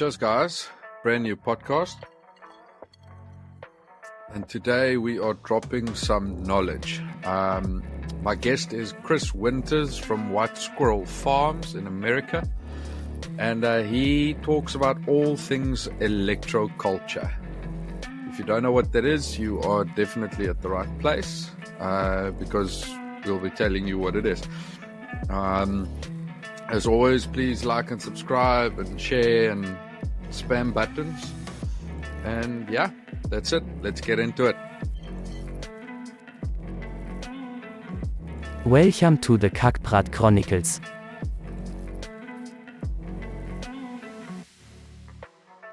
Cheers, guys. Brand new podcast. And today we are dropping some knowledge. My guest is Chris Winters from White Squirrel Farms in America. And he talks about all things electroculture. If you don't know what that is, you are definitely at the right place because we'll be telling you what it is. As always, please like and subscribe and share and spam buttons. And yeah, that's it. Let's get into it. Welcome to the Kackbrat Chronicles.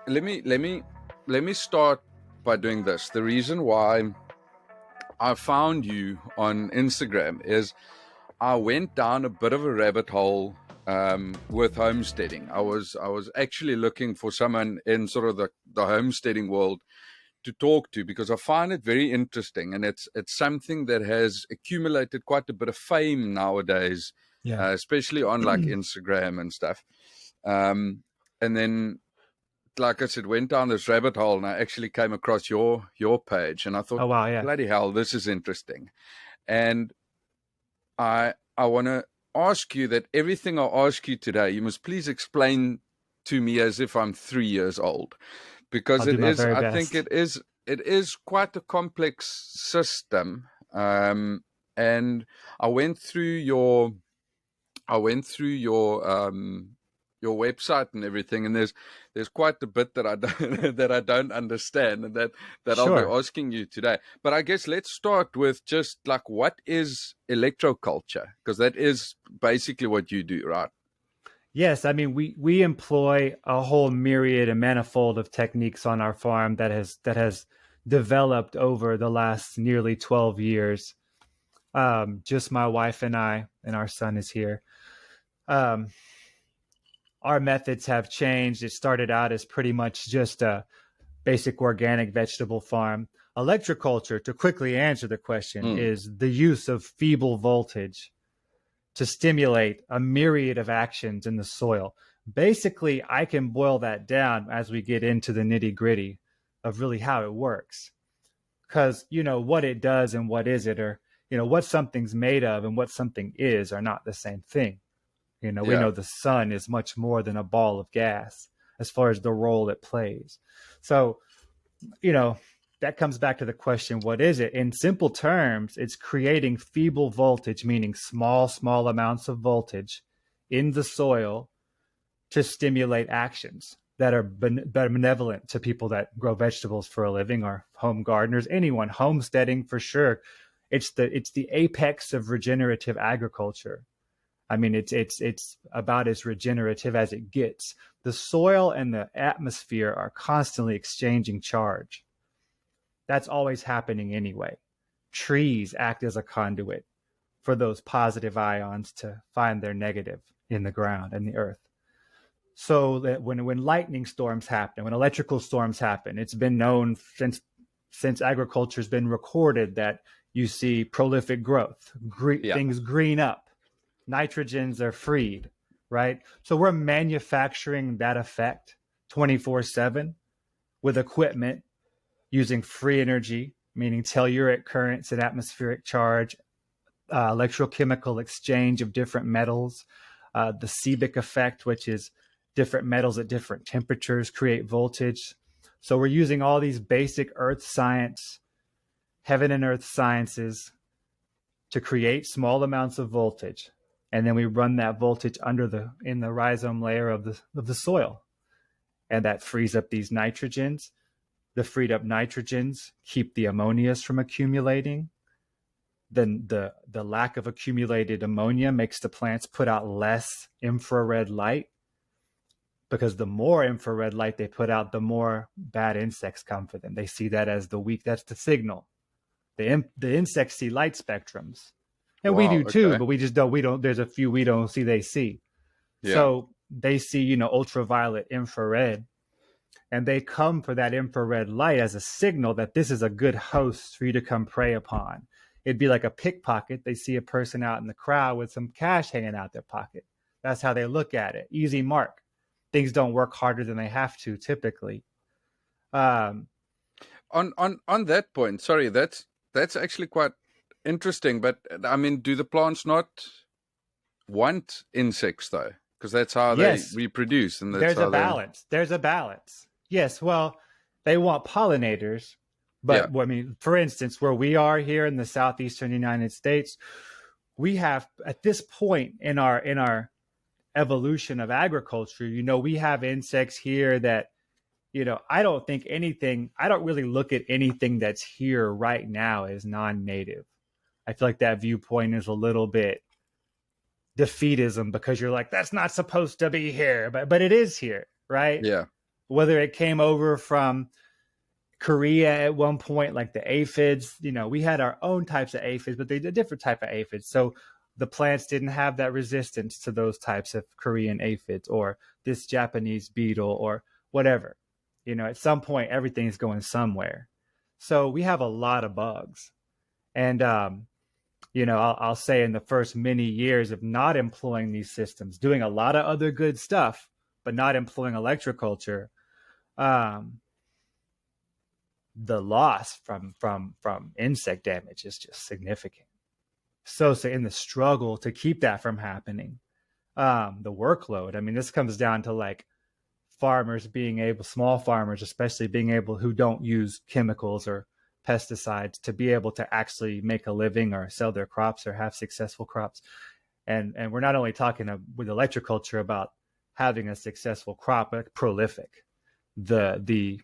Let me start by doing this. The reason why I found you on Instagram is I went down a bit of a rabbit hole with homesteading. I was actually looking for someone in sort of the homesteading world to talk to because I find it very interesting, and it's something that has accumulated quite a bit of fame nowadays, especially on like Instagram and stuff. And then, like I said, went down this rabbit hole, and I actually came across your page, and I thought, oh wow, yeah, bloody hell, this is interesting. And I want to ask you that everything I ask you today, you must please explain to me as if I'm 3 years old, because it is. I think it is quite a complex system. And I went through your website and everything, and there's quite a bit that I don't understand, and that I'll be asking you today. But I guess let's start with just like, what is electroculture? Because that is basically what you do, right? Yes, I mean we employ a whole myriad and manifold of techniques on our farm that has developed over the last nearly 12 years. Just my wife and I, and our son is here. Our methods have changed. It started out as pretty much just a basic organic vegetable farm. Electroculture, to quickly answer the question, is the use of feeble voltage to stimulate a myriad of actions in the soil. Basically, I can boil that down as we get into the nitty-gritty of really how it works. Because, what it does and what is it, or, what something's made of and what something is are not the same thing. We know the sun is much more than a ball of gas as far as the role it plays. So, that comes back to the question, what is it? In simple terms, it's creating feeble voltage, meaning small amounts of voltage in the soil to stimulate actions that are benevolent to people that grow vegetables for a living, or home gardeners, anyone, homesteading for sure. It's the apex of regenerative agriculture. I mean, it's about as regenerative as it gets. The soil and the atmosphere are constantly exchanging charge. That's always happening anyway. Trees act as a conduit for those positive ions to find their negative in the ground and the earth. So that when lightning storms happen, when electrical storms happen, it's been known since agriculture's been recorded that you see prolific growth. Things green up. Nitrogens are freed, right? So we're manufacturing that effect 24/7 with equipment using free energy, meaning telluric currents and atmospheric charge, electrochemical exchange of different metals, the Seebeck effect, which is different metals at different temperatures create voltage. So we're using all these basic earth science, heaven and earth sciences to create small amounts of voltage. And then we run that voltage in the rhizome layer of the soil. And that frees up these nitrogens. The freed up nitrogens keep the ammonias from accumulating. Then the lack of accumulated ammonia makes the plants put out less infrared light, because the more infrared light they put out, the more bad insects come for them. They see that as that's the signal. The insects see light spectrums. And we do too, but we don't, there's a few we don't see, they see. Yeah. So they see, ultraviolet, infrared, and they come for that infrared light as a signal that this is a good host for you to come prey upon. It'd be like a pickpocket. They see a person out in the crowd with some cash hanging out their pocket. That's how they look at it. Easy mark. things don't work harder than they have to typically. Um, On that point, sorry, that's actually quite interesting. But I mean, do the plants not want insects though? Because that's how they yes, reproduce, and that's there's a how they. balance. There's a balance. Yes, well, they want pollinators, Yeah, but I mean, for instance, where we are here in the southeastern United States, we have at this point in our evolution of agriculture, we have insects here that, I don't really look at anything that's here right now as non-native. I feel like that viewpoint is a little bit defeatism because you're like, that's not supposed to be here, but it is here, right? yeah, Whether it came over from Korea at one point, like the aphids, we had our own types of aphids, but they did a different type of aphids. So the plants didn't have that resistance to those types of Korean aphids or this Japanese beetle or whatever. At some point, everything's going somewhere. So we have a lot of bugs. And, I'll say in the first many years of not employing these systems, doing a lot of other good stuff, but not employing electroculture, the loss from insect damage is just significant. So in the struggle to keep that from happening, the workload, I mean, this comes down to like small farmers especially, being able, who don't use chemicals or pesticides, to be able to actually make a living or sell their crops or have successful crops. And we're not only talking with electroculture about having a successful crop, but prolific. The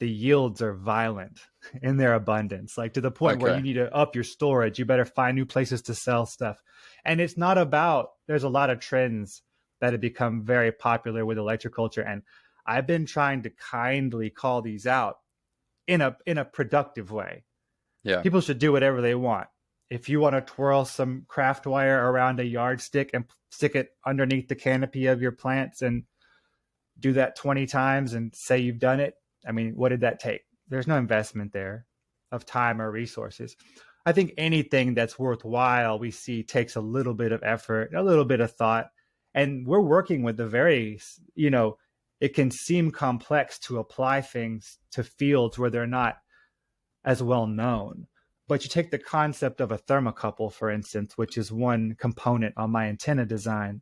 yields are violent in their abundance, like to the point where you need to up your storage. You better find new places to sell stuff. And it's not about, there's a lot of trends that have become very popular with electroculture. And I've been trying to kindly call these out in a productive way. yeah. People should do whatever they want. If you want to twirl some craft wire around a yardstick and stick it underneath the canopy of your plants and do that 20 times and say you've done it, I mean, what did that take? There's no investment there of time or resources. I think anything that's worthwhile, we see, takes a little bit of effort, a little bit of thought. And we're working with the very, it can seem complex to apply things to fields where they're not as well known. But you take the concept of a thermocouple, for instance, which is one component on my antenna design.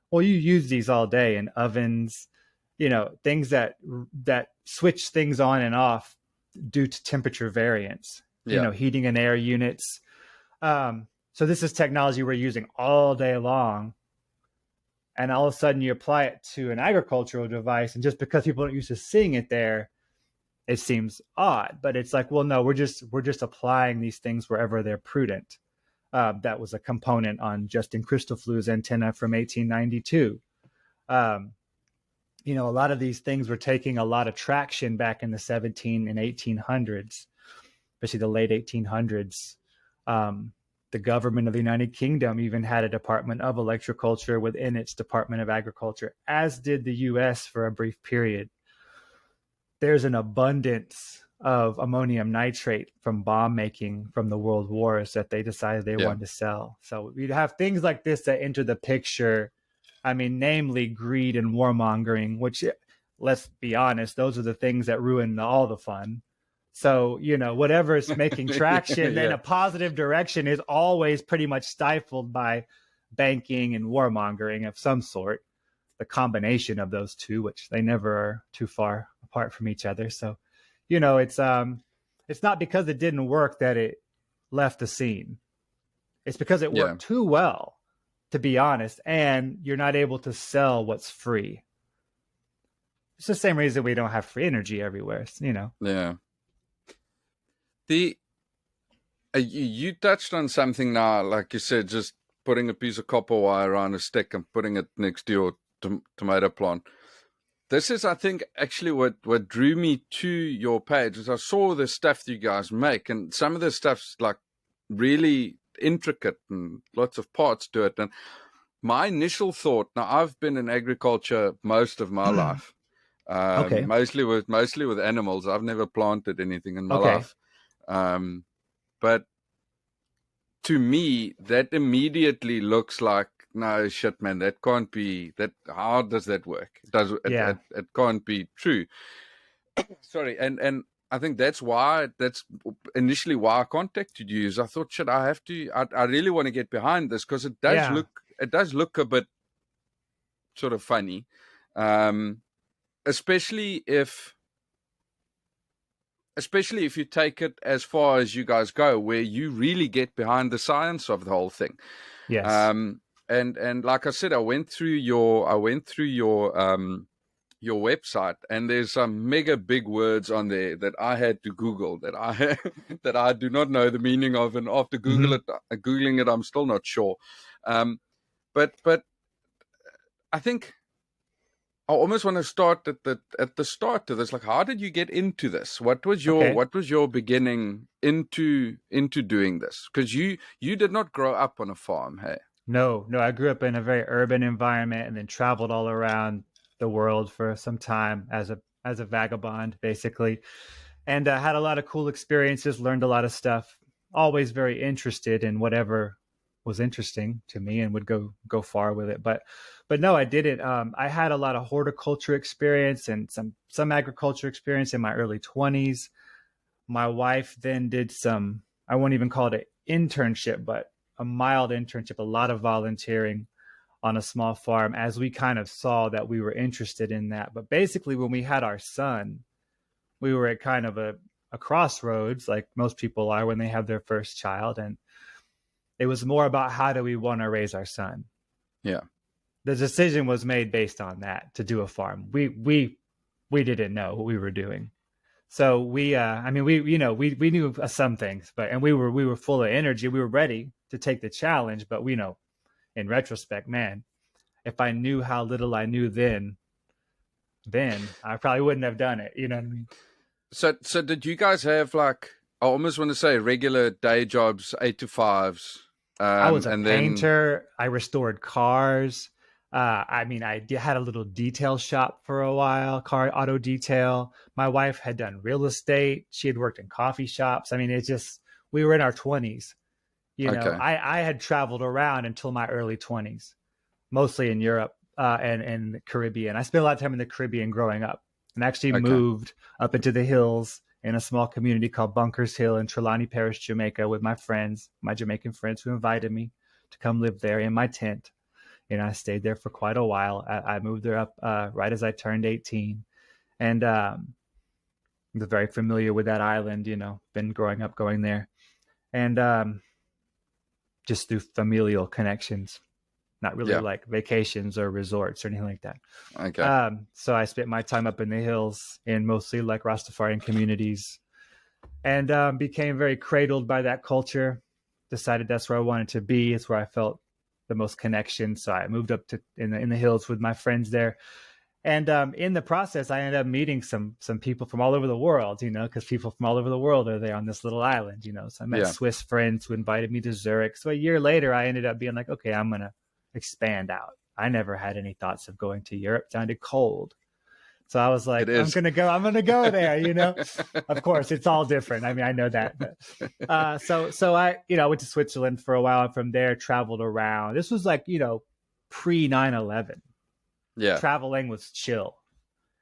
Well, you use these all day in ovens, things that switch things on and off due to temperature variance, heating and air units. So this is technology we're using all day long. And all of a sudden you apply it to an agricultural device, and just because people aren't used to seeing it there, it seems odd. But it's like, well, no, we're just applying these things wherever they're prudent. That was a component on Justin Christoflu's antenna from 1892. A lot of these things were taking a lot of traction back in the 17 and 1800s, especially the late 1800s. The government of the United Kingdom even had a Department of Electroculture within its Department of Agriculture, as did the US for a brief period. There's an abundance of ammonium nitrate from bomb making from the world wars that they decided they wanted to sell. So we'd have things like this that enter the picture. I mean, namely greed and warmongering, which, let's be honest, those are the things that ruin all the fun. So, whatever is making traction in a positive direction is always pretty much stifled by banking and warmongering of some sort, the combination of those two, which they never are too far apart from each other. So, it's not because it didn't work that it left the scene. It's because it worked too well, to be honest, and you're not able to sell what's free. It's the same reason we don't have free energy everywhere, Yeah. You touched on something now, like you said, just putting a piece of copper wire around a stick and putting it next to your tomato plant. This is, I think, actually what drew me to your page, is I saw the stuff that you guys make, and some of the stuff's like really intricate and lots of parts to it. And my initial thought, now I've been in agriculture most of my life, mostly with animals. I've never planted anything in my life. But to me, that immediately looks like no shit, man, that can't be that. How does that work? It can't be true. Sorry, and I think that's initially why I contacted you. Is I thought, shit, I really want to get behind this, because it does look a bit sort of funny, especially if you take it as far as you guys go, where you really get behind the science of the whole thing. Yes. And like I said, I went through your website, and there's some mega big words on there that I had to Google that I do not know the meaning of, and after Googling it, I'm still not sure. But I think I almost want to start at the start of this. Like, how did you get into this? What was your beginning into doing this? Because you did not grow up on a farm, hey? No, I grew up in a very urban environment and then traveled all around the world for some time as a vagabond, basically, and had a lot of cool experiences, learned a lot of stuff. Always very interested in whatever was interesting to me, and would go far with it. But no, I didn't. I had a lot of horticulture experience and some agriculture experience in my early 20s. My wife then did some, I won't even call it an internship, but a mild internship, a lot of volunteering on a small farm, as we kind of saw that we were interested in that. But basically, when we had our son, we were at kind of a crossroads, like most people are when they have their first child. And it was more about, how do we want to raise our son? Yeah. The decision was made based on that, to do a farm. We didn't know what we were doing. So we knew some things, and we were full of energy. We were ready to take the challenge, but we know, in retrospect, man, if I knew how little I knew then I probably wouldn't have done it. You know what I mean? So did you guys have, like, I almost want to say regular day jobs, 8 to 5s? I was a painter. I restored cars. I had a little detail shop for a while, car auto detail. My wife had done real estate. She had worked in coffee shops. I mean, we were in our 20s. You know, I had traveled around until my early 20s, mostly in Europe and the Caribbean. I spent a lot of time in the Caribbean growing up, and actually moved up into the hills in a small community called Bunkers Hill in Trelawney Parish, Jamaica, with my Jamaican friends, who invited me to come live there in my tent. And I stayed there for quite a while. I moved there up right as I turned 18, and I'm very familiar with that island. You know, been growing up going there, and just through familial connections, not really like vacations or resorts or anything like that. Okay. So I spent my time up in the hills in mostly like Rastafarian communities, and became very cradled by that culture. Decided that's where I wanted to be. It's where I felt the most connection. So I moved up to in the hills with my friends there. And in the process, I ended up meeting some people from all over the world, you know, because people from all over the world are there on this little island, you know. So I met Swiss friends who invited me to Zurich. So a year later, I ended up being like, okay, I'm going to expand out. I never had any thoughts of going to Europe. It sounded cold. So I was like, I'm going to go there, you know. Of course, it's all different. I mean, I know that. But, so I, you know, went to Switzerland for a while, and from there traveled around. This was like, you know, pre 9/11. Yeah. Traveling was chill.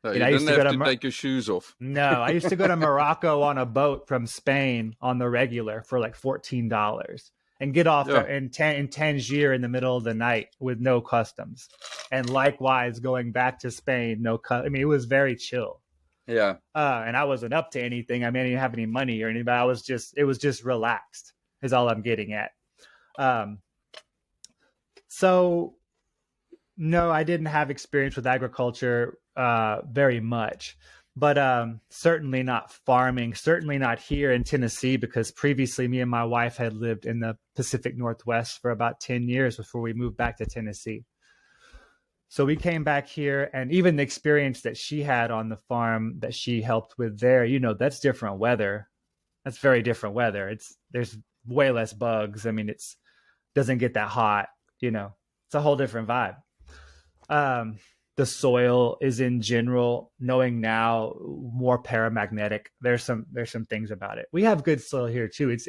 So you didn't have to take your shoes off. No, I used to go to Morocco on a boat from Spain on the regular for like $14. And get off in Tangier in the middle of the night with no customs. And likewise, going back to Spain, I mean, it was very chill. Yeah. And I wasn't up to anything. I mean, I didn't have any money or anything, but it was just relaxed, is all I'm getting at. So, no, I didn't have experience with agriculture very much. But certainly not farming, certainly not here in Tennessee, because previously me and my wife had lived in the Pacific Northwest for about 10 years before we moved back to Tennessee. So we came back here, and even the experience that she had on the farm that she helped with there, you know, that's different weather. That's very different weather. There's way less bugs. I mean, doesn't get that hot, you know, it's a whole different vibe. The soil is, in general, knowing now, more paramagnetic. There's some things about it. We have good soil here too. It's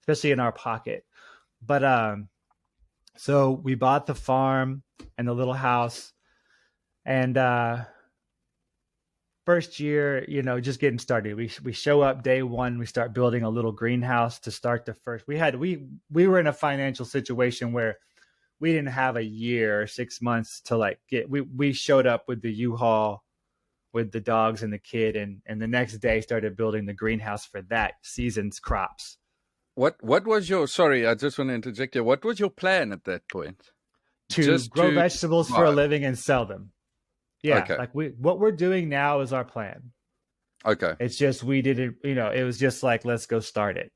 especially in our pocket, but So we bought the farm and the little house, and first year, just getting started. We show up day one. We start building a little greenhouse to start the first. We were in a financial situation where we didn't have a year or 6 months to like get. We showed up with the U-Haul with the dogs and the kid, and the next day started building the greenhouse for that season's crops. What was your, sorry, I just want to interject here. What was your plan at that point? To Just grow to vegetables for a living and sell them. Yeah, Okay. like what we're doing now is our plan. Okay. It's just we didn't, it was just like, let's go start it.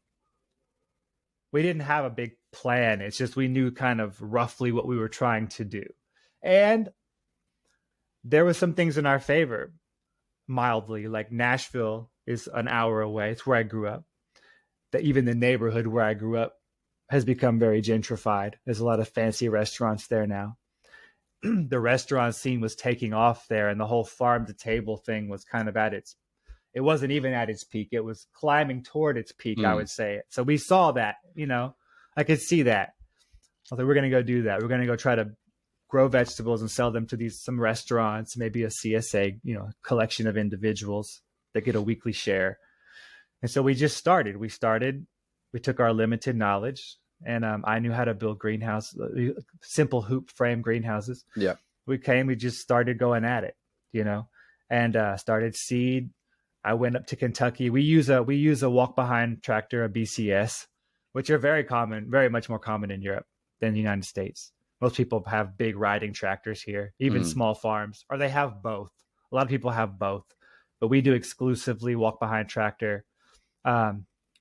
We didn't have a big plan. It's just we knew kind of roughly what we were trying to do. And there were some things in our favor, mildly, like Nashville is an hour away. It's where I grew up. Even the neighborhood where I grew up has become very gentrified. There's a lot of fancy restaurants there now. The restaurant scene was taking off there, and the whole farm to table thing was kind of it wasn't even at its peak. It was climbing toward its peak, I would say. So we saw that, I could see that. I thought, we're going to go do that. We're going to go try to grow vegetables and sell them to some restaurants, maybe a CSA, collection of individuals that get a weekly share. And so we just started. We took our limited knowledge, and I knew how to build simple hoop frame greenhouses. Yeah. We just started going at it, and started seed. I went up to Kentucky. We use a walk behind tractor, a BCS, which are very common, very much more common in Europe than the United States. Most people have big riding tractors here, even small farms, or they have both. A lot of people have both, but we do exclusively walk behind tractor,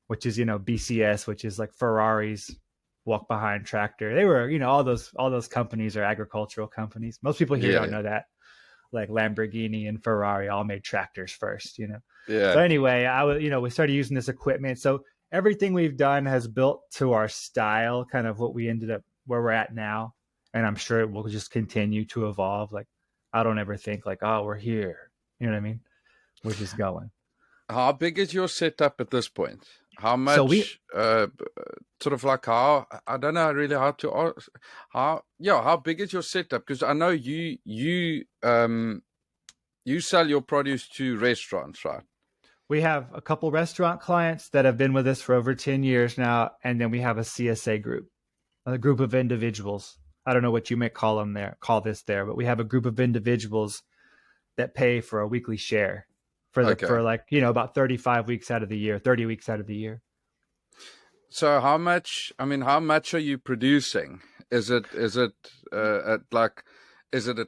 which is, BCS, which is like Ferrari's walk behind tractor. They were, all those companies are agricultural companies. Most people here don't know that. Like Lamborghini and Ferrari all made tractors first, Yeah. So anyway, we started using this equipment. So everything we've done has built to our style, kind of what we ended up where we're at now. And I'm sure it will just continue to evolve. Like, I don't ever think like, oh, we're here. You know what I mean? We're just going. How big is your setup at this point? How much, sort of like I don't know really how to ask, how big is your setup? Because I know you sell your produce to restaurants, right? We have a couple restaurant clients that have been with us for over 10 years now. And then we have a CSA group, a group of individuals. I don't know what you may call this there, but we have a group of individuals that pay for a weekly share for about 35 weeks out of the year, 30 weeks out of the year. So how much are you producing? Is it a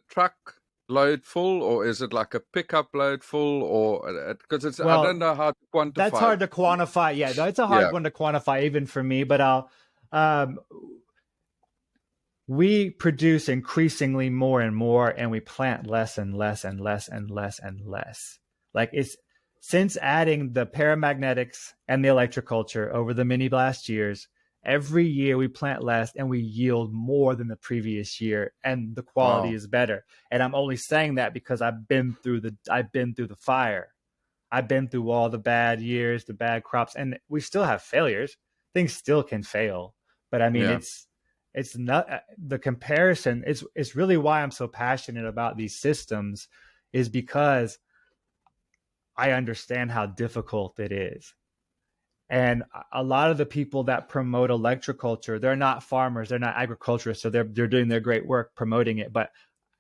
truck load full, or is it like a pickup load full, or because I don't know how to quantify. That's hard to quantify. Yeah, it's a hard one to quantify even for me, but we produce increasingly more and more, and we plant less and less and less and less and less. Like, it's since adding the paramagnetics and the electroculture over the mini blast years, every year we plant less and we yield more than the previous year, and the quality is better. And I'm only saying that because I've been through the fire. I've been through all the bad years, the bad crops, and we still have failures. Things still can fail, but I mean, it's not the comparison. It's really why I'm so passionate about these systems, is because I understand how difficult it is. And a lot of the people that promote electroculture, they're not farmers, they're not agriculturists, so they're doing their great work promoting it. But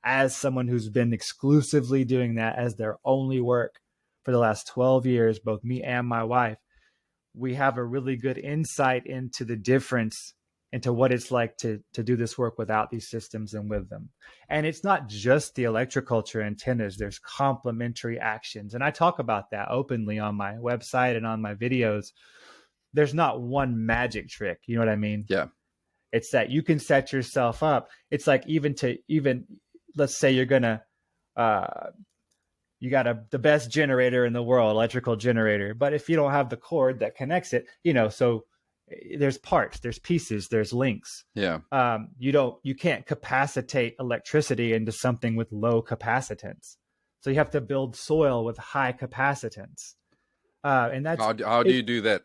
as someone who's been exclusively doing that as their only work for the last 12 years, both me and my wife, we have a really good insight into the difference, into what it's like to do this work without these systems and with them. And it's not just the electroculture antennas, there's complementary actions. And I talk about that openly on my website and on my videos. There's not one magic trick, you know what I mean? Yeah. It's that you can set yourself up. It's like even let's say you're gonna, you got the best generator in the world, electrical generator, but if you don't have the cord that connects it, so there's parts, there's pieces, there's links. Yeah. You can't capacitate electricity into something with low capacitance. So you have to build soil with high capacitance. And that's how do you do that?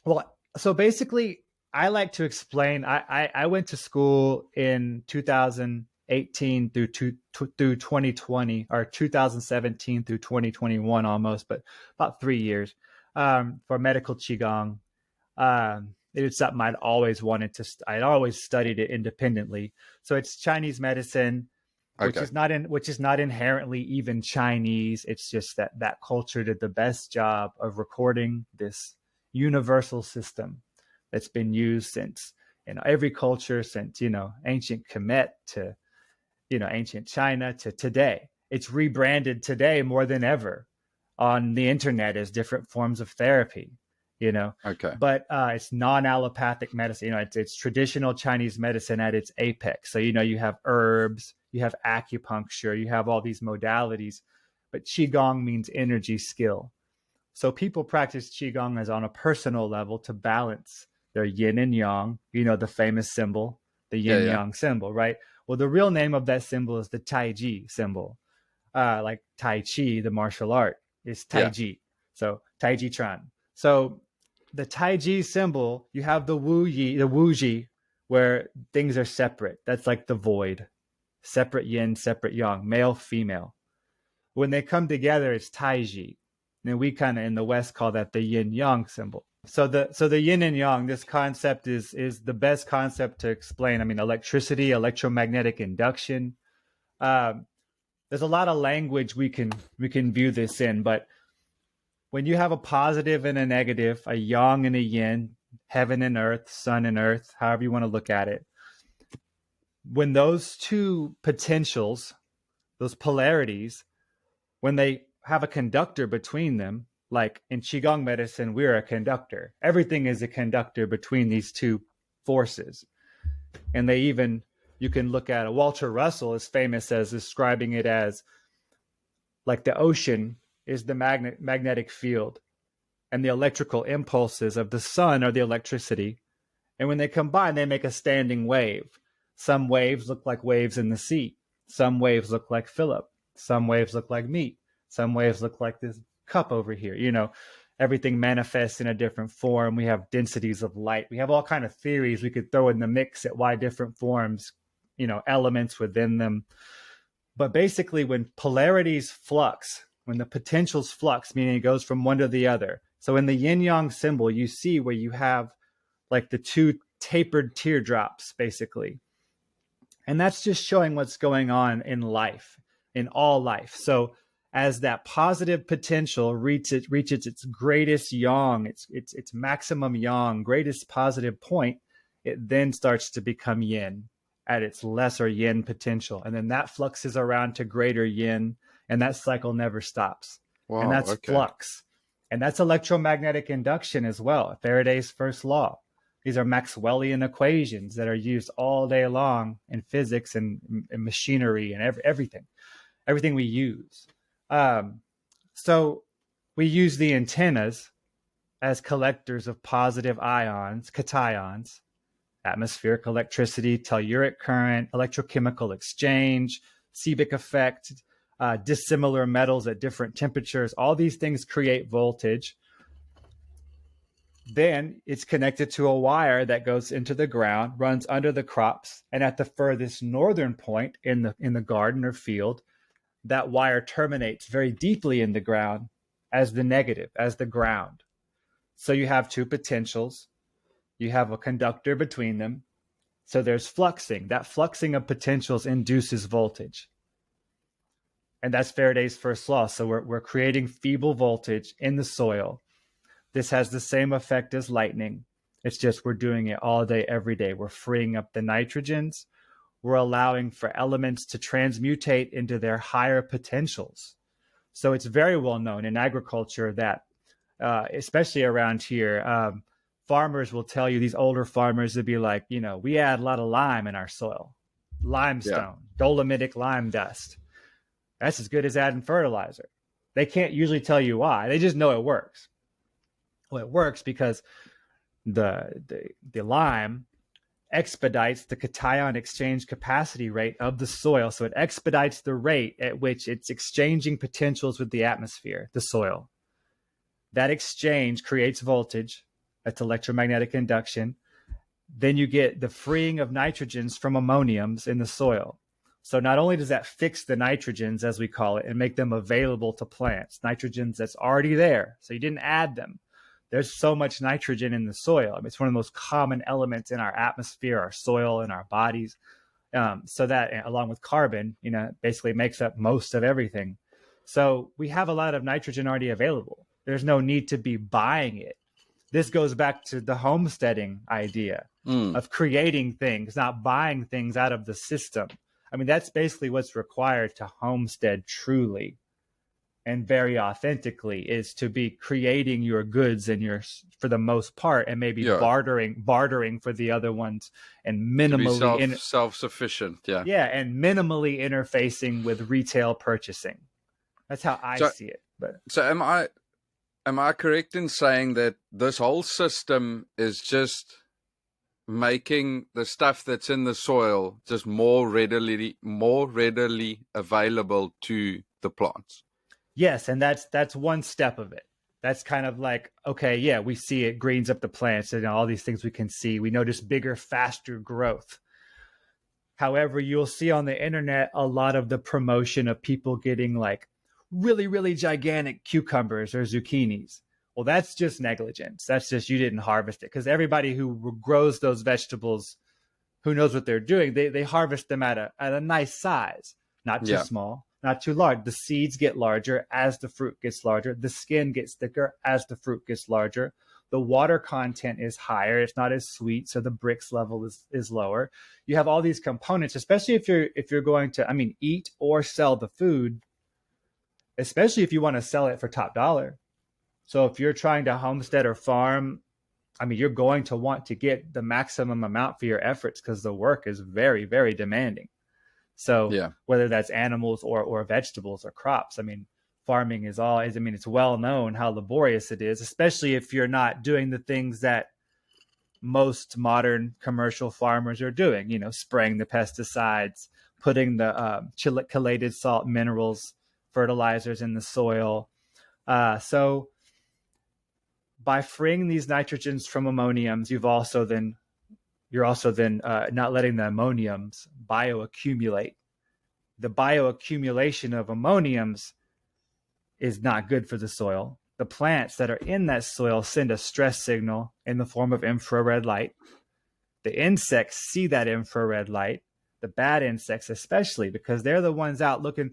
Well, so basically I like to explain. I went to school in 2018 through 2020, or 2017 through 2021 almost, but about 3 years, for medical qigong. It was something I'd always wanted to. I'd always studied it independently. So it's Chinese medicine, which Okay. is not inherently even Chinese. It's just that culture did the best job of recording this universal system that's been used since, every culture, since, ancient Kemet to, ancient China to today. It's rebranded today more than ever on the internet as different forms of therapy, Okay. but it's non-allopathic medicine. It's traditional Chinese medicine at its apex. So, you have herbs, you have acupuncture, you have all these modalities, but Qigong means energy skill. So people practice Qigong as on a personal level to balance their yin and yang, the famous symbol, the Yeah. yin Yeah. yang symbol, right? Well, the real name of that symbol is the Tai Chi symbol. Like Tai Chi, the martial art, is Tai Yeah. Chi. So Tai Chi Chuan. So the Tai Chi symbol, you have the Wu Ji, where things are separate. That's like the void, separate yin, separate yang, male, female. When they come together, it's Tai Chi. And we kind of in the West call that the yin yang symbol. So the yin and yang, this concept is the best concept to explain. I mean, electricity, electromagnetic induction. There's a lot of language we can view this in, but when you have a positive and a negative, a yang and a yin, heaven and earth, sun and earth, however you want to look at it, when those two potentials, those polarities, when they have a conductor between them, like in Qigong medicine, we're a conductor. Everything is a conductor between these two forces. And you can look at it. Walter Russell is famous as describing it as like the ocean is the magnetic field, and the electrical impulses of the sun are the electricity. And when they combine, they make a standing wave. Some waves look like waves in the sea. Some waves look like Philip. Some waves look like me. Some waves look like this cup over here. Everything manifests in a different form. We have densities of light. We have all kind of theories we could throw in the mix at why different forms, elements within them. But basically, when polarities flux, when the potentials flux, meaning it goes from one to the other. So in the yin yang symbol, you see where you have like the two tapered teardrops, basically. And that's just showing what's going on in life, in all life. So as that positive potential reaches its greatest yang, its maximum yang, greatest positive point, it then starts to become yin at its lesser yin potential. And then that fluxes around to greater yin, and that cycle never stops. Wow. And that's Okay. flux. And that's electromagnetic induction as well, Faraday's first law. These are Maxwellian equations that are used all day long in physics and machinery and everything we use. So we use the antennas as collectors of positive ions, cations, atmospheric electricity, telluric current, electrochemical exchange, Seebeck effect, dissimilar metals at different temperatures. All these things create voltage. Then it's connected to a wire that goes into the ground, runs under the crops, and at the furthest northern point in the garden or field, that wire terminates very deeply in the ground as the negative, as the ground. So you have two potentials. You have a conductor between them. So there's fluxing. That fluxing of potentials induces voltage. And that's Faraday's first law. So we're creating feeble voltage in the soil. This has the same effect as lightning. It's just we're doing it all day, every day. We're freeing up the nitrogens. We're allowing for elements to transmutate into their higher potentials. So it's very well known in agriculture that, especially around here, farmers will tell you, these older farmers would be like, we add a lot of lime in our soil, limestone, dolomitic lime dust. That's as good as adding fertilizer. They can't usually tell you why. They just know it works. Well, it works because the lime expedites the cation exchange capacity rate of the soil. So it expedites the rate at which it's exchanging potentials with the atmosphere, the soil. That exchange creates voltage. That's electromagnetic induction. then you get the freeing of nitrogens from ammoniums in the soil. So not only does that fix the nitrogens, as we call it, and make them available to plants, nitrogens that's already there, so you didn't add them. There's so much nitrogen in the soil. I mean, it's one of the most common elements in our atmosphere, our soil, and our bodies. So that, along with carbon, basically makes up most of everything. So we have a lot of nitrogen already available. There's no need to be buying it. This goes back to the homesteading idea of creating things, not buying things out of the system. I mean, that's basically what's required to homestead truly and very authentically, is to be creating your goods and for the most part, and maybe bartering for the other ones, and minimally self-sufficient. And minimally interfacing with retail purchasing. That's how I see it. But so am I correct in saying that this whole system is just making the stuff that's in the soil just more readily available to the plants? Yes, and that's one step of it. That's kind of like, okay, yeah, we see it greens up the plants and all these things we can see. We notice bigger, faster growth. However, you'll see on the internet a lot of the promotion of people getting like really, really gigantic cucumbers or zucchinis. Well, that's just negligence. That's just you didn't harvest it, because everybody who grows those vegetables, who knows what they're doing, they harvest them at a nice size, not too small, not too large. The seeds get larger as the fruit gets larger. The skin gets thicker as the fruit gets larger. The water content is higher. It's not as sweet, so the Brix level is lower. You have all these components, especially if you're going to, eat or sell the food, especially if you want to sell it for top dollar. So if you're trying to homestead or farm, you're going to want to get the maximum amount for your efforts, because the work is very, very demanding. So whether that's animals or vegetables or crops, farming is it's well known how laborious it is, especially if you're not doing the things that most modern commercial farmers are doing, spraying the pesticides, putting the chelated salt minerals, fertilizers in the soil. So by freeing these nitrogens from ammoniums, you're also then not letting the ammoniums bioaccumulate. The bioaccumulation of ammoniums is not good for the soil. The plants that are in that soil send a stress signal in the form of infrared light. The insects see that infrared light, the bad insects especially, because they're the ones out looking.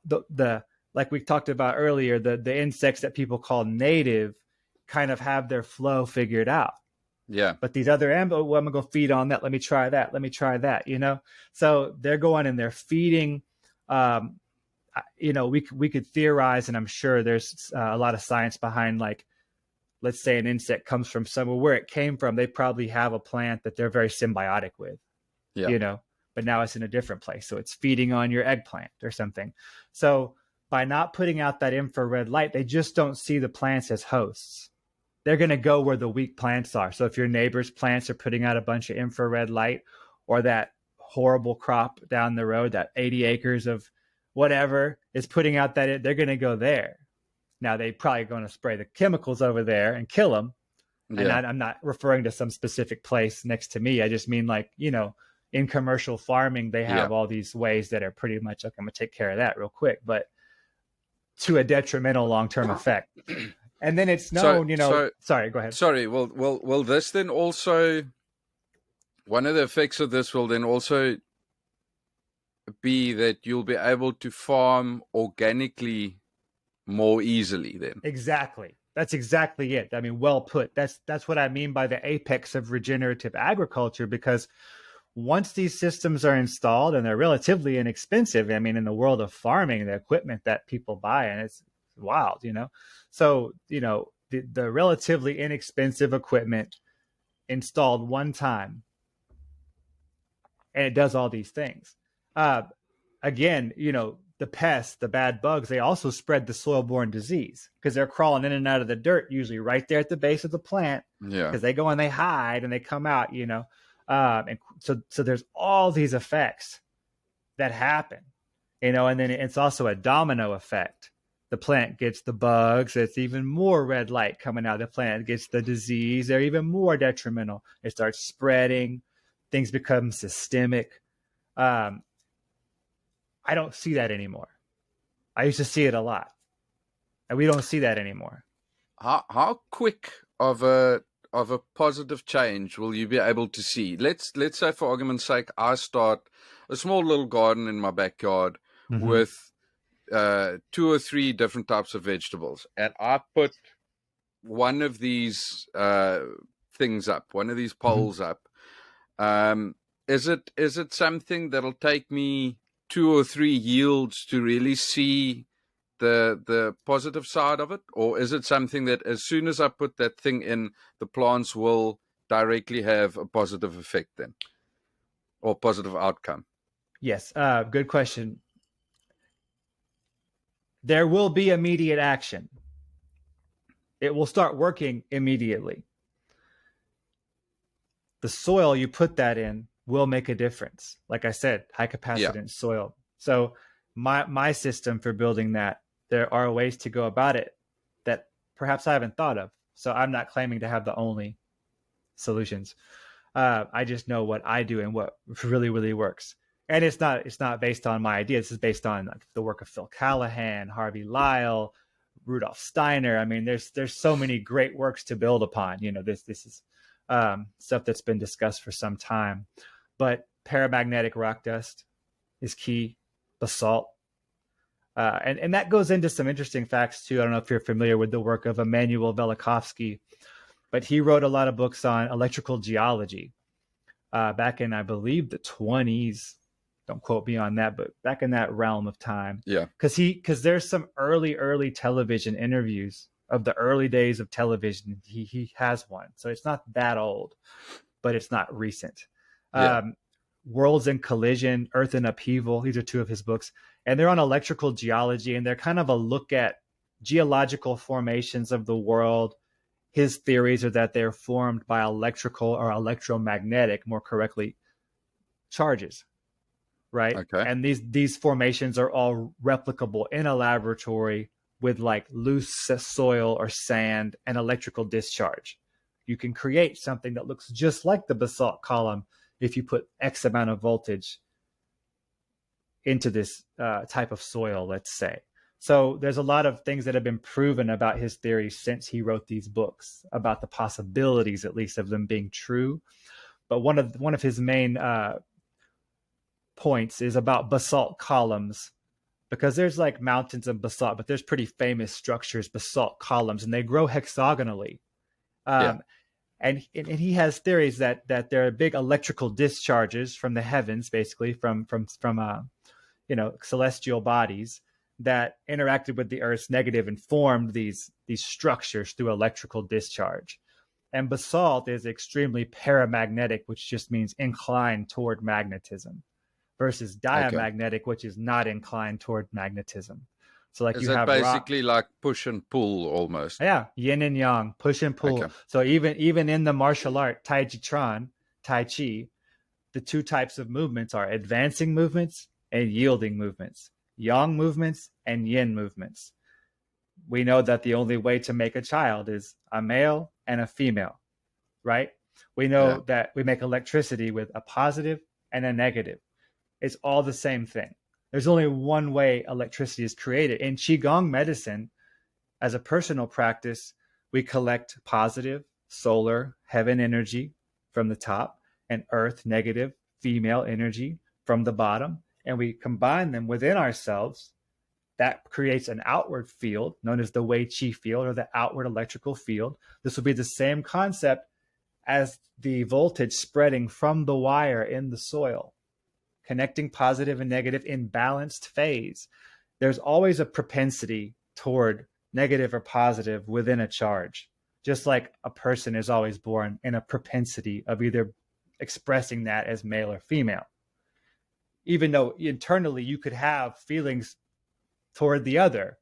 The like we talked about earlier, the insects that people call native kind of have their flow figured out. Yeah. But these other I'm going to go feed on that. Let me try that. So they're going and they're feeding. We could theorize, and I'm sure there's a lot of science behind, like, let's say an insect comes from somewhere where it came from. They probably have a plant that they're very symbiotic with, but now it's in a different place. So it's feeding on your eggplant or something. So by not putting out that infrared light, they just don't see the plants as hosts. They're going to go where the weak plants are. So if your neighbor's plants are putting out a bunch of infrared light, or that horrible crop down the road, that 80 acres of whatever is putting out that, they're going to go there. Now, they probably going to spray the chemicals over there and kill them. And I'm not referring to some specific place next to me. I just mean, like, in commercial farming, they have all these ways that are pretty much like, I'm going to take care of that real quick, but to a detrimental long-term effect. And then it's known, sorry, go ahead. Sorry, will this then also, one of the effects of this will then also be that you'll be able to farm organically more easily then? Exactly. That's exactly it. Well put. That's what I mean by the apex of regenerative agriculture, because once these systems are installed, and they're relatively inexpensive, in the world of farming, the equipment that people buy, and it's wild, So, the relatively inexpensive equipment installed one time, and it does all these things. Again, the pests, the bad bugs, they also spread the soil-borne disease, because they're crawling in and out of the dirt, usually right there at the base of the plant. Yeah. Because they go and they hide and they come out, and so there's all these effects that happen, and then it's also a domino effect. the plant gets the bugs. It's even more red light coming out of the plant. It gets the disease. They're even more detrimental. It starts spreading. Things become systemic. I don't see that anymore. I used to see it a lot, and we don't see that anymore. How quick of a positive change will you be able to see? Let's say, for argument's sake, I start a small little garden in my backyard with 2 or 3 different types of vegetables, and I put one of these things up, one of these poles up. Is it something that'll take me 2 or 3 yields to really see the positive side of it, or is it something that as soon as I put that thing in, the plants will directly have a positive effect then, or positive outcome? Yes, good question. There will be immediate action. It will start working immediately. The soil you put that in will make a difference. Like I said, high capacitance soil. So my system for building that, there are ways to go about it that perhaps I haven't thought of. So I'm not claiming to have the only solutions. I just know what I do and what really, really works. And it's not based on my idea. This is based on the work of Phil Callahan, Harvey Lyle, Rudolf Steiner. I mean, there's so many great works to build upon. This is stuff that's been discussed for some time. But paramagnetic rock dust is key. Basalt. And that goes into some interesting facts too. I don't know if you're familiar with the work of Immanuel Velikovsky, but he wrote a lot of books on electrical geology back in, I believe, the 20s. Don't quote me on that, but back in that realm of time. Yeah. Because there's some early television interviews of the early days of television. He has one. So it's not that old, but it's not recent. Yeah. Worlds in Collision, Earth in Upheaval. These are 2 of his books. And they're on electrical geology, and they're kind of a look at geological formations of the world. His theories are that they're formed by electrical or electromagnetic, more correctly, charges, right? Okay. And these formations are all replicable in a laboratory with like loose soil or sand and electrical discharge. You can create something that looks just like the basalt column if you put X amount of voltage into this type of soil, let's say. So there's a lot of things that have been proven about his theories since he wrote these books, about the possibilities, at least, of them being true. But one of his main points is about basalt columns, because there's like mountains of basalt, but there's pretty famous structures, basalt columns, and they grow hexagonally. And he has theories that there are big electrical discharges from the heavens, basically from celestial bodies that interacted with the Earth's negative and formed these structures through electrical discharge. And basalt is extremely paramagnetic, which just means inclined toward magnetism, versus diamagnetic, which is not inclined toward magnetism. So like, is you that have basically like push and pull almost? Yeah, yin and yang, push and pull. Okay. So even in the martial art Tai Chi, the 2 types of movements are advancing movements and yielding movements, yang movements and yin movements. We know that the only way to make a child is a male and a female, right? We know that we make electricity with a positive and a negative. It's all the same thing. There's only one way electricity is created. In Qigong medicine, as a personal practice, we collect positive, solar, heaven energy from the top, and earth, negative, female energy from the bottom, and we combine them within ourselves. That creates an outward field known as the Wei Qi field, or the outward electrical field. This will be the same concept as the voltage spreading from the wire in the soil, connecting positive and negative in balanced phase. There's always a propensity toward negative or positive within a charge, just like a person is always born in a propensity of either expressing that as male or female. Even though internally you could have feelings toward the other,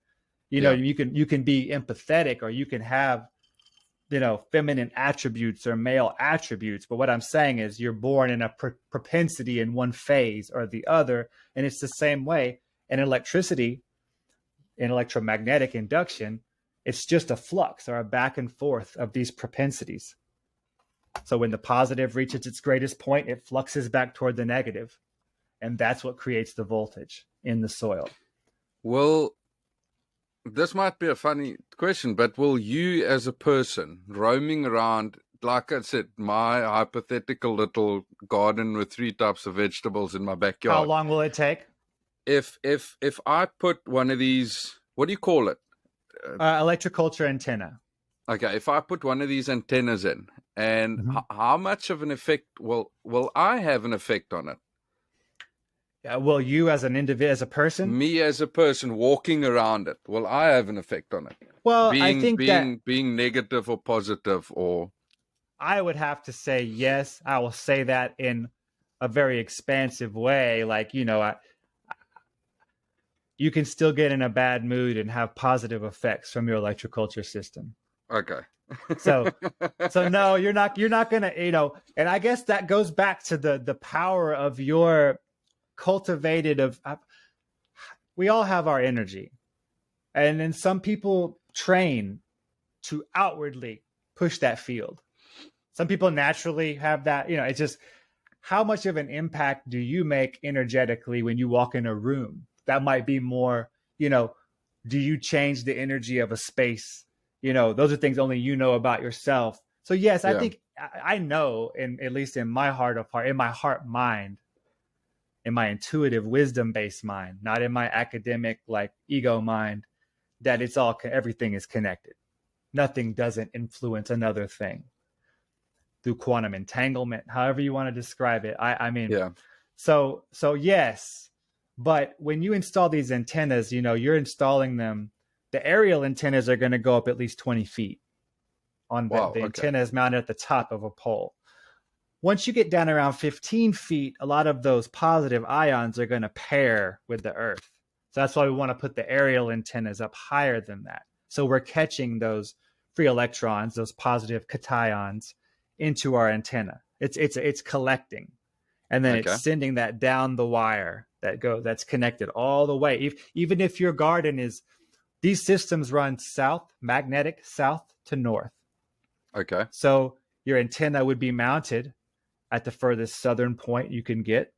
you can be empathetic, or you can have feminine attributes or male attributes. But what I'm saying is you're born in a propensity in one phase or the other. And it's the same way in electricity. in electromagnetic induction, it's just a flux or a back and forth of these propensities. So when the positive reaches its greatest point, it fluxes back toward the negative. And that's what creates the voltage in the soil. Well, this might be a funny question, but will you as a person roaming around, like I said, my hypothetical little garden with 3 types of vegetables in my backyard. How long will it take? If I put one of these, what do you call it? Electroculture antenna. Okay, if I put one of these antennas in, and how much of an effect will I have an effect on it? Will you as an individual, as a person? Me as a person walking around it, will I have an effect on it? Well, being, I think being negative or positive, or I would have to say yes. I will say that in a very expansive way. Like, you know, you can still get in a bad mood and have positive effects from your electroculture system. Okay. So no, you're not gonna, you know, and I guess that goes back to the power of your cultivated we all have our energy, and then some people train to outwardly push that field. Some people naturally have that, you know. It's just how much of an impact do you make energetically when you walk in a room? That might be more, you know, do you change the energy of a space? You know, those are things only you know about yourself. So yes, I think I know, at least in my heart of heart, in my heart mind, in my intuitive wisdom-based mind, not in my academic like ego mind, that it's all, everything is connected. Nothing doesn't influence another thing through quantum entanglement, however you want to describe it. I mean, so yes, but when you install these antennas, you know, you're installing them. The aerial antennas are going to go up at least 20 feet on the antenna is mounted at the top of a pole. Once you get down around 15 feet, a lot of those positive ions are going to pair with the earth. So that's why we want to put the aerial antennas up higher than that. So we're catching those free electrons, those positive cations, into our antenna. It's collecting, and then it's sending that down the wire that's connected all the way. Even if your garden is, these systems run magnetic south to north. Okay. So your antenna would be mounted at the furthest southern point you can get,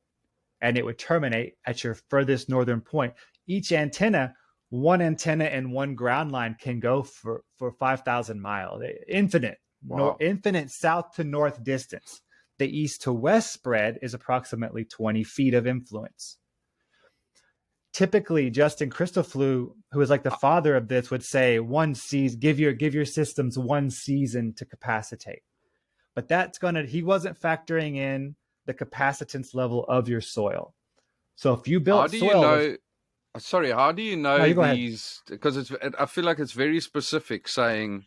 and it would terminate at your furthest northern point. Each antenna, one antenna and one ground line can go for 5,000 miles, infinite. Wow. Infinite south to north distance. The east to west spread is approximately 20 feet of influence. Typically, Justin Christoffel, who is like the father of this, would say one season, give your systems one season to capacitate. But he wasn't factoring in the capacitance level of your soil. So if you built soil, how do you know these? Because I feel like it's very specific, saying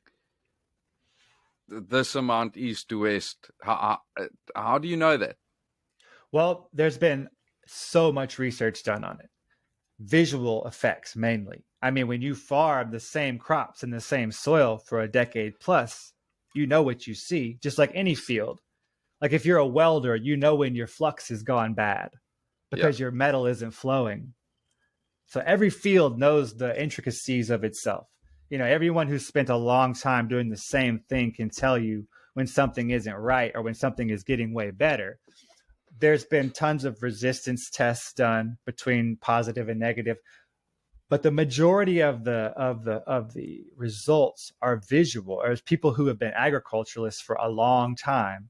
this amount east to west. How do you know that? Well, there's been so much research done on it. Visual effects mainly. I mean, when you farm the same crops in the same soil for a decade plus, you know what you see, just like any field. Like if you're a welder, you know when your flux has gone bad because your metal isn't flowing. So every field knows the intricacies of itself. You know, everyone who's spent a long time doing the same thing can tell you when something isn't right or when something is getting way better. There's been tons of resistance tests done between positive and negative, but the majority of the results are visual. Or as people who have been agriculturalists for a long time,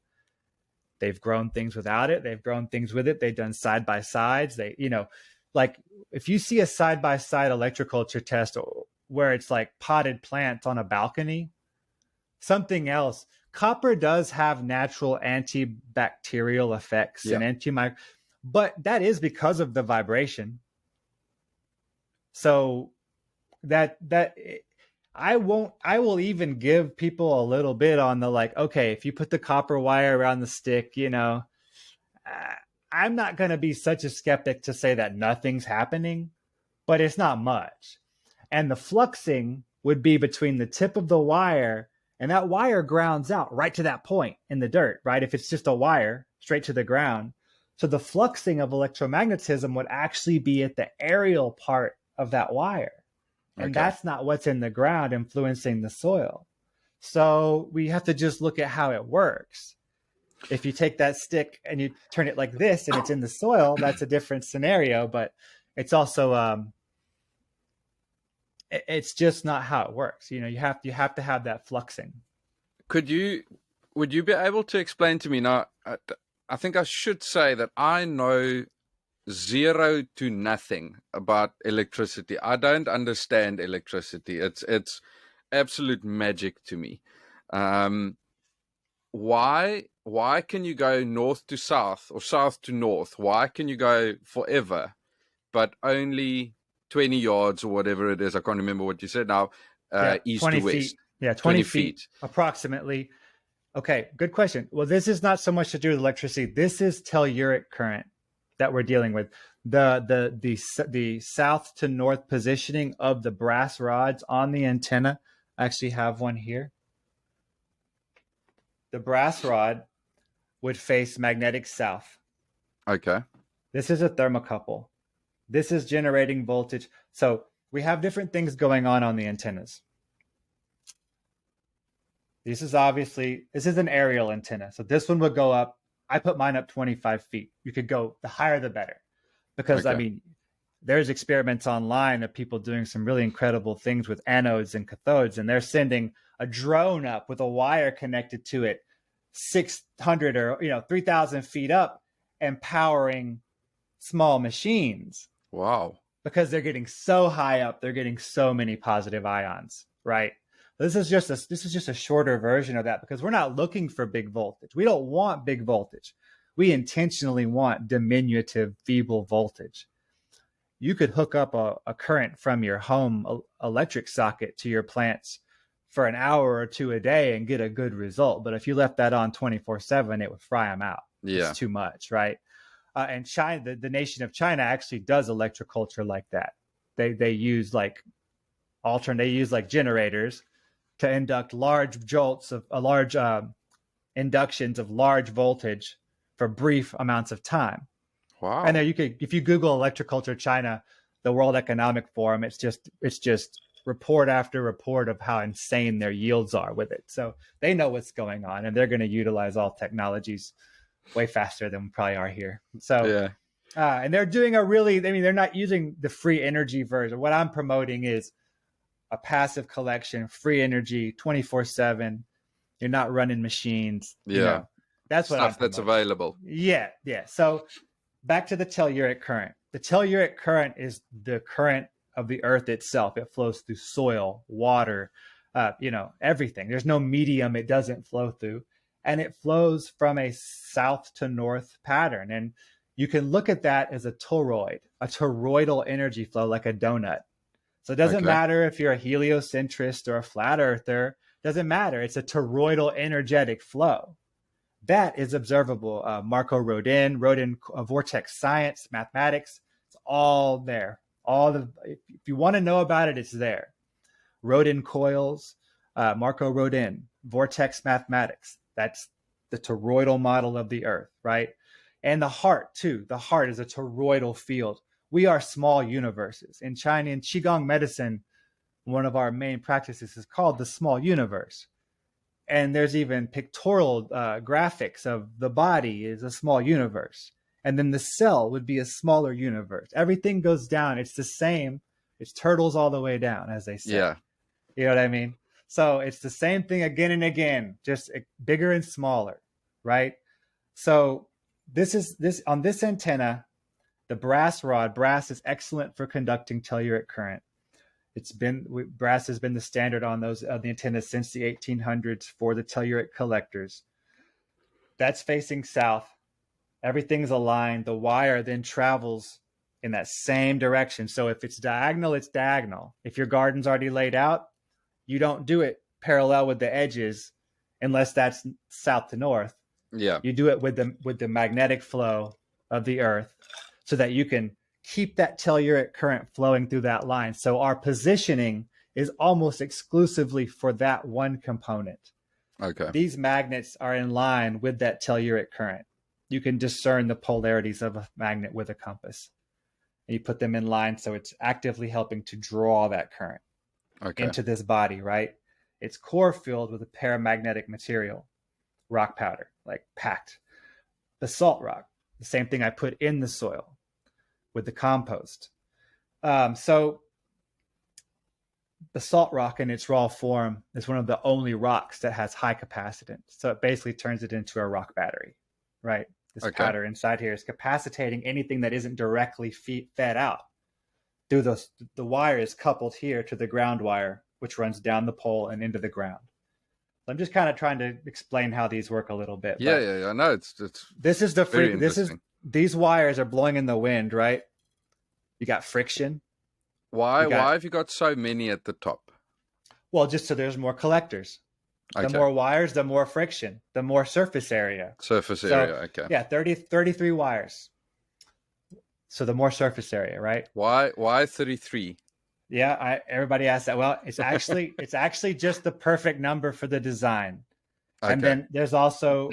they've grown things without it, they've grown things with it, they've done side by sides. They, you know, like if you see a side by side electroculture test where it's like potted plants on a balcony, something else. Copper does have natural antibacterial effects and but that is because of the vibration. So I will even give people a little bit on the like, okay, if you put the copper wire around the stick, you know, I'm not going to be such a skeptic to say that nothing's happening, but it's not much. And the fluxing would be between the tip of the wire, and that wire grounds out right to that point in the dirt, right? If it's just a wire straight to the ground. So the fluxing of electromagnetism would actually be at the aerial part of that wire. And Okay. that's not what's in the ground influencing the soil. So we have to just look at how it works. If you take that stick and you turn it like this and it's in the soil, that's a different scenario, but it's also it's just not how it works. You know, you have to have that fluxing. Would you be able to explain to me now? I think I should say that I know zero to nothing about electricity. I don't understand electricity. It's absolute magic to me. Um, why can you go north to south or south to north? Why can you go forever, but only 20 yards or whatever it is? I can't remember what you said now. East 20 to west. feet. Yeah, 20 20 feet feet. approximately. Okay, good question. Well, this is not so much to do with electricity. This is telluric current that we're dealing with. The south to north positioning of the brass rods on the antenna. I actually have one here. The brass rod would face magnetic south. Okay. This is a thermocouple. This is generating voltage. So we have different things going on the antennas. This is an aerial antenna. So this one would go up. I put mine up 25 feet. You could go, the higher the better. Because, Okay. I mean, there's experiments online of people doing some really incredible things with anodes and cathodes, and they're sending a drone up with a wire connected to it 600 or 3,000 feet up and powering small machines. Wow. Because they're getting so high up, they're getting so many positive ions, right? This is just a shorter version of that, because we're not looking for big voltage. We don't want big voltage. We intentionally want diminutive, feeble voltage. You could hook up a current from your home electric socket to your plants for an hour or two a day and get a good result. But if you left that on 24/7, it would fry them out. Yeah. It's too much, right? And China, the nation of China, actually does electroculture like that. They use like generators to induct large jolts of large inductions of large voltage for brief amounts of time. Wow. And there if you Google Electroculture China, the World Economic Forum, it's just report after report of how insane their yields are with it. So they know what's going on, and they're going to utilize all technologies way faster than we probably are here. So yeah. And they're doing they're not using the free energy version. What I'm promoting is a passive collection, free energy, 24/7. You're not running machines. Yeah. That's what Stuff that's available. Yeah. So back to the telluric current. The telluric current is the current of the earth itself. It flows through soil, water, everything. There's no medium it doesn't flow through. And it flows from a south to north pattern. And you can look at that as a toroidal energy flow, like a donut. So it doesn't matter if you're a heliocentrist or a flat earther. Doesn't matter. It's a toroidal energetic flow. That is observable. Marco Rodin vortex science, mathematics. It's all there. If you want to know about it, it's there. Rodin coils, Marco Rodin, vortex mathematics. That's the toroidal model of the earth, right? And the heart too. The heart is a toroidal field. We are small universes. In China, in Qigong medicine, one of our main practices is called the small universe. And there's even pictorial graphics of the body is a small universe. And then the cell would be a smaller universe. Everything goes down. It's the same. It's turtles all the way down, as they say. Yeah. You know what I mean? So it's the same thing again and again, just bigger and smaller, right? So on this antenna, the brass is excellent for conducting telluric current. Brass has been the standard on the antennas since the 1800s for the telluric collectors. That's facing south. Everything's aligned. The wire then travels in that same direction. So if it's diagonal, it's diagonal. If your garden's already laid out, you don't do it parallel with the edges unless that's south to north. Yeah. You do it with the magnetic flow of the earth so that you can keep that telluric current flowing through that line. So our positioning is almost exclusively for that one component. Okay. These magnets are in line with that telluric current. You can discern the polarities of a magnet with a compass. And you put them in line so it's actively helping to draw that current. Okay. into this body, right? Its core filled with a paramagnetic material, rock powder, like packed. Basalt rock, the same thing I put in the soil with the compost. So basalt rock in its raw form is one of the only rocks that has high capacitance. So it basically turns it into a rock battery, right? This powder inside here is capacitating anything that isn't directly fed out through the wire is coupled here to the ground wire, which runs down the pole and into the ground. So I'm just kind of trying to explain how these work a little bit. Yeah. No, it's this is the very this is interesting. these wires are blowing in the wind, right? You got friction. Why have you got so many at the top? Well, just so there's more collectors. The more wires, the more friction, the more surface area. Okay. Yeah, 33 wires. So the more surface area, right? Why 33? Yeah, everybody asks that. Well, it's actually just the perfect number for the design. Okay. And then there's also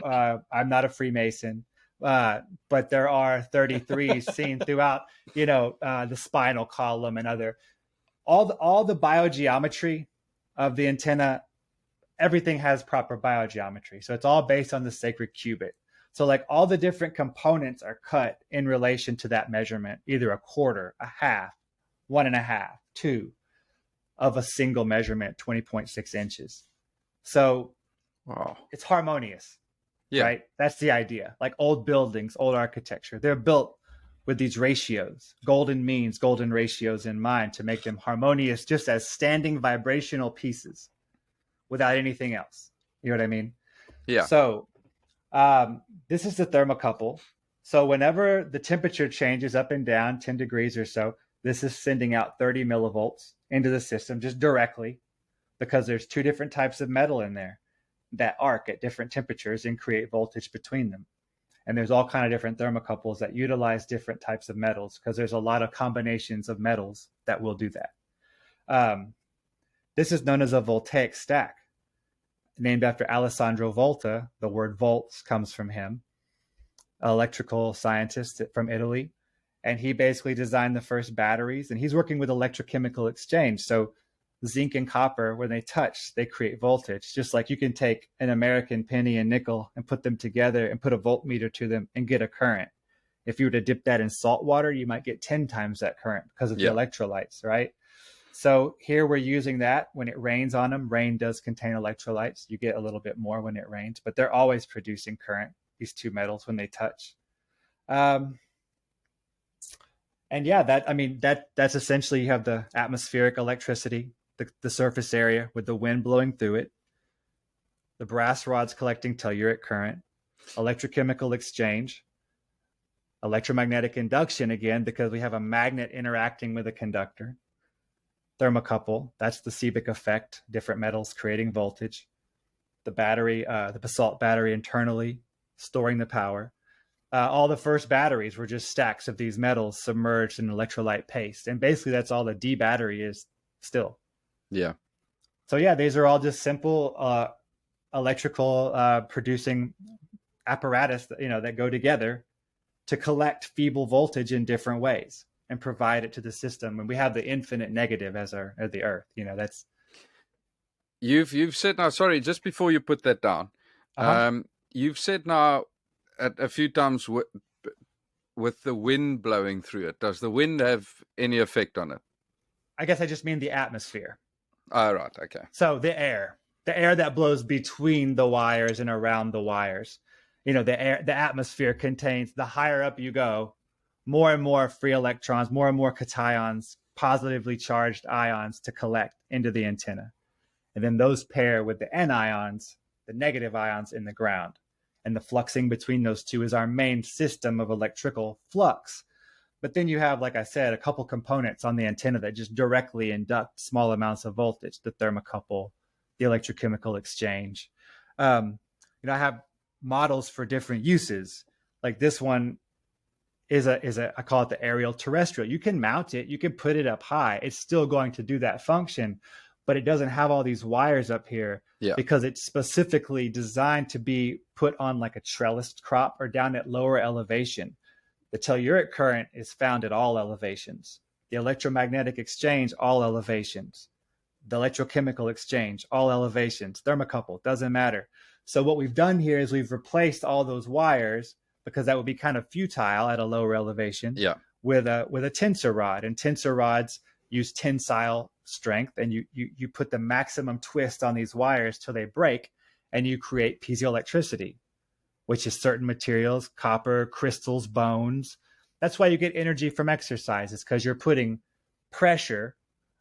I'm not a Freemason, but there are 33 seen throughout, the spinal column and other all the biogeometry of the antenna. Everything has proper biogeometry. So it's all based on the sacred cubit. So like all the different components are cut in relation to that measurement, either a quarter, a half, 1.5, 2 of a single measurement, 20.6 inches. So it's harmonious, right? That's the idea. Like old buildings, old architecture, they're built with these ratios, golden means, golden ratios in mind to make them harmonious, just as standing vibrational pieces without anything else. You know what I mean? Yeah. So this is the thermocouple. So whenever the temperature changes up and down 10 degrees or so, this is sending out 30 millivolts into the system just directly, because there's two different types of metal in there that arc at different temperatures and create voltage between them. And there's all kind of different thermocouples that utilize different types of metals, because there's a lot of combinations of metals that will do that. This is known as a voltaic stack, named after Alessandro Volta. The word volts comes from him, an electrical scientist from Italy. And he basically designed the first batteries, and he's working with electrochemical exchange. So zinc and copper, when they touch, they create voltage. Just like you can take an American penny and nickel and put them together and put a voltmeter to them and get a current. If you were to dip that in salt water, you might get 10 times that current because of the electrolytes, right? So here we're using that when it rains on them. Rain does contain electrolytes. You get a little bit more when it rains, but they're always producing current, these two metals, when they touch. And yeah, that's essentially, you have the atmospheric electricity, the surface area with the wind blowing through it, the brass rods collecting telluric current, electrochemical exchange, electromagnetic induction again, because we have a magnet interacting with a conductor, thermocouple, that's the Seebeck effect, different metals creating voltage, the battery, the basalt battery internally storing the power. All the first batteries were just stacks of these metals submerged in electrolyte paste. And basically that's all the D battery is still. Yeah. So yeah, these are all just simple electrical producing apparatus that go together to collect feeble voltage in different ways and provide it to the system. And we have the infinite negative as the Earth. That's you've said now. Sorry, just before you put that down, you've said now a few times with the wind blowing through it. Does the wind have any effect on it? I guess I just mean the atmosphere. Oh, right. Okay. So the air that blows between the wires and around the wires. The atmosphere contains, the higher up you go, more and more free electrons, more and more cations, positively charged ions to collect into the antenna. And then those pair with the anions, the negative ions in the ground. And the fluxing between those two is our main system of electrical flux. But then you have, like I said, a couple components on the antenna that just directly induct small amounts of voltage, the thermocouple, the electrochemical exchange. I have models for different uses. Like this one is I call it the aerial terrestrial. You can mount it, you can put it up high. It's still going to do that function, but it doesn't have all these wires up here because it's specifically designed to be put on like a trellised crop or down at lower elevation. The telluric current is found at all elevations. The electromagnetic exchange, all elevations. the electrochemical exchange, all elevations, thermocouple, doesn't matter. So what we've done here is we've replaced all those wires, because that would be kind of futile at a lower elevation, with a tensor rod. And tensor rods use tensile strength, and you put the maximum twist on these wires till they break, and you create piezoelectricity, which is certain materials, copper, crystals, bones. That's why you get energy from exercise. It's because you're putting pressure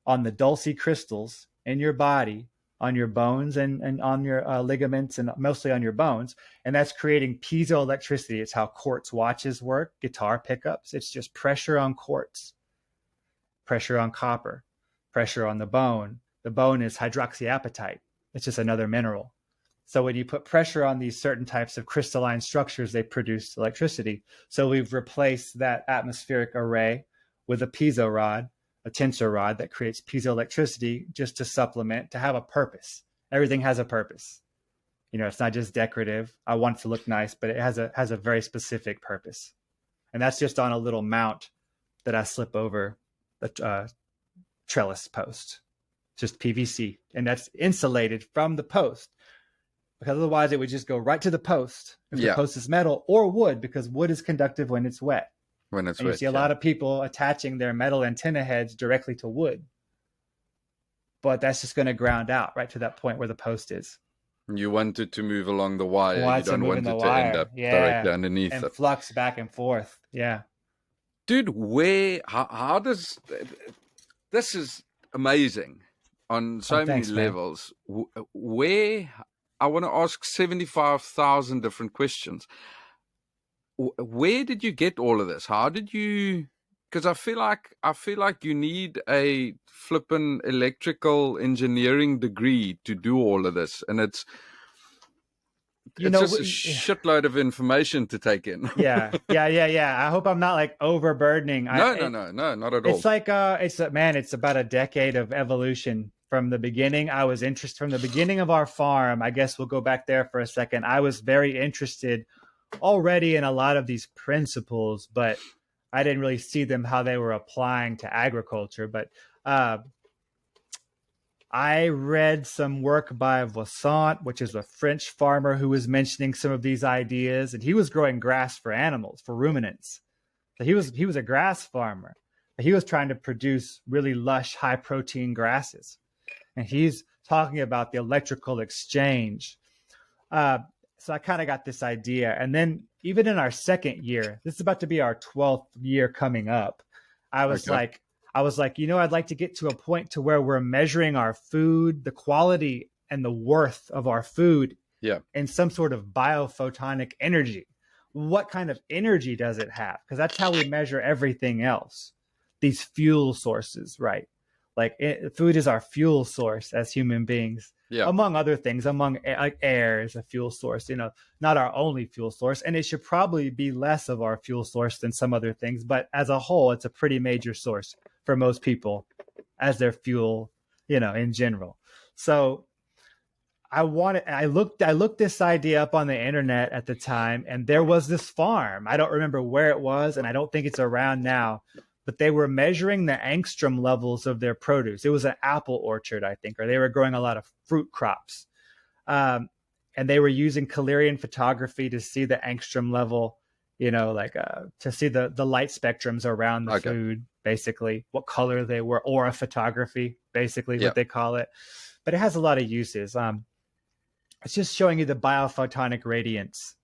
on the dulce crystals in your body, on your bones and on your ligaments, and mostly on your bones. And that's creating piezoelectricity. It's how quartz watches work, guitar pickups. It's just pressure on quartz, pressure on copper, pressure on the bone. The bone is hydroxyapatite. It's just another mineral. So when you put pressure on these certain types of crystalline structures, they produce electricity. So we've replaced that atmospheric array with a piezo rod, a tensor rod that creates piezoelectricity, just to supplement, to have a purpose. Everything has a purpose. You know, it's not just decorative. I want it to look nice, but it has a very specific purpose. And that's just on a little mount that I slip over the trellis post. Just PVC. And that's insulated from the post, because otherwise it would just go right to the post if the post is metal, or wood, because wood is conductive when it's wet. When it's wet, you see a lot of people attaching their metal antenna heads directly to wood, but that's just going to ground out right to that point where the post is. You want it to move along the wire. You don't want it to end up directly underneath and it. Flux back and forth. Yeah. Dude, how does... This is amazing on so many levels. Where... I want to ask 75,000 different questions. Where did you get all of this? How did you... Because I feel like you need a flippin' electrical engineering degree to do all of this, and it's just a shitload of information to take in. Yeah. I hope I'm not like overburdening. No, not at all. It's like it's about a decade of evolution. From the beginning, I was interested. From the beginning of our farm, I guess we'll go back there for a second. I was very interested already in a lot of these principles, but I didn't really see them, how they were applying to agriculture. But I read some work by Voissant, which is a French farmer who was mentioning some of these ideas, and he was growing grass for animals, for ruminants. So he was a grass farmer. He was trying to produce really lush, high protein grasses. And he's talking about the electrical exchange. So I kind of got this idea. And then even in our second year, this is about to be our 12th year coming up, I was like, I'd like to get to a point to where we're measuring our food, the quality and the worth of our food in some sort of biophotonic energy. What kind of energy does it have? Because that's how we measure everything else. These fuel sources, right? Like food is our fuel source as human beings, among other things. Like air is a fuel source, not our only fuel source. And it should probably be less of our fuel source than some other things. But as a whole, it's a pretty major source for most people as their fuel, in general. So I looked this idea up on the internet at the time, and there was this farm. I don't remember where it was, and I don't think it's around now. But they were measuring the angstrom levels of their produce. It was an apple orchard, I think, or they were growing a lot of fruit crops. And they were using Calirian photography to see the angstrom level, to see the light spectrums around the food, basically, what color they were, aura photography, basically what they call it. But it has a lot of uses. It's just showing you the biophotonic radiance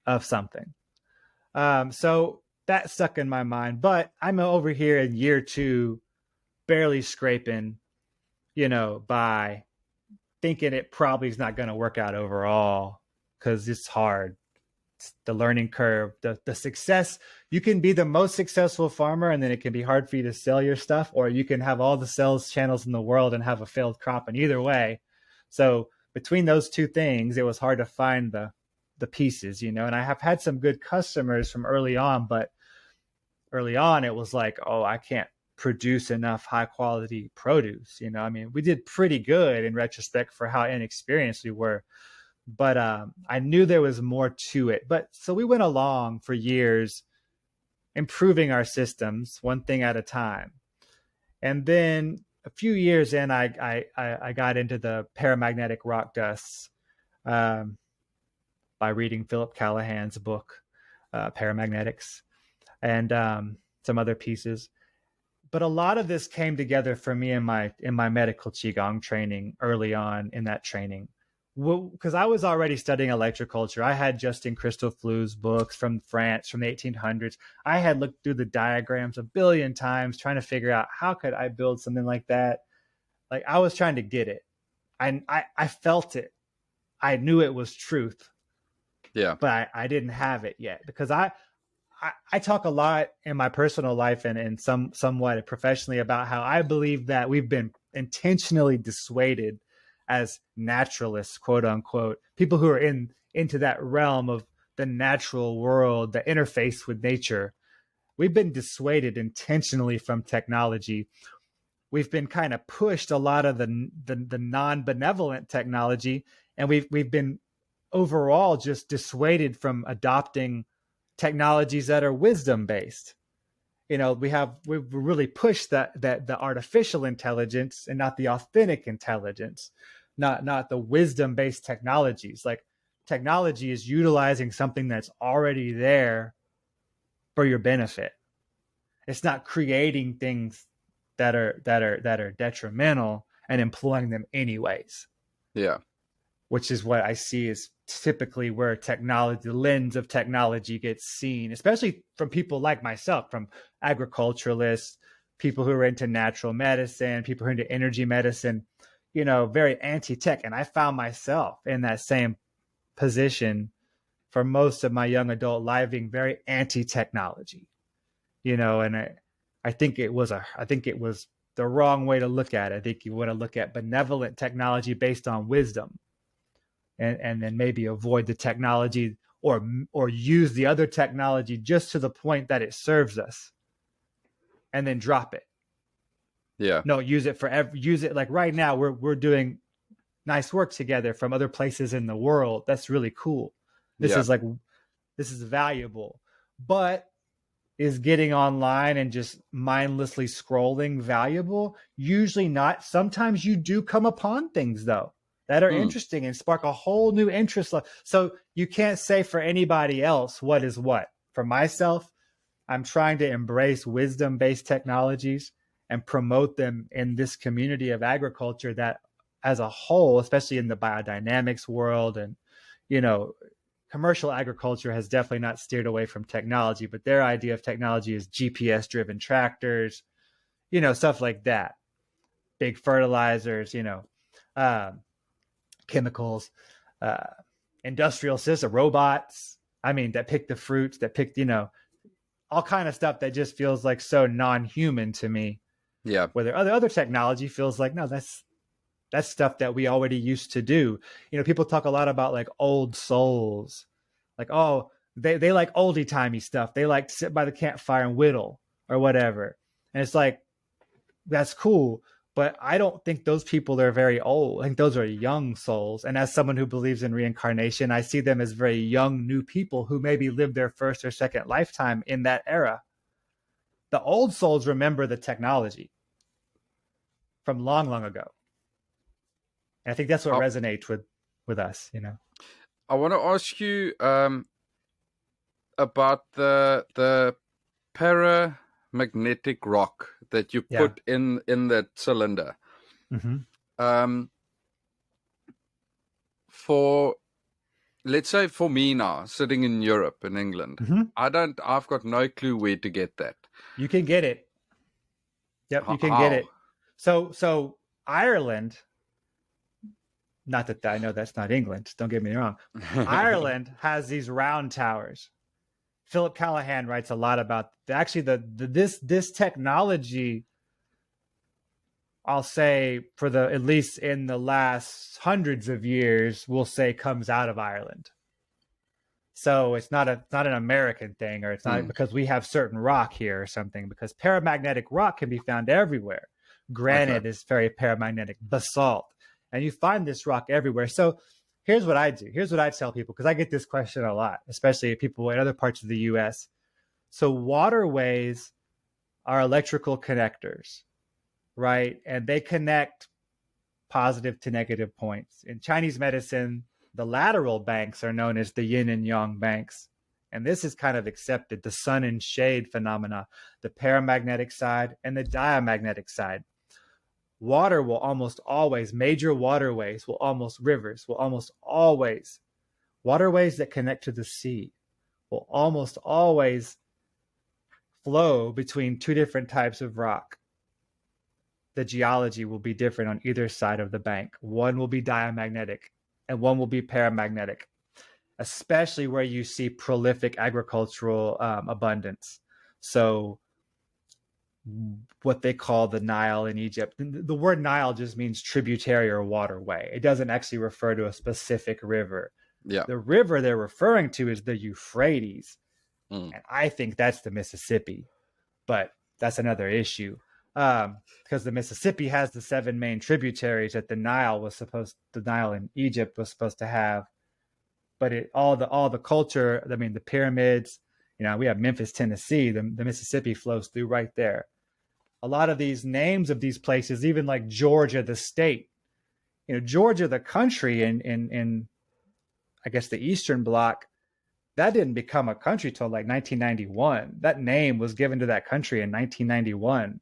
of something. So that stuck in my mind, but I'm over here in year 2, barely scraping, by thinking it probably is not going to work out overall because it's hard. It's the learning curve, the success. You can be the most successful farmer, and then it can be hard for you to sell your stuff, or you can have all the sales channels in the world and have a failed crop. And either way, so between those two things, it was hard to find the pieces, and I have had some good customers from early on, but early on it was like, oh, I can't produce enough high quality produce. We did pretty good in retrospect for how inexperienced we were, but I knew there was more to it. But so we went along for years, improving our systems one thing at a time. And then a few years in, I got into the paramagnetic rock dusts by reading Philip Callahan's book, Paramagnetics, and some other pieces. But a lot of this came together for me in my medical qigong training early on in that training, because I was already studying electroculture. I had Justin Crystal Flu's books from France from the 1800s. I had looked through the diagrams a billion times trying to figure out how could I build something like that. Like, I was trying to get it. I felt it. I knew it was truth. Yeah. But I didn't have it yet, because I talk a lot in my personal life and somewhat professionally about how I believe that we've been intentionally dissuaded as naturalists, quote unquote, people who are into that realm of the natural world, the interface with nature. We've been dissuaded intentionally from technology. We've been kind of pushed a lot of the non-benevolent technology, and we've been overall just dissuaded from adopting technologies that are wisdom based. We've really pushed that the artificial intelligence and not the authentic intelligence, not the wisdom based technologies. Like, technology is utilizing something that's already there for your benefit. It's not creating things that are detrimental and employing them anyways. Yeah. Which is what I see is typically where technology, the lens of technology, gets seen, especially from people like myself, from agriculturalists, people who are into natural medicine, people who are into energy medicine, very anti-tech. And I found myself in that same position for most of my young adult life, being very anti-technology, and I think it was the wrong way to look at it. I think you want to look at benevolent technology based on wisdom. And then maybe avoid the technology or use the other technology just to the point that it serves us, and then drop it. Yeah. No, use it like right now we're doing nice work together from other places in the world. That's really cool. This is valuable. But is getting online and just mindlessly scrolling valuable? Usually not. Sometimes you do come upon things though that are interesting and spark a whole new interest. So you can't say for anybody else what is what. For myself, I'm trying to embrace wisdom-based technologies and promote them in this community of agriculture that as a whole, especially in the biodynamics world, and, commercial agriculture has definitely not steered away from technology, but their idea of technology is GPS-driven tractors, stuff like that. Big fertilizers, chemicals, industrial system, robots. That pick the fruits, that pick, all kind of stuff that just feels like so non-human to me. Yeah. Whether other technology feels like, no, that's stuff that we already used to do. People talk a lot about like old souls, like, oh, they like oldie timey stuff. They like to sit by the campfire and whittle or whatever. And it's like, that's cool. But I don't think those people are very old. I think those are young souls. And as someone who believes in reincarnation, I see them as very young, new people who maybe lived their first or second lifetime in that era. The old souls remember the technology from long, long ago. And I think that's what resonates with us, I want to ask you about the paramagnetic rock that you put in that cylinder. Mm-hmm. For, let's say, for me now, sitting in Europe, in England, I've got no clue where to get that. You can get it. Yep, you can get it. So Ireland, not that I know that's not England, don't get me wrong. Ireland has these round towers. Philip Callahan writes a lot about this technology. I'll say at least in the last hundreds of years, we'll say comes out of Ireland. So it's not an American thing, or it's not because we have certain rock here or something, because paramagnetic rock can be found everywhere. Granite is very paramagnetic, basalt, and you find this rock everywhere. So here's what I do. Here's what I tell people, because I get this question a lot, especially people in other parts of the U.S. So waterways are electrical connectors. right? And they connect positive to negative points. In Chinese medicine, the lateral banks are known as the yin and yang banks. And this is kind of accepted, the sun and shade phenomena, the paramagnetic side and the diamagnetic side. Water will almost always, major waterways will almost, rivers will almost always, waterways that connect to the sea will almost always flow between two different types of rock. The geology will be different on either side of the bank. One will be diamagnetic and one will be paramagnetic, especially where you see prolific agricultural abundance. So what they call the Nile in Egypt, the word Nile just means tributary or waterway. It doesn't actually refer to a specific river. Yeah. The river they're referring to is the Euphrates. Mm. And I think that's the Mississippi, but that's another issue. Because the Mississippi has the 7 main tributaries that the Nile in Egypt was supposed to have. But all the culture, I mean, the pyramids, we have Memphis, Tennessee, the Mississippi flows through right there. A lot of these names of these places, even like Georgia, the state, Georgia, the country in I guess the Eastern Bloc, that didn't become a country till like 1991. That name was given to that country in 1991.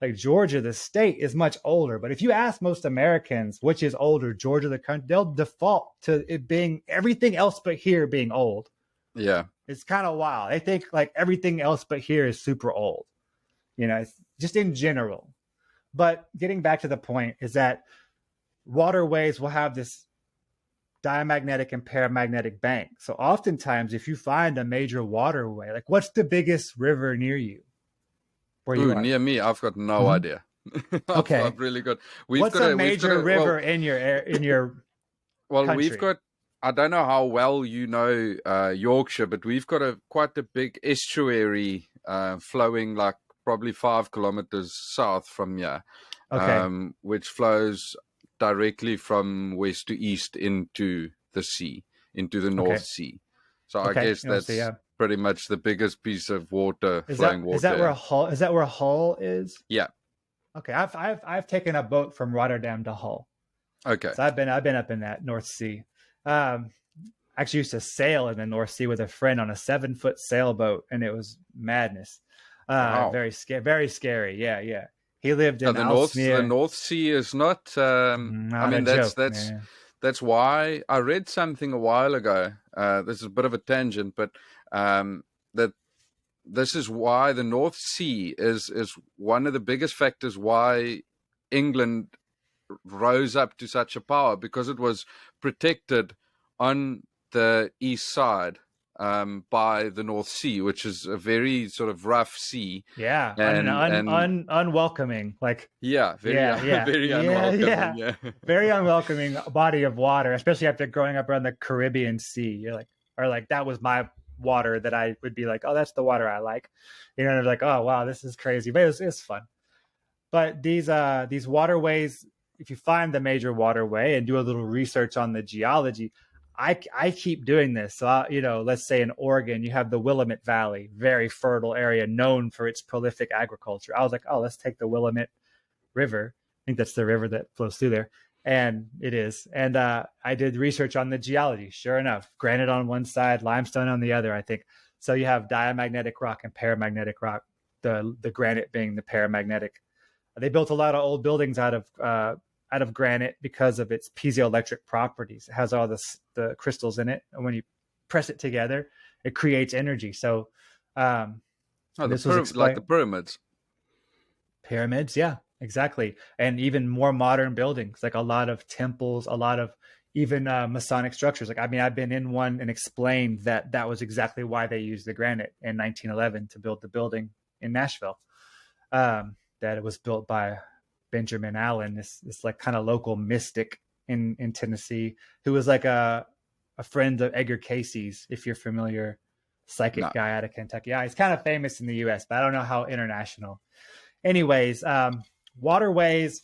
Like Georgia, the state, is much older. But if you ask most Americans which is older, Georgia, the country, they'll default to it being everything else but here being old. Yeah. It's kind of wild. They think like everything else but here is super old. It's just in general. But getting back to the point is that waterways will have this diamagnetic and paramagnetic bank. So oftentimes, if you find a major waterway, like what's the biggest river near you? Near me, I've got no idea. Okay, I've really got. What's a major river in your? Well, country? we've got. I don't know how well you know Yorkshire, but we've got quite a big estuary flowing like probably 5 kilometers south from here, which flows directly from west to east into the sea, into the North Sea. So I guess that's pretty much the biggest piece of water, flowing water. Is that where Hull? Is that where Hull is? Yeah. Okay, I've taken a boat from Rotterdam to Hull. Okay. So I've been up in that North Sea. Actually used to sail in the North Sea with a friend on a 7-foot sailboat, and it was madness. Wow. Very scary. Yeah. He lived in the North Sea is not. I mean, that's why I read something a while ago. This is a bit of a tangent, but that this is why the North Sea is one of the biggest factors why England rose up to such a power, because it was protected on the east side by the North Sea, which is a very sort of rough sea. Yeah, and unwelcoming. Like very unwelcoming. Yeah. Very unwelcoming body of water, especially after growing up around the Caribbean Sea. You're like, or like that was my water that I would be like, oh, that's the water I like. They're like, oh wow, this is crazy, but it's fun. But these waterways, if you find the major waterway and do a little research on the geology, I keep doing this. So, let's say in Oregon, you have the Willamette Valley, very fertile area known for its prolific agriculture. I was like, oh, let's take the Willamette River. I think that's the river that flows through there. And it is. And I did research on the geology. Sure enough, granite on one side, limestone on the other, I think. So you have diamagnetic rock and paramagnetic rock, the granite being the paramagnetic. They built a lot of old buildings out of granite because of its piezoelectric properties. It has all the crystals in it, and when you press it together, it creates energy. So, this was like the pyramids. Pyramids, yeah, exactly, and even more modern buildings, like a lot of temples, a lot of even Masonic structures. Like, I mean, I've been in one and explained that was exactly why they used the granite in 1911 to build the building in Nashville. That it was built by Benjamin Allen, this like kind of local mystic in Tennessee, who was like a friend of Edgar Casey's, if you're familiar, psychic guy out of Kentucky. Yeah, he's kind of famous in the US, but I don't know how international. Anyways, waterways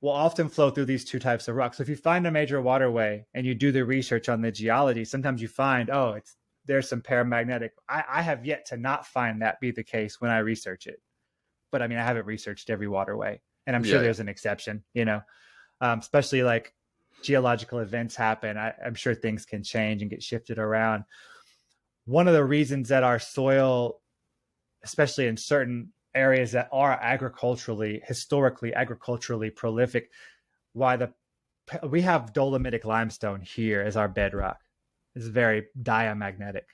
will often flow through these two types of rocks. So if you find a major waterway and you do the research on the geology, sometimes you find, there's some paramagnetic. I have yet to not find that be the case when I research it. But I mean, I haven't researched every waterway. And I'm sure there's an exception, especially like geological events happen. I'm sure things can change and get shifted around. One of the reasons that our soil, especially in certain areas that are historically agriculturally prolific, why we have dolomitic limestone here as our bedrock. It's very diamagnetic.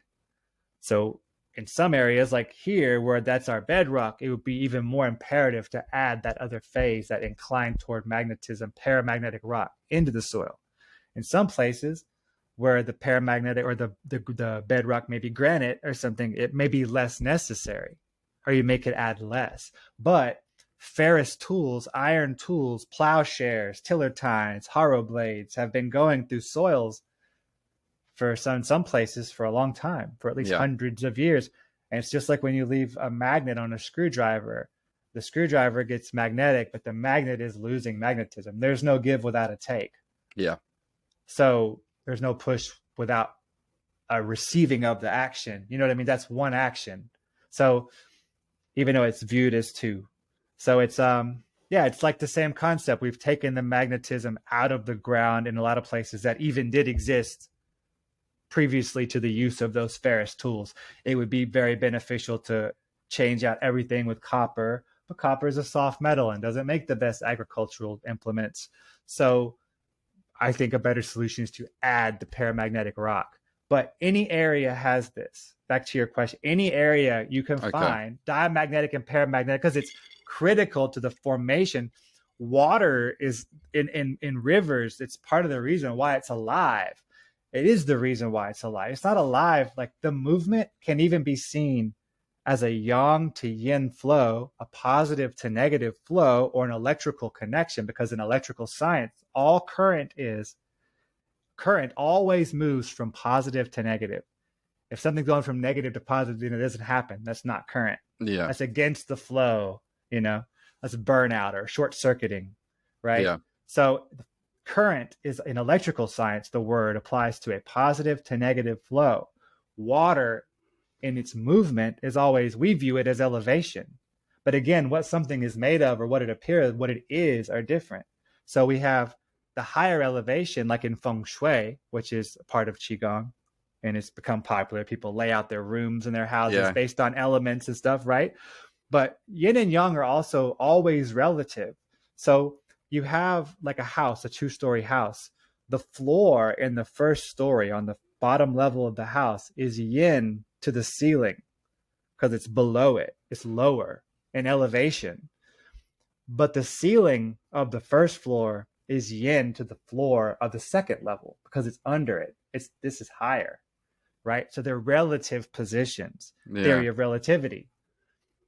So in some areas like here where that's our bedrock, it would be even more imperative to add that other phase, that incline toward magnetism, paramagnetic rock, into the soil. In some places where the paramagnetic or the bedrock may be granite or something, it may be less necessary, or you make it add less. But ferrous tools, iron tools, plowshares, tiller tines, harrow blades have been going through soils for some places for a long time, for at least hundreds of years. And it's just like when you leave a magnet on a screwdriver, the screwdriver gets magnetic, but the magnet is losing magnetism. There's no give without a take. Yeah. So there's no push without a receiving of the action. You know what I mean? That's one action. So even though it's viewed as two. So it's, it's like the same concept. We've taken the magnetism out of the ground in a lot of places that even did exist previously to the use of those ferrous tools. It would be very beneficial to change out everything with copper, but copper is a soft metal and doesn't make the best agricultural implements. So I think a better solution is to add the paramagnetic rock. But any area has this. Back to your question, any area you can find diamagnetic and paramagnetic, because it's critical to the formation. Water is in rivers. It's part of the reason why it's alive. It is the reason why it's alive. It's not alive. Like the movement can even be seen as a yang to yin flow, a positive to negative flow, or an electrical connection, because in electrical science, all current always moves from positive to negative. If something's going from negative to positive, it doesn't happen. That's not current. Yeah. That's against the flow, that's burnout or short circuiting, right? Yeah. So current is, in electrical science, the word applies to a positive to negative flow. Water in its movement is always, we view it as elevation. But again, what something is made of or what it appears, what it is, are different. So we have the higher elevation, like in feng shui, which is a part of qigong, and it's become popular. People lay out their rooms and their houses based on elements and stuff, right? But yin and yang are also always relative. So you have like a house, a 2-story house. The floor in the first story on the bottom level of the house is yin to the ceiling because it's below it. It's lower in elevation. But the ceiling of the first floor is yin to the floor of the second level because it's under it. This is higher, right? So they're relative positions, theory of relativity.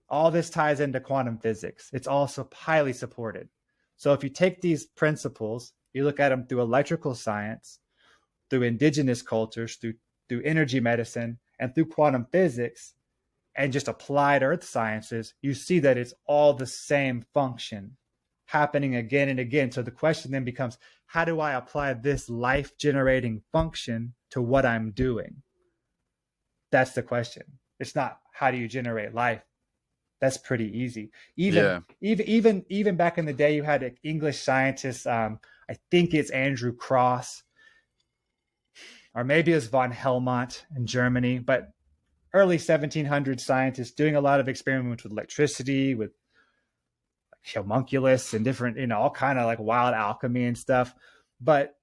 All this ties into quantum physics. It's also highly supported. So if you take these principles, you look at them through electrical science, through indigenous cultures, through energy medicine, and through quantum physics, and just applied earth sciences, you see that it's all the same function happening again and again. So the question then becomes, how do I apply this life-generating function to what I'm doing? That's the question. It's not how do you generate life. That's pretty easy. Even back in the day, you had an English scientist, I think it's Andrew Cross, or maybe it's von Helmont in Germany, but early 1700s scientists doing a lot of experiments with electricity, with homunculus and different, all kind of like wild alchemy and stuff. But,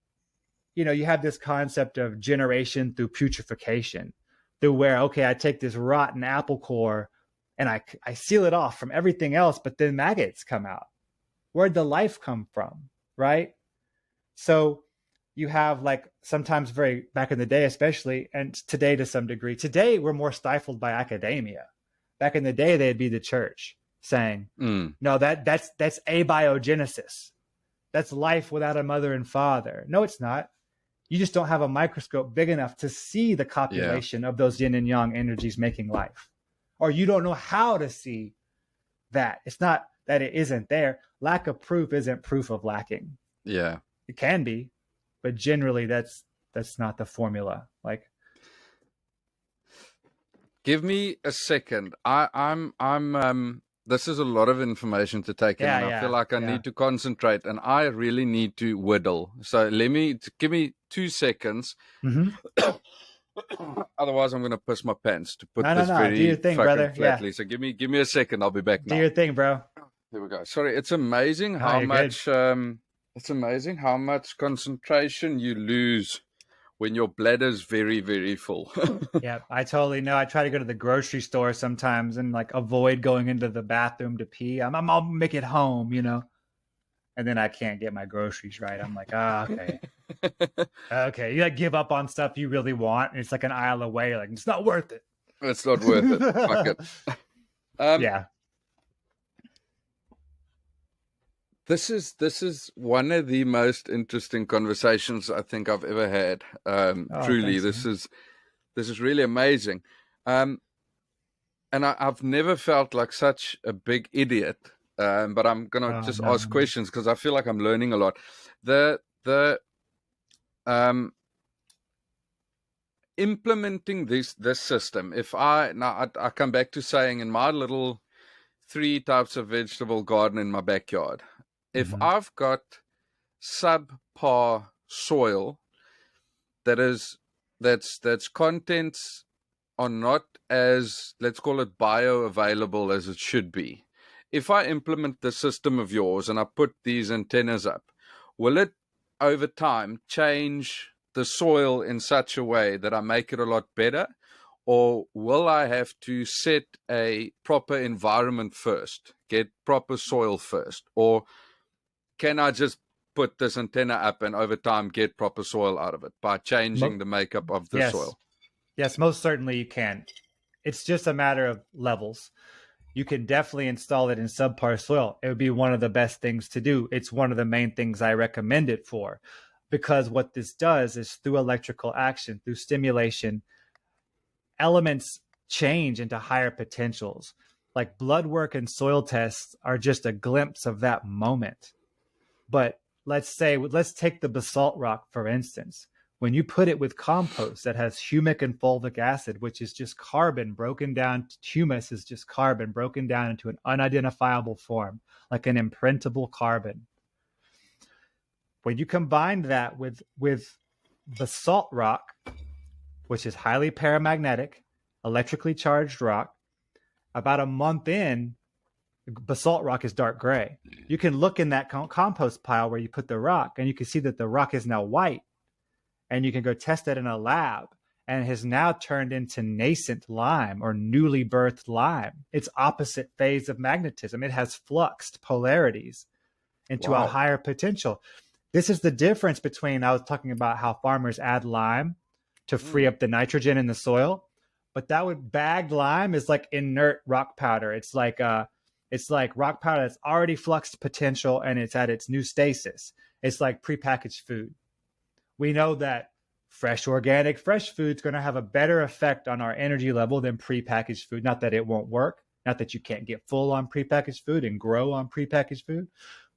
you have this concept of generation through putrefaction, through where, okay, I take this rotten apple core and I seal it off from everything else, but then maggots come out. Where'd the life come from, right? So you have like sometimes very back in the day, especially, and today to some degree. Today we're more stifled by academia. Back in the day, they'd be the church saying, no, that's abiogenesis. That's life without a mother and father. No, it's not. You just don't have a microscope big enough to see the copulation of those yin and yang energies making life. Or you don't know how to see that. It's not that it isn't there. Lack of proof isn't proof of lacking. Yeah. It can be, but generally that's not the formula. Like, give me a second. I'm this is a lot of information to take in, Yeah, and I feel like I yeah. need to concentrate, and I really need to whittle. So give me 2 seconds. Hmm. Otherwise, I'm going to piss my pants, to put this No. Do your very thing, fucking brother. Yeah. flatly. So give me a second. I'll be back Do now. your thing, bro. Here we go. Sorry, it's amazing Oh, how you're good. much concentration you lose when your bladder's very, very full. Yeah, I totally know. I try to go to the grocery store sometimes and like avoid going into the bathroom to pee. I'll make it home, and then I can't get my groceries right. I'm like, okay. Okay. You like give up on stuff you really want, and it's like an aisle away. You're like, it's not worth it. It's not worth it. Fuck it. Yeah. This is one of the most interesting conversations I think I've ever had. Truly, Thanks, this is really amazing. And I've never felt like such a big idiot. But I'm gonna just ask questions because I feel like I'm learning a lot. The implementing this system. If I come back to saying, in my little 3 types of vegetable garden in my backyard, if I've got subpar soil that's contents are not as, let's call it, bioavailable as it should be, if I implement the system of yours and I put these antennas up, will it over time change the soil in such a way that I make it a lot better? Or will I have to set a proper environment first, get proper soil first? Or can I just put this antenna up and over time get proper soil out of it by changing the makeup of the soil? Yes, most certainly you can. It's just a matter of levels. You can definitely install it in subpar soil. It would be one of the best things to do. It's one of the main things I recommend it for, because what this does is, through electrical action, through stimulation, elements change into higher potentials. Like blood work and soil tests are just a glimpse of that moment. But let's take the basalt rock, for instance. When you put it with compost that has humic and fulvic acid, which is just carbon broken down, humus is just carbon broken down into an unidentifiable form, like an imprintable carbon. When you combine that with basalt rock, which is highly paramagnetic, electrically charged rock, about a month in, basalt rock is dark gray. You can look in that compost pile where you put the rock, and you can see that the rock is now white. And you can go test it in a lab, and it has now turned into nascent lime, or newly birthed lime. It's opposite phase of magnetism. It has fluxed polarities into a higher potential. This is the difference between, I was talking about how farmers add lime to free up the nitrogen in the soil, but bagged lime is like inert rock powder. It's like rock powder that's already fluxed potential and it's at its new stasis. It's like prepackaged food. We know that fresh food is going to have a better effect on our energy level than prepackaged food. Not that it won't work, not that you can't get full on prepackaged food and grow on prepackaged food,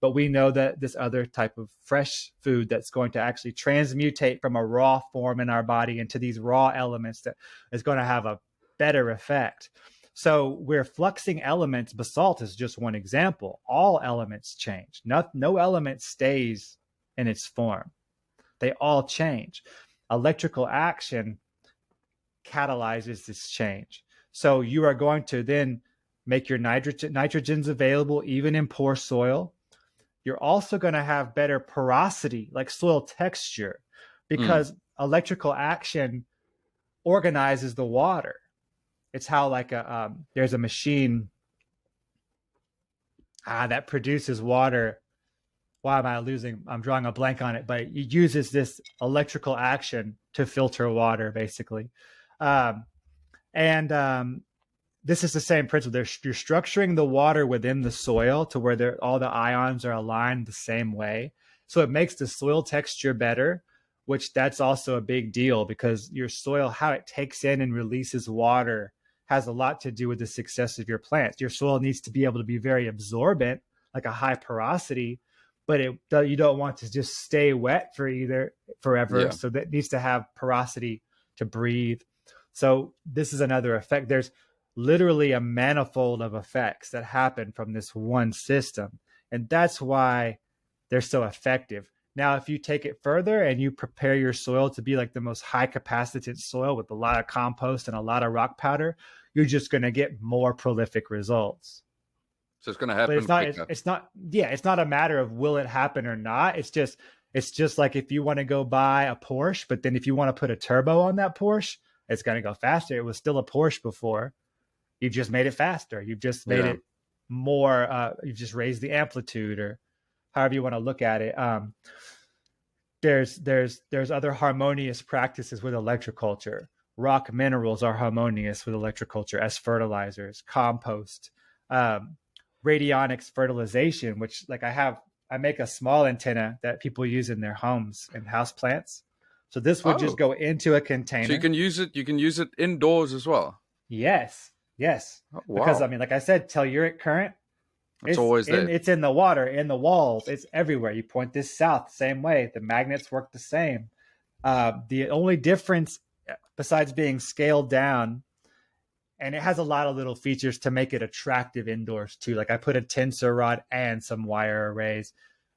but we know that this other type of fresh food that's going to actually transmutate from a raw form in our body into these raw elements that is going to have a better effect. So we're fluxing elements. Basalt is just one example. All elements change. No element stays in its form. They all change. Electrical action catalyzes this change. So you are going to then make your nitrogens available even in poor soil. You're also going to have better porosity, like soil texture, because electrical action organizes the water. It's how there's a machine that produces water. Why am I losing? I'm drawing a blank on it, but it uses this electrical action to filter water, basically. This is the same principle. You're structuring the water within the soil to where all the ions are aligned the same way. So it makes the soil texture better, which that's also a big deal, because your soil, how it takes in and releases water, has a lot to do with the success of your plants. Your soil needs to be able to be very absorbent, like a high porosity, but you don't want to just stay wet forever. Yeah. So that needs to have porosity to breathe. So this is another effect. literally a manifold of effects that happen from this one system. And that's why they're so effective. Now, if you take it further and you prepare your soil to be like the most high capacitance soil with a lot of compost and a lot of rock powder, you're just going to get more prolific results. So it's going to But happen it's not, quicker. it's not a matter of will it happen or not. It's just like if you want to go buy a Porsche, but then if you want to put a turbo on that Porsche, it's going to go faster. It was still a Porsche before. You've just made it faster. You've just made it more, you've just raised the amplitude, or however you want to look at it. There's other harmonious practices with electroculture. Rock minerals are harmonious with electroculture as fertilizers, compost, radionics fertilization, which like I make a small antenna that people use in their homes and house plants. So this would just go into a container. So you can use it indoors as well. Yes. Oh, wow. Because I mean, like I said, telluric current, it's always there. It's in the water, in the walls, it's everywhere. You point this south, same way. The magnets work the same. The only difference, besides being scaled down, and it has a lot of little features to make it attractive indoors too. Like I put a tensor rod and some wire arrays,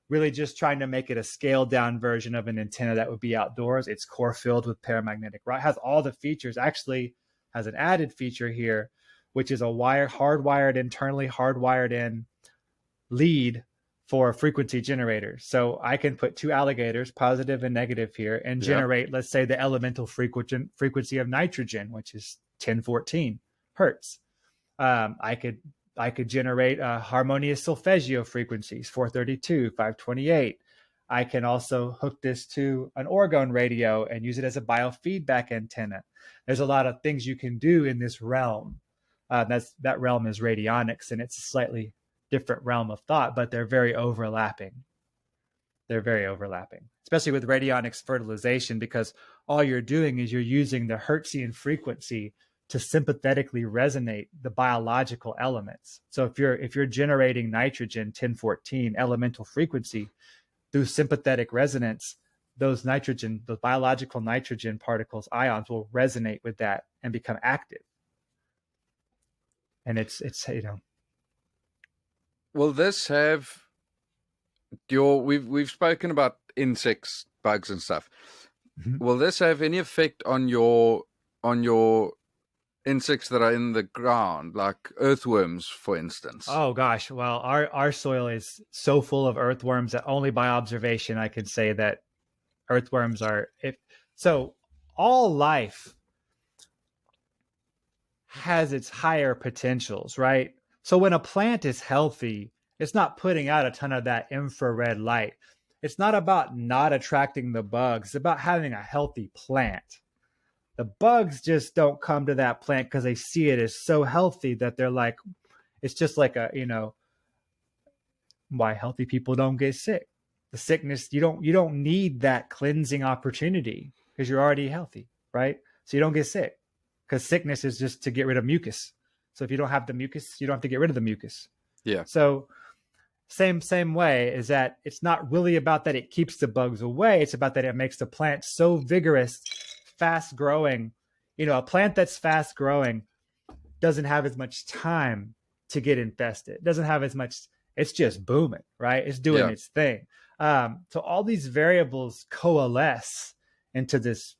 really just trying to make it a scaled down version of an antenna that would be outdoors. It's core filled with paramagnetic rod. It has all the features. Actually has an added feature here, which is a internally hardwired in lead for frequency generators. So I can put two alligators, positive and negative here, and generate, let's say, the elemental frequency of nitrogen, which is 1014 hertz. I could generate harmonious solfeggio frequencies, 432, 528. I can also hook this to an orgone radio and use it as a biofeedback antenna. There's a lot of things you can do in this realm. That realm is radionics, and it's a slightly different realm of thought, but they're very overlapping. Especially with radionics fertilization, because all you're doing is you're using the Hertzian frequency to sympathetically resonate the biological elements. So if you're generating nitrogen 1014 elemental frequency through sympathetic resonance, those biological nitrogen particles, ions, will resonate with that and become active. And it's Will this have we've spoken about insects, bugs and stuff. Mm-hmm. Will this have any effect on your insects that are in the ground, like earthworms, for instance? Oh gosh, well, our soil is so full of earthworms that only by observation I can say that earthworms are all life has its higher potentials, right? So when a plant is healthy, it's not putting out a ton of that infrared light. It's not about not attracting the bugs. It's about having a healthy plant. The bugs just don't come to that plant because they see it as so healthy that they're like, it's just like why healthy people don't get sick. The sickness, you don't need that cleansing opportunity because you're already healthy, right? So you don't get sick, because sickness is just to get rid of mucus. So if you don't have the mucus, you don't have to get rid of the mucus. Yeah. So same way is that it's not really about that it keeps the bugs away. It's about that it makes the plant so vigorous, fast growing. A plant that's fast growing doesn't have as much time to get infested. It doesn't have as much. It's just booming, right? It's doing its thing. So all these variables coalesce into this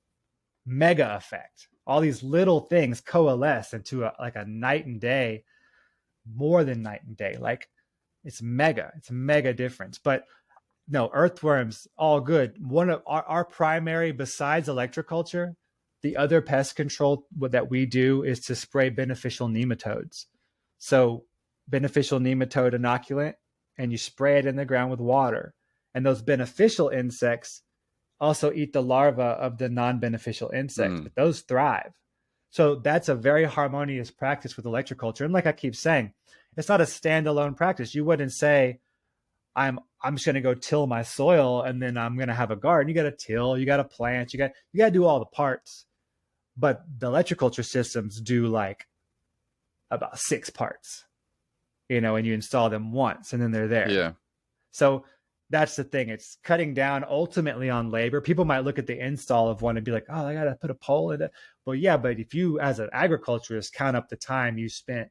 mega effect. All these little things coalesce into a night and day, more than night and day. Like it's a mega difference. But no, earthworms, all good. One of our primary, besides electroculture, the other pest control that we do is to spray beneficial nematodes. So beneficial nematode inoculant, and you spray it in the ground with water. And those beneficial insects also eat the larvae of the non-beneficial insects, but those thrive. So that's a very harmonious practice with electroculture. And like I keep saying, it's not a standalone practice. You wouldn't say, I'm just going to go till my soil and then I'm going to have a garden. You got to till, you got to plant, you got to do all the parts. But the electroculture systems do like about 6 parts, and you install them once and then they're there. Yeah. So that's the thing. It's cutting down ultimately on labor. People might look at the install of one and be like, oh, I got to put a pole in it. Well, yeah, but if you, as an agriculturist, count up the time you spent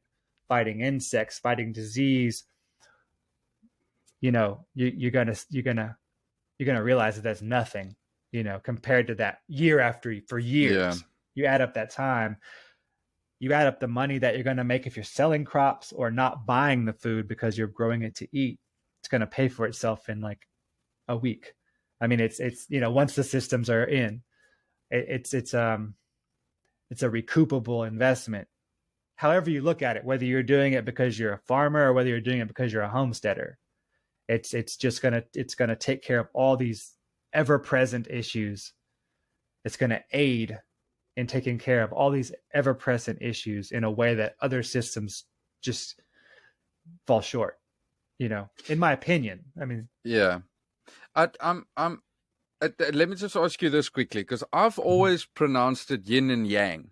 fighting insects, fighting disease, you're gonna realize that that's nothing, compared to that year after for years. Yeah. You add up that time, you add up the money that you're going to make if you're selling crops or not buying the food because you're growing it to eat. It's going to pay for itself in like a week. I mean, it's once the systems are in, it's a recoupable investment. However you look at it, whether you're doing it because you're a farmer or whether you're doing it because you're a homesteader, it's gonna take care of all these ever-present issues. It's gonna aid in taking care of all these ever-present issues in a way that other systems just fall short. In my opinion. I mean, yeah. Let me just ask you this quickly, because I've always pronounced it yin and yang.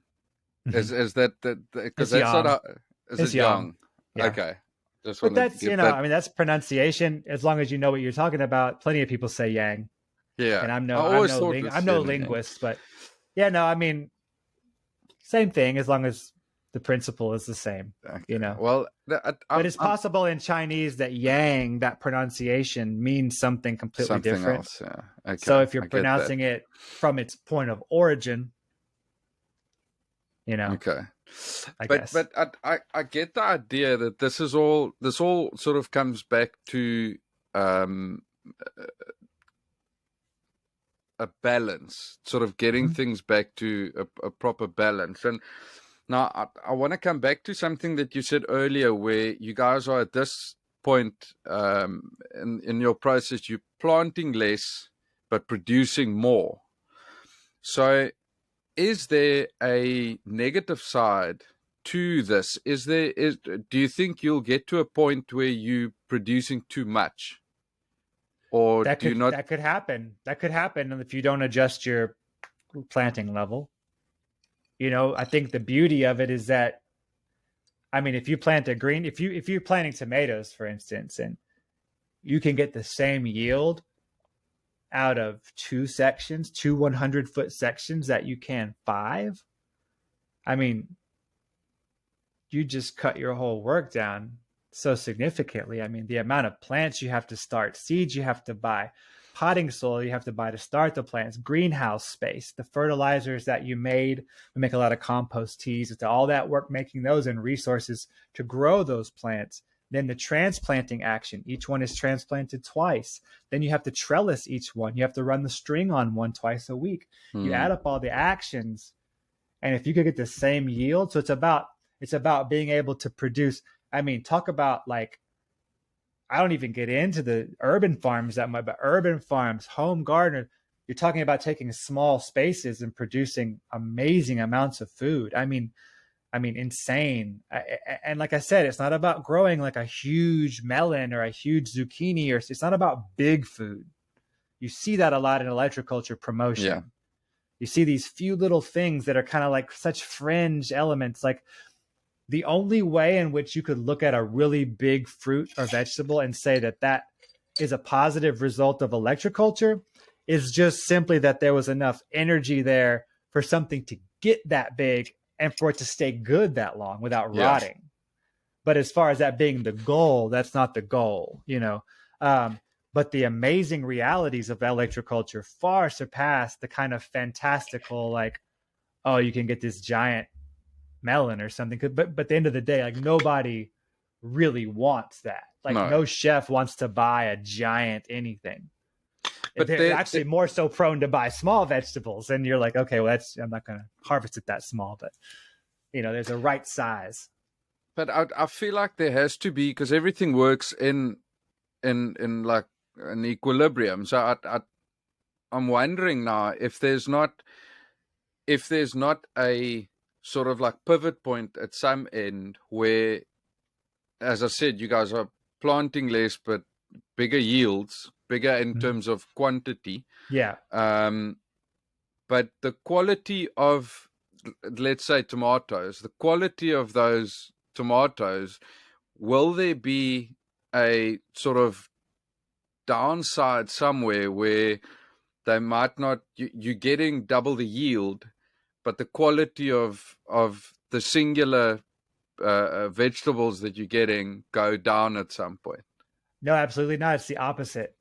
Is that because that's yang. not is It's it yang? Yeah. Okay. Just But wanted that's, to get that. I mean, that's pronunciation. As long as you know what you're talking about, plenty of people say yang. Yeah. And I'm I always no thought it's I'm no yin and yang. linguist, but yeah, no, I mean, same thing as long as the principle is the same. Okay. Well, but it's possible in Chinese that yang, that pronunciation, means something completely different. Else, yeah. Okay. So if you're pronouncing it from its point of origin, okay. I guess. But I get the idea that this all sort of comes back to a balance, sort of getting things back to a proper balance. And now I want to come back to something that you said earlier, where you guys are at this point in your process, you're planting less but producing more. So is there a negative side to this? Do you think you'll get to a point where you're producing too much? Or that do you not? That could happen. That could happen if you don't adjust your planting level. I think the beauty of it is that, I mean, if you plant if you're planting tomatoes, for instance, and you can get the same yield out of two 100-foot sections that you can 5, I mean, you just cut your whole work down so significantly. I mean, the amount of plants you have to start, seeds you have to buy, potting soil you have to buy to start the plants, greenhouse space, the fertilizers that you made. We make a lot of compost teas. It's all that work making those and resources to grow those plants. Then the transplanting action. Each one is transplanted twice. Then you have to trellis each one. You have to run the string on one twice a week. You add up all the actions, and if you could get the same yield, so it's about being able to produce. I mean, talk about, like, I don't even get into the urban farms that much, but urban farms, home gardener, you're talking about taking small spaces and producing amazing amounts of food. I mean, insane. And like I said, it's not about growing like a huge melon or a huge zucchini, or it's not about big food. You see that a lot in electroculture promotion. Yeah. You see these few little things that are kind of like such fringe elements. Like, the only way in which you could look at a really big fruit or vegetable and say that that is a positive result of electroculture is just simply that there was enough energy there for something to get that big and for it to stay good that long without rotting. But as far as that being the goal, that's not the goal, but the amazing realities of electroculture far surpass the kind of fantastical, like, oh, you can get this giant melon or something. But at the end of the day, like, nobody really wants that. Like, no chef wants to buy a giant anything. But they're actually more so prone to buy small vegetables. And you're like, okay, well, I'm not going to harvest it that small, but there's a right size. But I feel like there has to be, because everything works in like an equilibrium. So I'm wondering now if there's not a sort of like pivot point at some end where, as I said, you guys are planting less but bigger yields, bigger in terms of quantity. Yeah. But the quality of, let's say, tomatoes, the quality of those tomatoes, will there be a sort of downside somewhere where they might not, you're getting double the yield, but the quality of the singular vegetables that you're getting go down at some point. No, absolutely not. It's the opposite.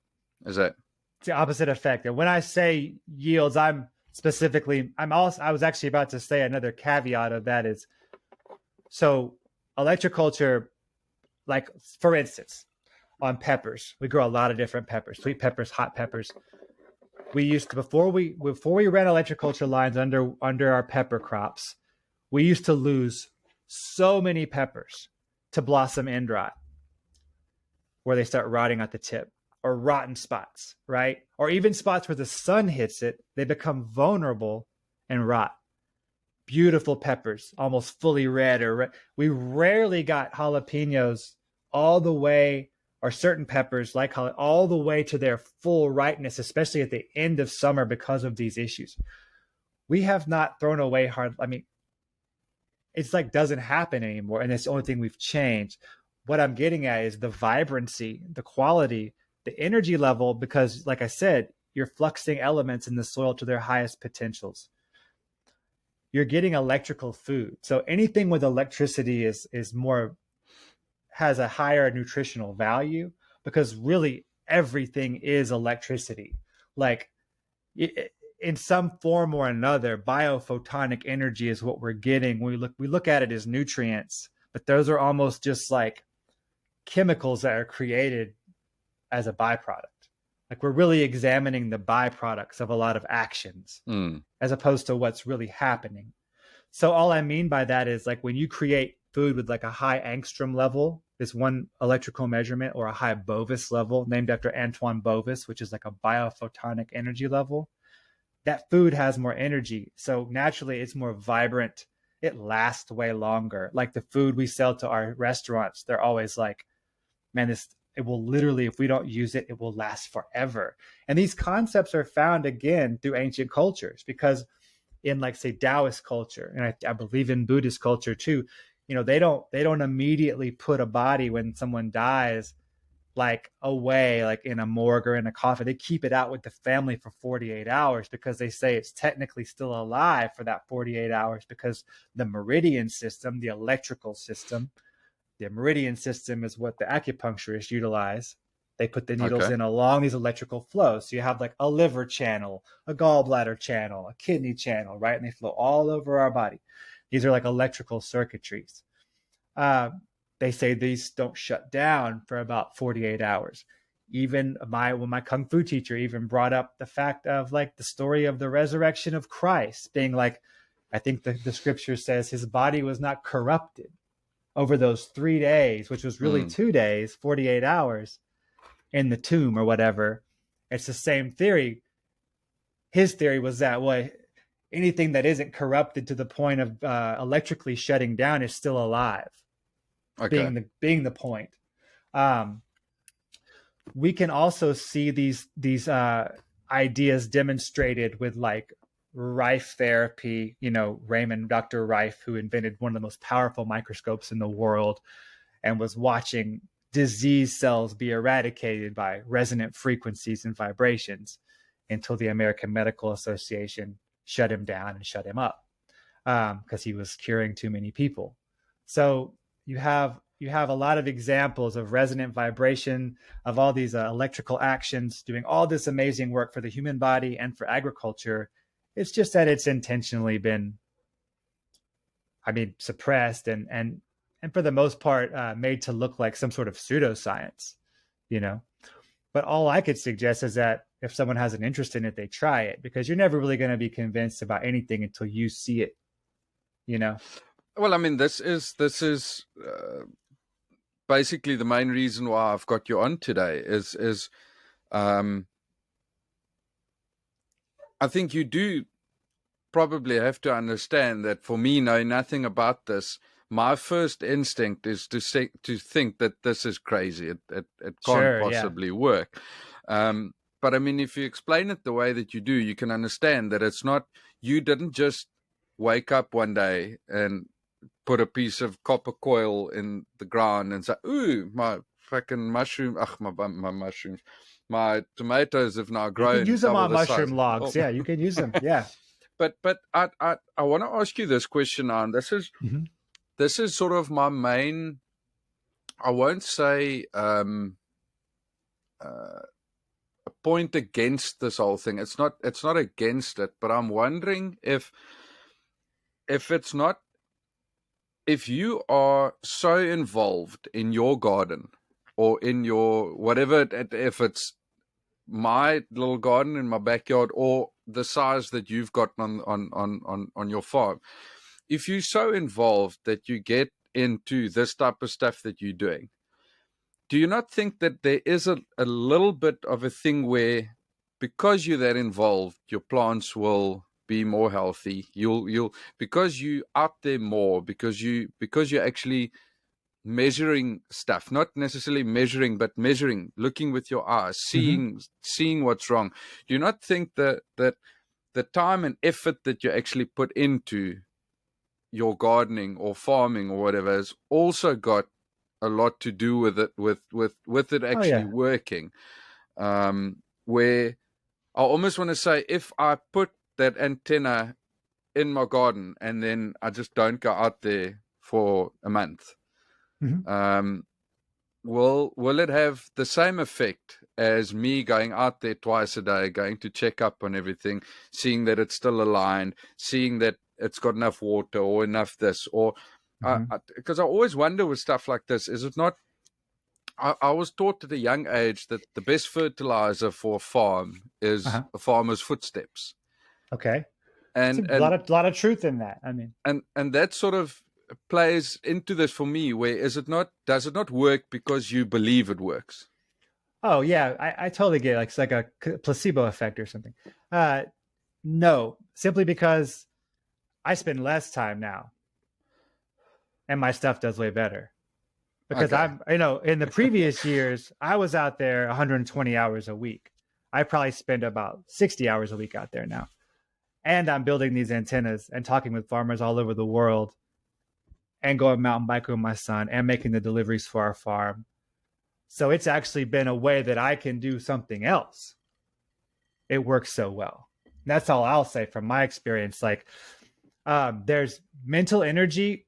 Is that? It's the opposite effect. And when I say yields, I was actually about to say another caveat of that is, so electroculture, like for instance, on peppers, we grow a lot of different peppers, sweet peppers, hot peppers. We used to, before we ran electroculture lines under our pepper crops, we used to lose so many peppers to blossom end rot, where they start rotting at the tip, or rotten spots, right? Or even spots where the sun hits it, they become vulnerable and rot. Beautiful peppers, almost fully red or red. We rarely got jalapenos all the way, or certain peppers like all the way to their full ripeness, especially at the end of summer because of these issues. We have not thrown away it's like doesn't happen anymore, and it's the only thing we've changed. What I'm getting at is the vibrancy, the quality, the energy level, because like I said, you're fluxing elements in the soil to their highest potentials. You're getting electrical food. So anything with electricity has a higher nutritional value, because really everything is electricity. Like in some form or another, biophotonic energy is what we're getting. We look at it as nutrients, but those are almost just like chemicals that are created as a byproduct. Like we're really examining the byproducts of a lot of actions as opposed to what's really happening. So all I mean by that is, like, when you create food with like a high angstrom level, is one electrical measurement, or a high Bovis level, named after Antoine Bovis, which is like a biophotonic energy level, that food has more energy. So naturally it's more vibrant. It lasts way longer. Like the food we sell to our restaurants, they're always like, man, it will literally, if we don't use it, it will last forever. And these concepts are found again through ancient cultures, because in, like, say, Taoist culture, and I believe in Buddhist culture too, they don't immediately put a body when someone dies like away, like in a morgue or in a coffin. They keep it out with the family for 48 hours, because they say it's technically still alive for that 48 hours, because the meridian system, the electrical system, the meridian system is what the acupuncturists utilize. They put the needles in along these electrical flows. So you have like a liver channel, a gallbladder channel, a kidney channel, right? And they flow all over our body. These are like electrical circuitries. They say these don't shut down for about 48 hours. Even my Kung Fu teacher even brought up the fact of, like, the story of the resurrection of Christ being like, I think the scripture says his body was not corrupted over those 3 days, which was really 2 days, 48 hours in the tomb or whatever. It's the same theory. His theory was that, well, anything that isn't corrupted to the point of electrically shutting down is still alive. Being the point. We can also see these ideas demonstrated with, like, Rife therapy. Dr. Rife, who invented one of the most powerful microscopes in the world and was watching disease cells be eradicated by resonant frequencies and vibrations, until the American Medical Association shut him down and shut him up, because he was curing too many people. So you have a lot of examples of resonant vibration, of all these electrical actions doing all this amazing work for the human body and for agriculture. It's just that it's intentionally been, suppressed and for the most part made to look like some sort of pseudoscience, But all I could suggest is that if someone has an interest in it, they try it, because you're never really going to be convinced about anything until you see it, Well, this is basically the main reason why I've got you on today is I think you do probably have to understand that, for me, knowing nothing about this, my first instinct is to think that this is crazy. It can't possibly work. But if you explain it the way that you do, you can understand that it's not, you didn't just wake up one day and put a piece of copper coil in the ground and say, ooh, my fucking mushroom, my mushrooms, my tomatoes have now You grown can use them double on the size. mushroom logs. Oh. Yeah, you can use them. Yeah. But I want to ask you this question now, and this is sort of my main. I won't say a point against this whole thing. It's not against it, but I'm wondering if it's not, if you are so involved in your garden or in your whatever, if it's my little garden in my backyard or the size that you've got on your farm, if you're so involved that you get into this type of stuff that you're doing, do you not think that there is a little bit of a thing where, because you're that involved, your plants will be more healthy? You'll because you out there more, because you're actually measuring stuff, not necessarily measuring, but measuring, looking with your eyes, seeing what's wrong. Do you not think that the time and effort that you actually put into your gardening or farming or whatever has also got a lot to do with it, with it actually working? Where I almost want to say, if I put that antenna in my garden and then I just don't go out there for a month, will it have the same effect as me going out there twice a day, going to check up on everything, seeing that it's still aligned, seeing that it's got enough water or enough this, or because I always wonder with stuff like this, is it not? I was taught at a young age that the best fertilizer for a farm is a farmer's footsteps. Okay. And a lot of truth in that. I mean, and that sort of plays into this for me, where does it not work because you believe it works? Oh yeah, I totally get it. Like, it's like a placebo effect or something. No, simply because I spend less time now and my stuff does way better. Because I'm, in the previous years, I was out there 120 hours a week. I probably spend about 60 hours a week out there now. And I'm building these antennas and talking with farmers all over the world and going mountain biking with my son and making the deliveries for our farm. So it's actually been a way that I can do something else. It works so well. That's all I'll say from my experience. Like, there's mental energy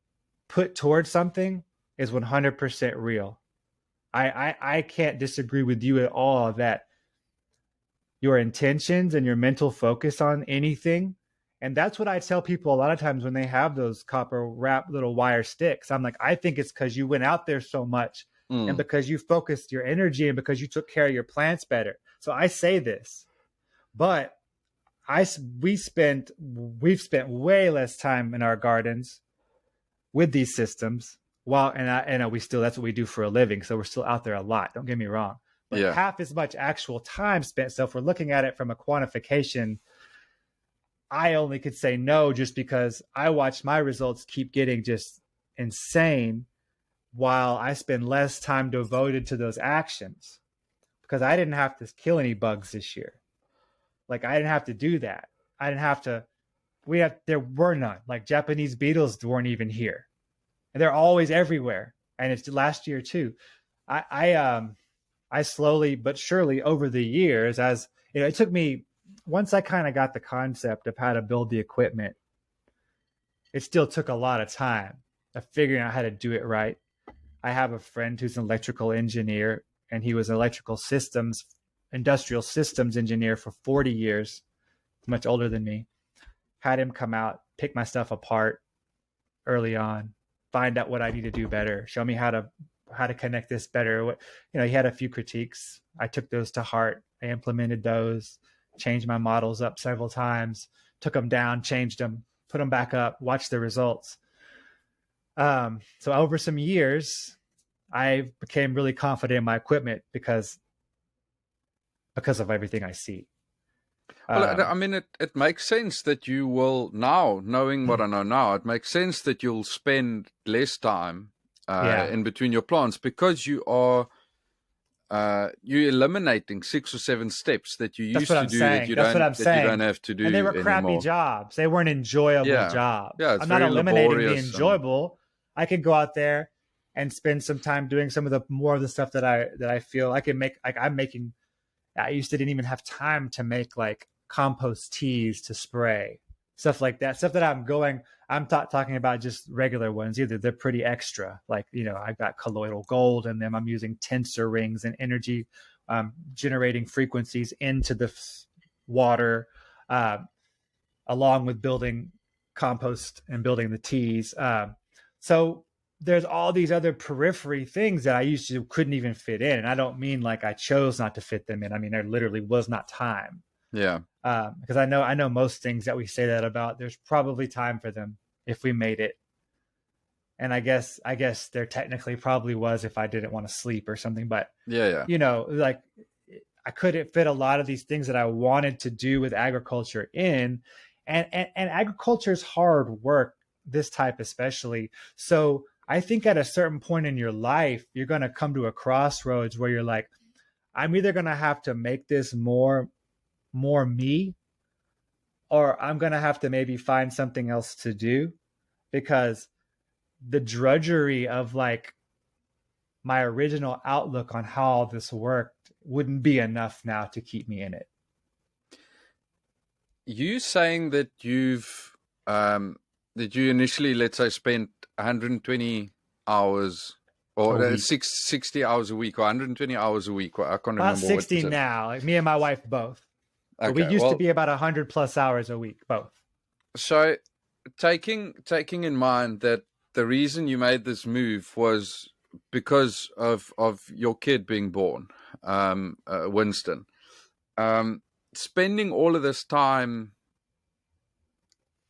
put towards something is 100% real. I can't disagree with you at all that your intentions and your mental focus on anything. And that's what I tell people a lot of times when they have those copper wrap little wire sticks. I'm like, I think it's because you went out there so much and because you focused your energy and because you took care of your plants better. So I say this, but we've spent way less time in our gardens with these systems. Well, and I know that's what we do for a living. So we're still out there a lot. Don't get me wrong. But half as much actual time spent. So if we're looking at it from a quantification, I only could say no just because I watch my results keep getting just insane while I spend less time devoted to those actions, because I didn't have to kill any bugs this year. Like, I didn't have to do that. I didn't have to. There were none. Like, Japanese beetles weren't even here. And they're always everywhere. And it's last year too. I slowly but surely over the years, as it took me, once I kind of got the concept of how to build the equipment, it still took a lot of time of figuring out how to do it right. I have a friend who's an electrical engineer, and he was an industrial systems engineer for 40 years, much older than me. Had him come out, pick my stuff apart early on, find out what I need to do better, show me how to connect this better. He had a few critiques. I took those to heart. I implemented those, changed my models up several times, took them down, changed them, put them back up, watched the results. So over some years, I became really confident in my equipment because of everything I see. Well, I mean, it makes sense that you will now, knowing what I know now, it makes sense that you'll spend less time in between your plants, because you are you're eliminating 6 or 7 steps that you used to do that you don't have to do anymore. And they were crappy jobs. They weren't enjoyable jobs. Yeah, I'm not eliminating the enjoyable. I could go out there and spend some time doing some of the more of the stuff that I feel I can make. Like, I'm making I used to didn't even have time to make like compost teas to spray, stuff like that. Stuff that I'm talking about just regular ones. Either they're pretty extra, like, I've got colloidal gold in them. I'm using tensor rings and energy generating frequencies into the water, uh, along with building compost and building the teas. So there's all these other periphery things that I used to couldn't even fit in. And I don't mean like I chose not to fit them in. I mean, there literally was not time. Yeah. Because I know most things that we say that about, there's probably time for them if we made it. And I guess there technically probably was if I didn't want to sleep or something. But Yeah. like I couldn't fit a lot of these things that I wanted to do with agriculture in. And agriculture is hard work, this type especially. So I think at a certain point in your life, you're going to come to a crossroads where you're like, I'm either going to have to make this more me, or I'm going to have to maybe find something else to do, because the drudgery of like my original outlook on how all this worked wouldn't be enough now to keep me in it. You saying that you initially, let's say, spent 120 hours or 60 hours a week, or 120 hours a week. I can't remember. About 60 now, like me and my wife both. Okay, but we used to be about 100 plus hours a week, both. So taking in mind that the reason you made this move was because of your kid being born, Winston, spending all of this time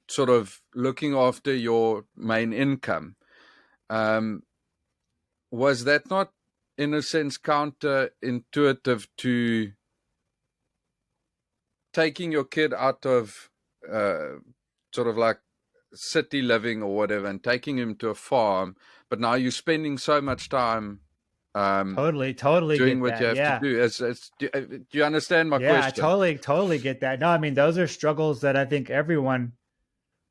sort of looking after your main income, was that not in a sense counterintuitive to taking your kid out of sort of like city living or whatever and taking him to a farm, but now you're spending so much time totally doing what you have to do. Do you understand my question? Yeah, I totally get that. No, I mean, those are struggles that I think everyone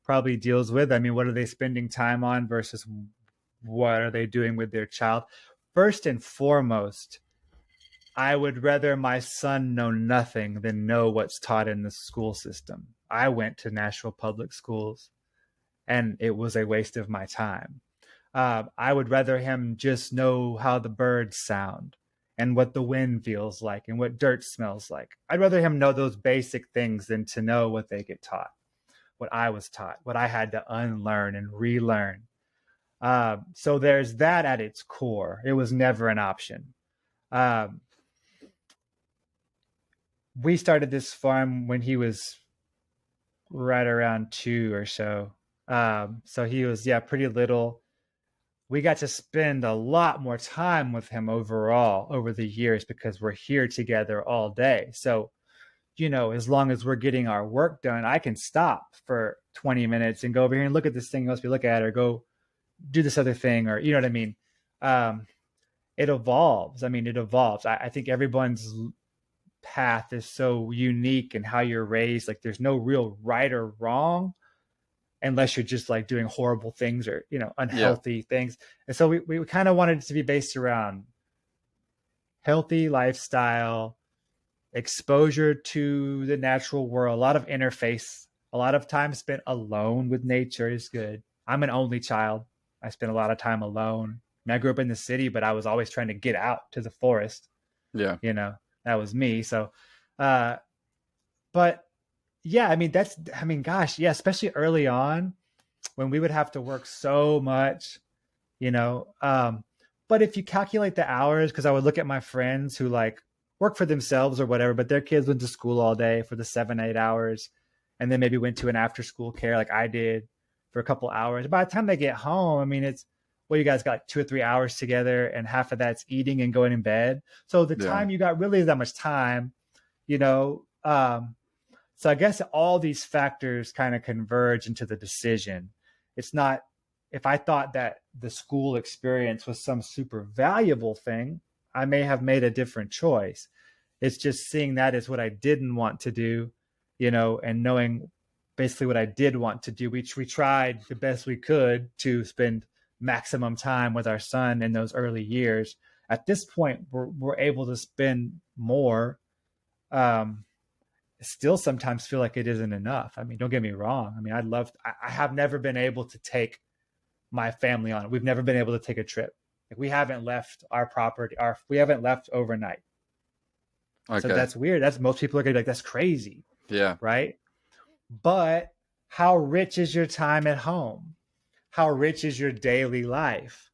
probably deals with. I mean, what are they spending time on versus what are they doing with their child? First and foremost, I would rather my son know nothing than know what's taught in the school system. I went to Nashville public schools, and it was a waste of my time. I would rather him just know how the birds sound and what the wind feels like and what dirt smells like. I'd rather him know those basic things than to know what they get taught, what I was taught, what I had to unlearn and relearn. So there's that at its core. It was never an option. We started this farm when he was right around 2 or so. So he was, pretty little. We got to spend a lot more time with him overall over the years because we're here together all day. So, as long as we're getting our work done, I can stop for 20 minutes and go over here and look at this thing you must be looking at, or go do this other thing, or, you know what I mean? It evolves. I think everyone's path is so unique in how you're raised. Like there's no real right or wrong, unless you're just like doing horrible things or, unhealthy things. And so we kind of wanted it to be based around healthy lifestyle, exposure to the natural world, a lot of interface, a lot of time spent alone with nature is good. I'm an only child. I spent a lot of time alone. I grew up in the city, but I was always trying to get out to the forest. Yeah. That was me. So, but yeah, gosh, yeah, especially early on when we would have to work so much, but if you calculate the hours, because I would look at my friends who like work for themselves or whatever, but their kids went to school all day for the 7-8 hours, and then maybe went to an after school care like I did for a couple hours. By the time they get home, it's, well, you guys got like 2 or 3 hours together, and half of that's eating and going in bed. So the time you got really that much time, so I guess all these factors kind of converge into the decision. It's not, if I thought that the school experience was some super valuable thing, I may have made a different choice. It's just seeing that as what I didn't want to do, and knowing basically what I did want to do. We tried the best we could to spend maximum time with our son in those early years. At this point, we're able to spend more um, still sometimes feel like it isn't enough. I mean, don't get me wrong. I mean, I have never been able to take my family on it. We've never been able to take a trip. Like we haven't left our property, we haven't left overnight. Okay. So that's weird. That's most people are gonna be like, that's crazy. Yeah. Right. But how rich is your time at home? How rich is your daily life?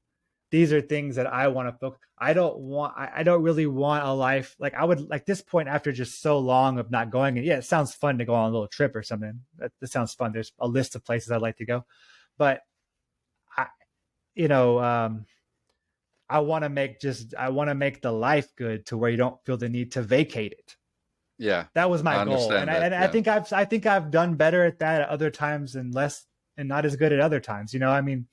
These are things that I want to focus. I don't really want a life like I would like this point after just so long of not going. And yeah, it sounds fun to go on a little trip or something. That sounds fun. There's a list of places I'd like to go, but I, you know, I want to make the life good to where you don't feel the need to vacate it. Yeah. That was my goal. And I think I've done better at that at other times and not as good at other times. You know, I mean,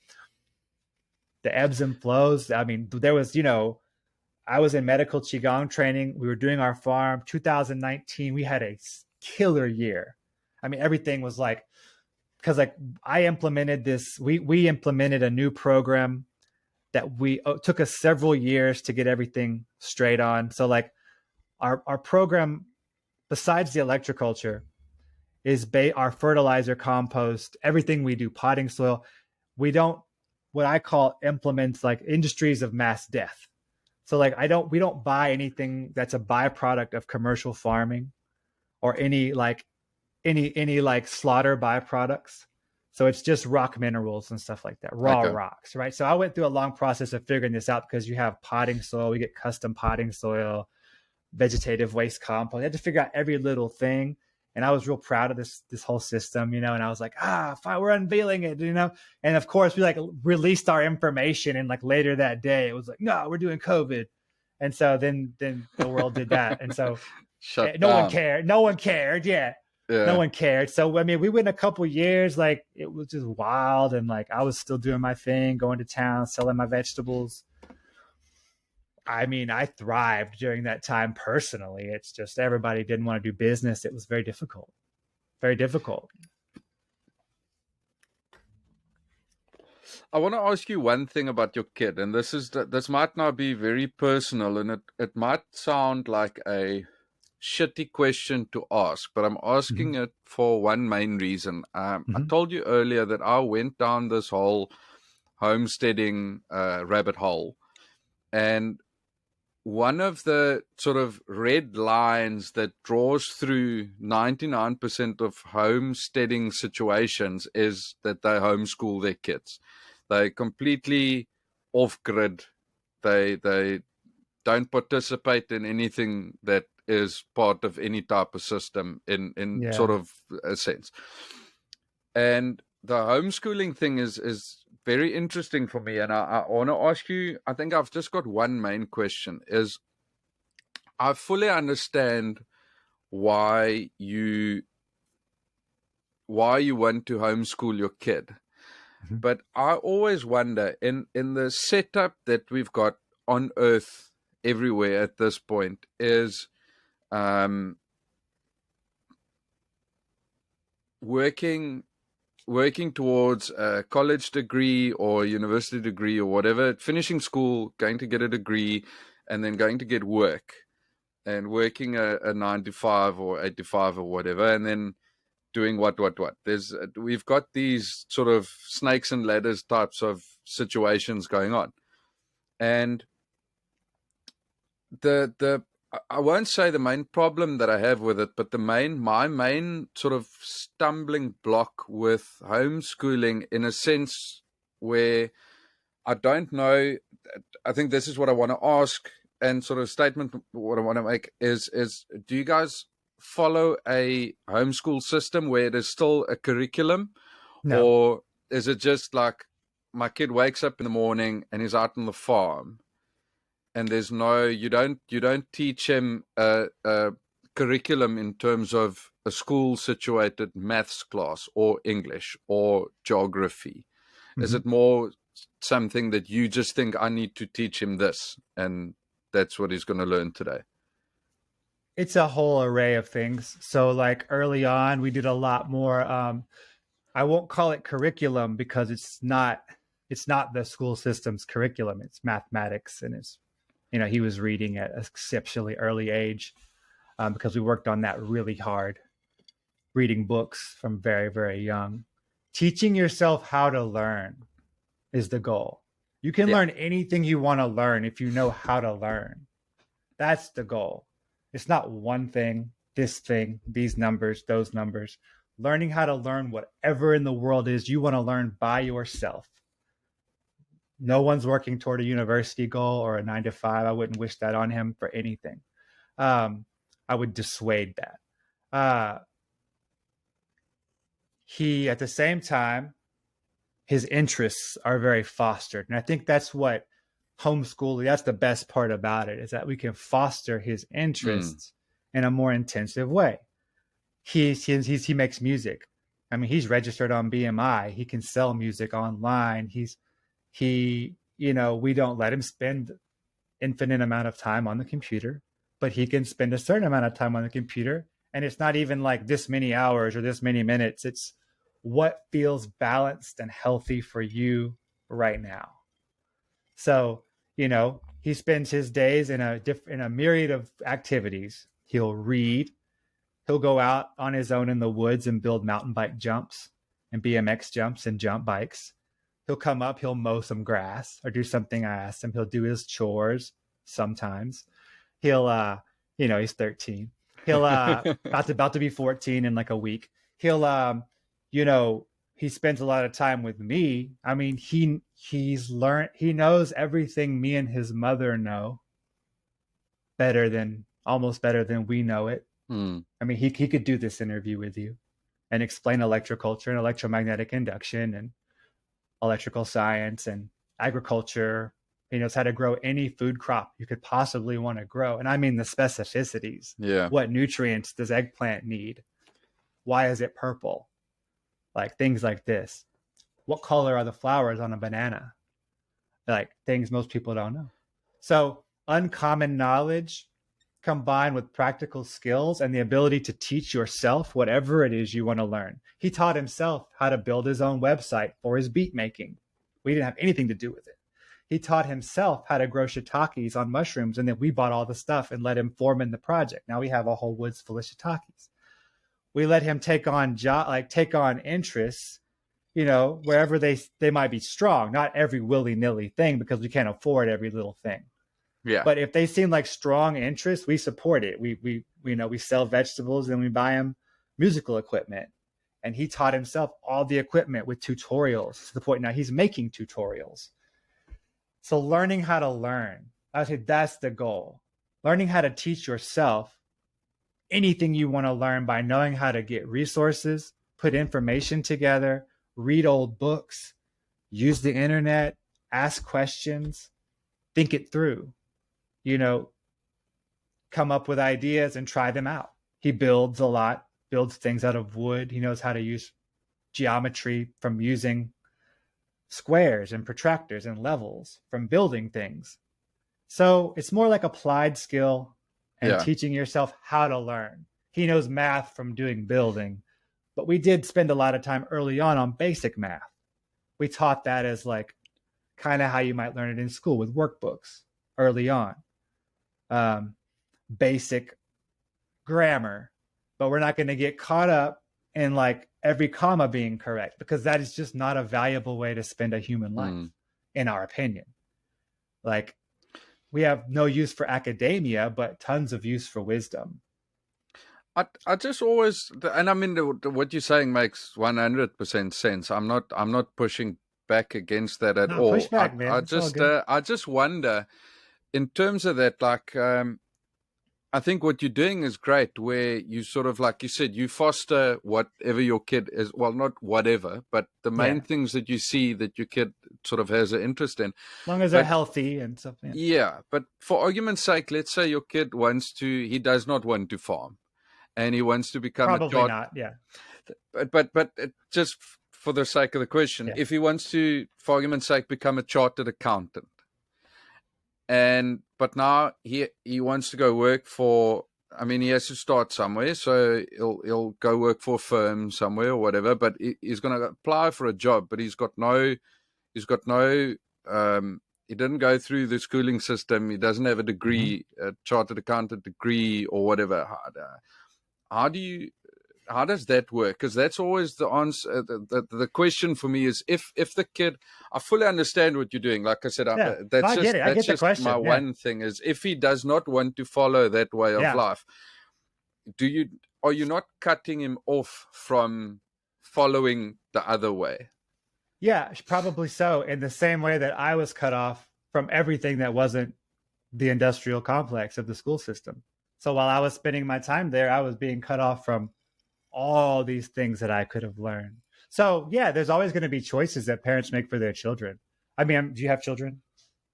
the ebbs and flows. I mean, there was, I was in medical Qigong training. We were doing our farm. 2019, we had a killer year. I mean, everything was like, because like I implemented this, we implemented a new program that took us several years to get everything straight on. So like our program, besides the electroculture, is our fertilizer, compost, everything we do, potting soil. We don't, what I call implements like industries of mass death. So like we don't buy anything that's a byproduct of commercial farming or any like slaughter byproducts. So it's just rock minerals and stuff like that, raw rocks, right? So I went through a long process of figuring this out because you have potting soil, we get custom potting soil, vegetative waste compost. I had to figure out every little thing. And I was real proud of this whole system, and I was like, fine, we're unveiling it, And of course, we like released our information, and like later that day, it was like, no, we're doing COVID, and so then the world did that, and so no one cared. No one cared, yeah. No one cared. So I mean, we went a couple years, like it was just wild, and like I was still doing my thing, going to town, selling my vegetables. I mean, I thrived during that time personally. It's just everybody didn't want to do business. It was very difficult. Very difficult. I want to ask you one thing about your kid, and this might not be very personal, and it might sound like a shitty question to ask, but I'm asking it for one main reason. I told you earlier that I went down this whole homesteading rabbit hole, and one of the sort of red lines that draws through 99% of homesteading situations is that they homeschool their kids. They're completely off-grid. They don't participate in anything that is part of any type of system in sort of a sense. And the homeschooling thing is very interesting for me, and I want to ask you, I think I've just got one main question, is I fully understand why you want to homeschool your kid, but I always wonder, in the setup that we've got on Earth everywhere at this point, is working towards a college degree or university degree or whatever, finishing school, going to get a degree, and then going to get work and working a 9 to 5 or 8 to 5 or whatever, and then doing what. We've got these sort of snakes and ladders types of situations going on. And I won't say the main problem that I have with it, but my main sort of stumbling block with homeschooling, in a sense where I don't know, I think this is what I want to ask, and sort of statement what I want to make is do you guys follow a homeschool system where it is still a curriculum? No. Or is it just like my kid wakes up in the morning and he's out on the farm, and there's no, you don't teach him a curriculum in terms of a school situated maths class or English or geography? Is it more something that you just think, I need to teach him this, and that's what he's going to learn today? It's a whole array of things. So like early on, we did a lot more, I won't call it curriculum because it's not the school system's curriculum. It's mathematics, and it's, he was reading at an exceptionally early age. because we worked on that really hard, reading books from very, very young. Teaching yourself how to learn is the goal. You can learn anything you want to learn if you know how to learn. That's the goal. It's not one thing, this thing, these numbers, those numbers. Learning how to learn whatever in the world is you want to learn by yourself. No one's working toward a university goal or a 9-to-5. I wouldn't wish that on him for anything. I would dissuade that. He, at the same time, his interests are very fostered. And I think that's what homeschooling, that's the best part about it, is that we can foster his interests in a more intensive way. He makes music. I mean, he's registered on BMI. He can sell music online. We don't let him spend infinite amount of time on the computer, but he can spend a certain amount of time on the computer. And it's not even like this many hours or this many minutes. It's what feels balanced and healthy for you right now. So, he spends his days in a myriad of activities. He'll read. He'll go out on his own in the woods and build mountain bike jumps and BMX jumps and jump bikes. He'll come up, he'll mow some grass or do something I asked him. He'll do his chores sometimes. He'll, he's 13. He'll, about to be 14 in like a week. He'll, he spends a lot of time with me. I mean, he knows everything me and his mother know almost better than we know it. I mean, he could do this interview with you and explain electroculture and electromagnetic induction and electrical science and agriculture. He knows how to grow any food crop you could possibly want to grow. And I mean the specificities. Yeah. What nutrients does eggplant need? Why is it purple? Like things like this. What color are the flowers on a banana? Like things most people don't know. So uncommon knowledge combined with practical skills and the ability to teach yourself whatever it is you want to learn. He taught himself how to build his own website for his beat making. We didn't have anything to do with it. He taught himself how to grow shiitakes on mushrooms, and then we bought all the stuff and let him form in the project. Now we have a whole woods full of shiitakes. We let him take on interests, wherever they might be strong. Not every willy-nilly thing, because we can't afford every little thing. Yeah. But if they seem like strong interests, we support it. We sell vegetables and we buy him musical equipment. And he taught himself all the equipment with tutorials to the point now he's making tutorials. So learning how to learn, I say that's the goal. Learning how to teach yourself anything you want to learn by knowing how to get resources, put information together, read old books, use the internet, ask questions, think it through. Come up with ideas and try them out. He builds a lot, builds things out of wood. He knows how to use geometry from using squares and protractors and levels from building things. So it's more like applied skill and teaching yourself how to learn. He knows math from doing building, but we did spend a lot of time early on basic math. We taught that as like kind of how you might learn it in school with workbooks early on. Basic grammar, but we're not going to get caught up in like every comma being correct, because that is just not a valuable way to spend a human life, in our opinion. Like, we have no use for academia, but tons of use for wisdom. I just always, and I mean, what you're saying makes 100% sense. I'm not pushing back against that at all. Push back, man. I just wonder, in terms of that, like, I think what you're doing is great, where you sort of, like you said, you foster whatever your kid is, well, not whatever, but the main things that you see that your kid sort of has an interest in. As long as they're healthy and stuff. Yeah, but for argument's sake, let's say your kid he does not want to farm, and he wants to become Probably not, yeah. But just for the sake of the question, if he wants to, for argument's sake, become a chartered accountant, but now he wants to go work for, I mean, he has to start somewhere, so he'll go work for a firm somewhere or whatever, but he's going to apply for a job, but he's got no he didn't go through the schooling system. He doesn't have a degree, a chartered accountant degree or whatever. How does that work? Because that's always the answer. The question for me is if the kid, I fully understand what you're doing. Like I said, Yeah, that's I just get it. I that's get the just question. my Yeah. one thing is if he does not want to follow that way of Yeah. life, are you not cutting him off from following the other way? Yeah, probably so. In the same way that I was cut off from everything that wasn't the industrial complex of the school system. So while I was spending my time there, I was being cut off from all these things that I could have learned. So yeah, there's always going to be choices that parents make for their children. I mean, do you have children?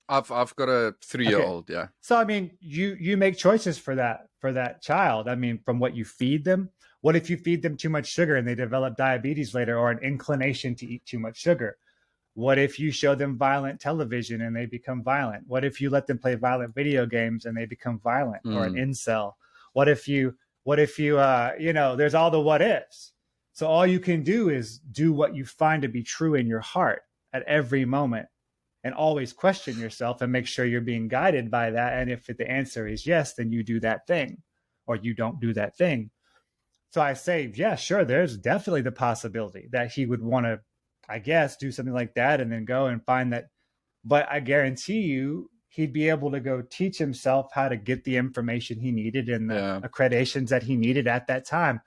I've got a 3-year-old. Yeah. So I mean, you make choices for that child. I mean, from what you feed them. What if you feed them too much sugar and they develop diabetes later, or an inclination to eat too much sugar? What if you show them violent television and they become violent? What if you let them play violent video games and they become violent or an incel? What if you there's all the what ifs. So all you can do is do what you find to be true in your heart at every moment, and always question yourself and make sure you're being guided by that. And if the answer is yes, then you do that thing, or you don't do that thing. So I say, yeah, sure, there's definitely the possibility that he would want to, I guess, do something like that and then go and find that. But I guarantee you, he'd be able to go teach himself how to get the information he needed and the accreditations that he needed at that time.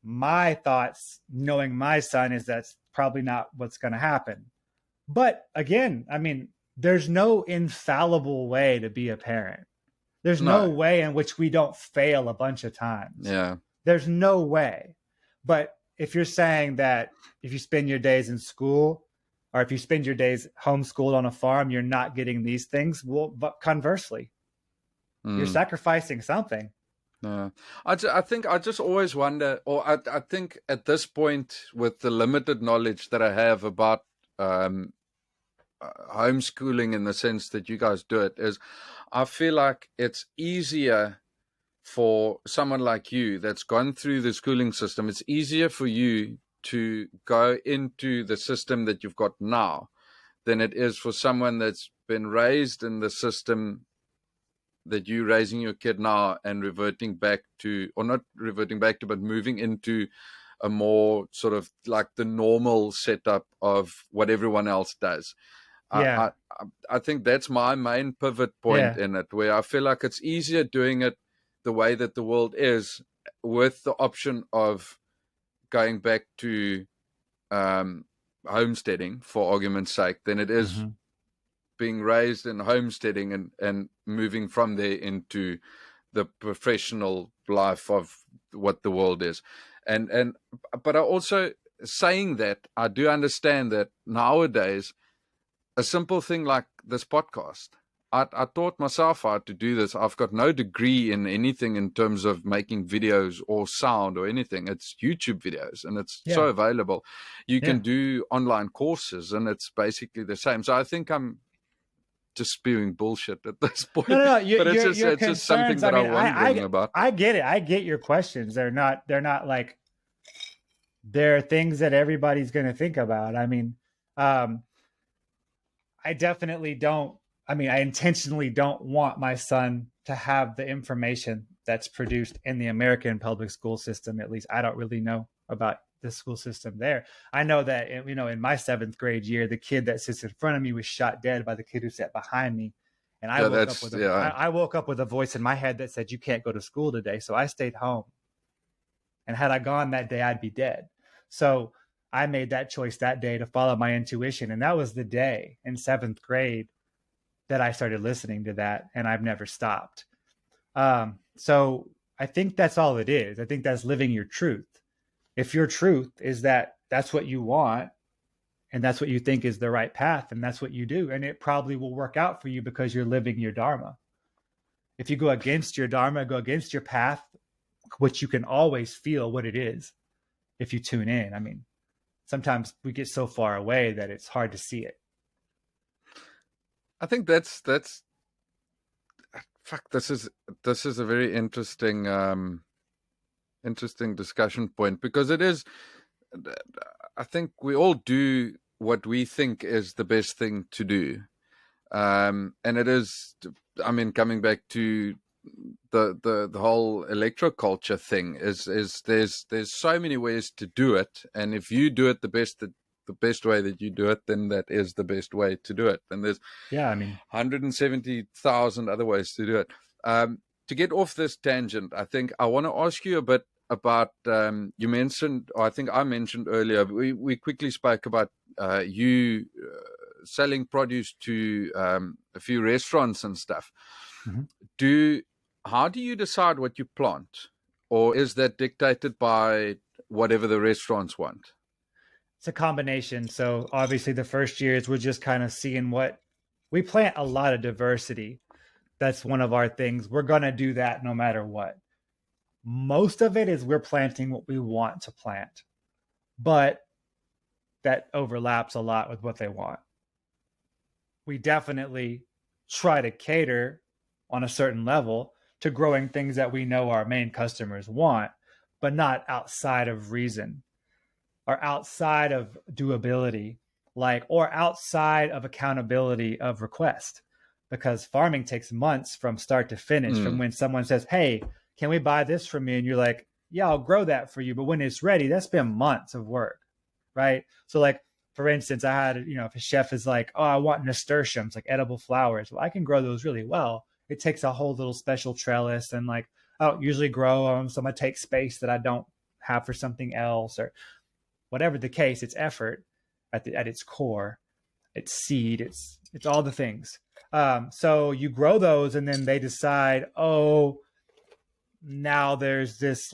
My thoughts, knowing my son, is that's probably not what's going to happen. But again, I mean, there's no infallible way to be a parent. There's no way in which we don't fail a bunch of times. Yeah. There's no way. But if you're saying that if you spend your days in school, or if you spend your days homeschooled on a farm, you're not getting these things, well, but conversely, you're sacrificing something. Yeah. I think I just always wonder, or I think at this point, with the limited knowledge that I have about homeschooling in the sense that you guys do it, is I feel like it's easier for someone like you that's gone through the schooling system. It's easier for you to go into the system that you've got now than it is for someone that's been raised in the system that you're raising your kid now and reverting back to, or not reverting back to, but moving into a more sort of like the normal setup of what everyone else does. Yeah. I think that's my main pivot point in it, where I feel like it's easier doing it the way that the world is, with the option of going back to homesteading, for argument's sake, than it is being raised in homesteading and moving from there into the professional life of what the world is. But I also, saying that, I do understand that nowadays a simple thing like this podcast, I taught myself how to do this. I've got no degree in anything in terms of making videos or sound or anything. It's YouTube videos, and it's so available. You can do online courses, and it's basically the same. So I think I'm just spewing bullshit at this point. No. But it's just something that I'm wondering about. I get it. I get your questions. They're not like, they're things that everybody's going to think about. I mean, I definitely don't. I mean, I intentionally don't want my son to have the information that's produced in the American public school system. At least I don't really know about the school system there. I know that, in my 7th grade year, the kid that sits in front of me was shot dead by the kid who sat behind me. And I woke up with a voice in my head that said, you can't go to school today. So I stayed home. And had I gone that day, I'd be dead. So I made that choice that day to follow my intuition. And that was the day in 7th grade that I started listening to that, and I've never stopped. So I think that's all it is. I think that's living your truth. If your truth is that that's what you want, and that's what you think is the right path, and that's what you do, and it probably will work out for you because you're living your dharma. If you go against your dharma, go against your path, which you can always feel what it is if you tune in. I mean, sometimes we get so far away that it's hard to see it. I think that's fuck. This is a very interesting discussion point, because it is. I think we all do what we think is the best thing to do, And it is, I mean, coming back to the whole electroculture thing is there's so many ways to do it, and if you do it the best way that you do it, then that is the best way to do it. And there's 170,000 other ways to do it. To get off this tangent, I think I want to ask you a bit about, you mentioned, or I think I mentioned earlier, we quickly spoke about you selling produce to a few restaurants and stuff. Mm-hmm. How do you decide what you plant, or is that dictated by whatever the restaurants want? It's a combination. So obviously the first years we're just kind of seeing what we plant, a lot of diversity. That's one of our things. We're going to do that no matter what. Most of it is we're planting what we want to plant, but that overlaps a lot with what they want. We definitely try to cater on a certain level to growing things that we know our main customers want, but not outside of reason or outside of doability, or outside of accountability of request, because farming takes months from start to finish, from when someone says, hey, can we buy this from you? And you're like, yeah, I'll grow that for you. But when it's ready, that's been months of work, right? So for instance, I had, if a chef is like, oh, I want nasturtiums, like edible flowers. Well, I can grow those really well. It takes a whole little special trellis, and I don't usually grow them. So I'm going to take space that I don't have for something else, or whatever the case. It's effort at its core. It's seed. It's all the things. So you grow those, and then they decide, oh, now there's this,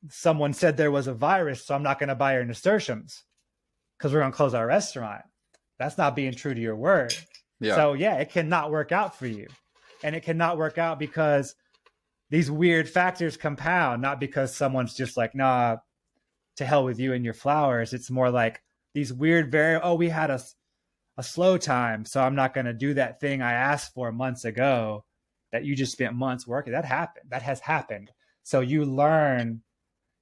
someone said there was a virus, so I'm not going to buy your nasturtiums because we're going to close our restaurant. That's not being true to your word. Yeah. So yeah, it cannot work out for you. And it cannot work out because these weird factors compound, not because someone's just like, nah, to hell with you and your flowers. It's more like these weird, we had a slow time, so I'm not going to do that thing I asked for months ago that you just spent months working. That happened. That has happened. So you learn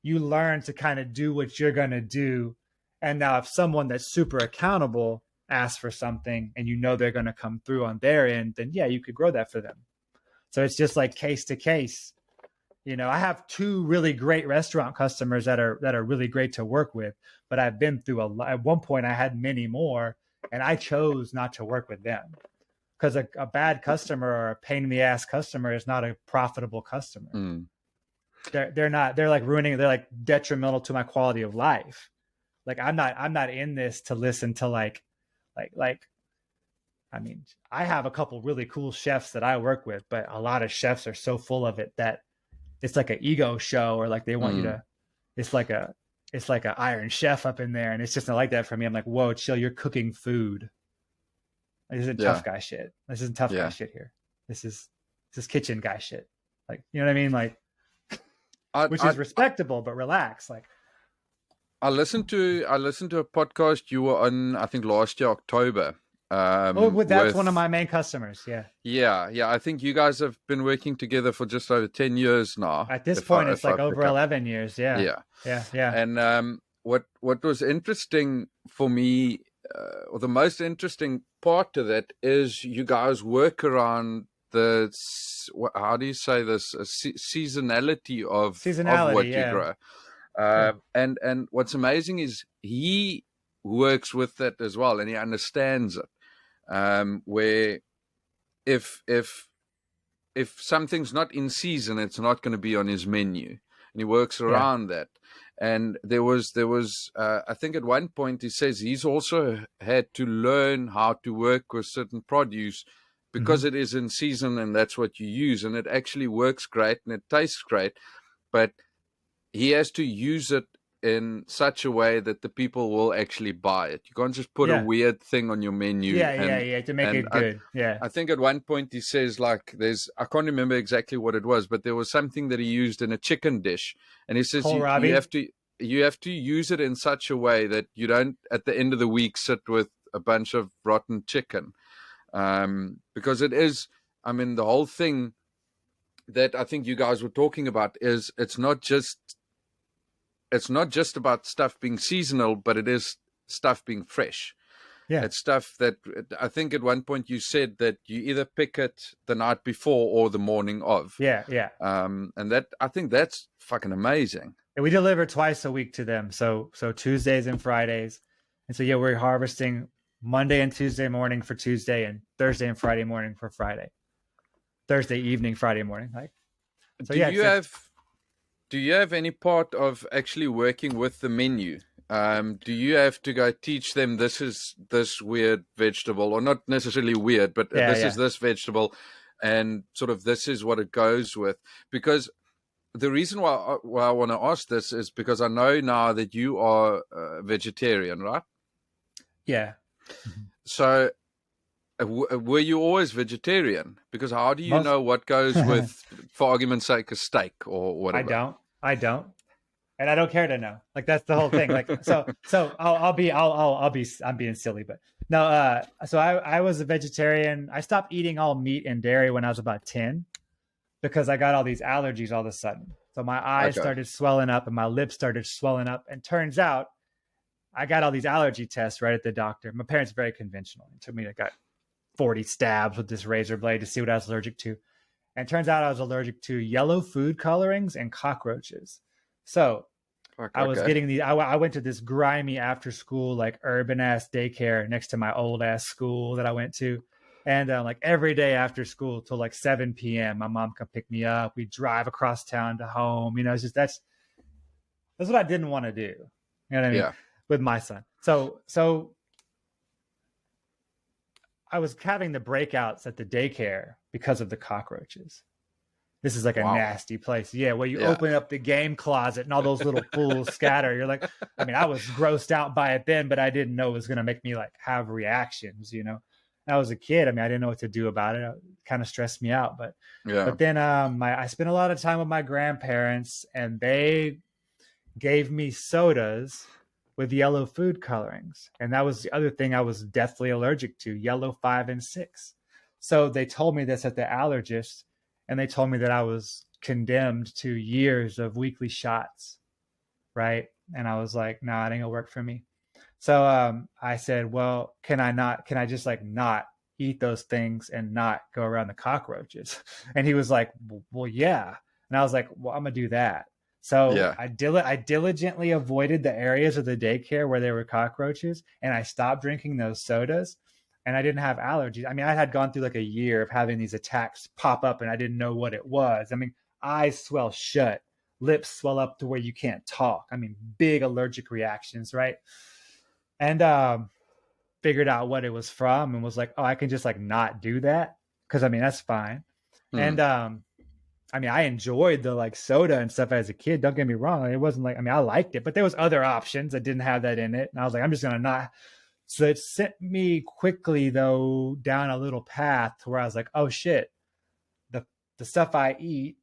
to kind of do what you're going to do. And now if someone that's super accountable asks for something and they're going to come through on their end, then yeah, you could grow that for them. So it's just like case to case. I have 2 really great restaurant customers that are really great to work with, but I've been through a lot. At one point I had many more, and I chose not to work with them because a bad customer or a pain in the ass customer is not a profitable customer. They're not, they're ruining, they're detrimental to my quality of life. I'm not in this to listen to I mean, I have a couple really cool chefs that I work with, but a lot of chefs are so full of it that it's like an ego show, or they want you to, it's like a Iron Chef up in there. And it's just not like that for me. I'm like, whoa, chill. You're cooking food. This isn't tough guy shit. This isn't tough guy shit here. This is kitchen guy shit. You know what I mean? Which is respectable, but relax. I listened to a podcast you were on, I think last year, October. That's one of my main customers. Yeah. I think you guys have been working together for just over 10 years now. At this point, it's over 11 years. Yeah. And what was interesting for me, or the most interesting part of that, is you guys work around how do you say this, seasonality of what you grow. And what's amazing is he works with that as well, and he understands it. Where if something's not in season, it's not going to be on his menu, and he works around that. And there was I think at one point he says he's also had to learn how to work with certain produce because it is in season and that's what you use, and it actually works great and it tastes great, but he has to use it in such a way that the people will actually buy it. You can't just put a weird thing on your menu. To make it good. I think at one point he says I can't remember exactly what it was, but there was something that he used in a chicken dish, and he says you have to use it in such a way that you don't at the end of the week sit with a bunch of rotten chicken, because it is, I mean, the whole thing that I think you guys were talking about is it's not just about stuff being seasonal, but it is stuff being fresh. Yeah. It's stuff that I think at one point you said that you either pick it the night before or the morning of. Yeah. Yeah. And that, I think that's fucking amazing. And we deliver twice a week to them. So Tuesdays and Fridays. And so, yeah, we're harvesting Monday and Tuesday morning for Tuesday and Thursday and Friday morning for Friday. Thursday evening, Friday morning. Like, so do yeah, you have any part of actually working with the menu? Do you have to go teach them this is this weird vegetable, or not necessarily weird, but this is this vegetable, and sort of this is what it goes with? Because the reason why I want to ask this is because I know now that you are a vegetarian, right? Yeah. So were you always vegetarian? Because how do you know what goes with, for argument's sake, a steak or whatever? I don't. And I don't care to know. Like, that's the whole thing. Like, so I'm being silly, but no. So I was a vegetarian. I stopped eating all meat and dairy when I was about 10 because I got all these allergies all of a sudden. So my eyes started swelling up and my lips started swelling up. And turns out I got all these allergy tests right at the doctor. My parents are very conventional. It took me, I got 40 stabs with this razor blade to see what I was allergic to. And it turns out I was allergic to yellow food colorings and cockroaches. So I was getting I went to this grimy after school, like urban ass daycare next to my old ass school that I went to. And like every day after school till like 7 p.m., my mom come pick me up. We drive across town to home. You know, it's just, that's what I didn't want to do. You know what I mean? Yeah. With my son. So I was having the breakouts at the daycare because of the cockroaches. This is like a nasty place. Yeah, where you open up the game closet and all those little fools scatter. You're like, I mean, I was grossed out by it then, but I didn't know it was going to make me like have reactions, you know. And I was a kid. I mean, I didn't know what to do about it. It kind of stressed me out. But then I spent a lot of time with my grandparents, and they gave me sodas with yellow food colorings. And that was the other thing I was deathly allergic to, yellow 5 and 6. So they told me this at the allergist. And they told me that I was condemned to years of weekly shots, right? And I was like, nah, it ain't gonna work for me. So I said, well, can I just like not eat those things and not go around the cockroaches? And he was like, well, yeah. And I was like, well, I'm gonna do that. So I diligently avoided the areas of the daycare where there were cockroaches, and I stopped drinking those sodas. And I didn't have allergies. I mean, I had gone through like a year of having these attacks pop up and I didn't know what it was. I mean, eyes swell shut, lips swell up to where you can't talk. I mean, big allergic reactions, right? And figured out what it was from and was like, oh, I can just like not do that. Cause I mean, that's fine. And I mean, I enjoyed the like soda and stuff as a kid. Don't get me wrong. It wasn't like, I mean, I liked it, but there was other options that didn't have that in it. And I was like, I'm just going to not. So it sent me quickly, though, down a little path where I was like, oh, shit, the stuff I eat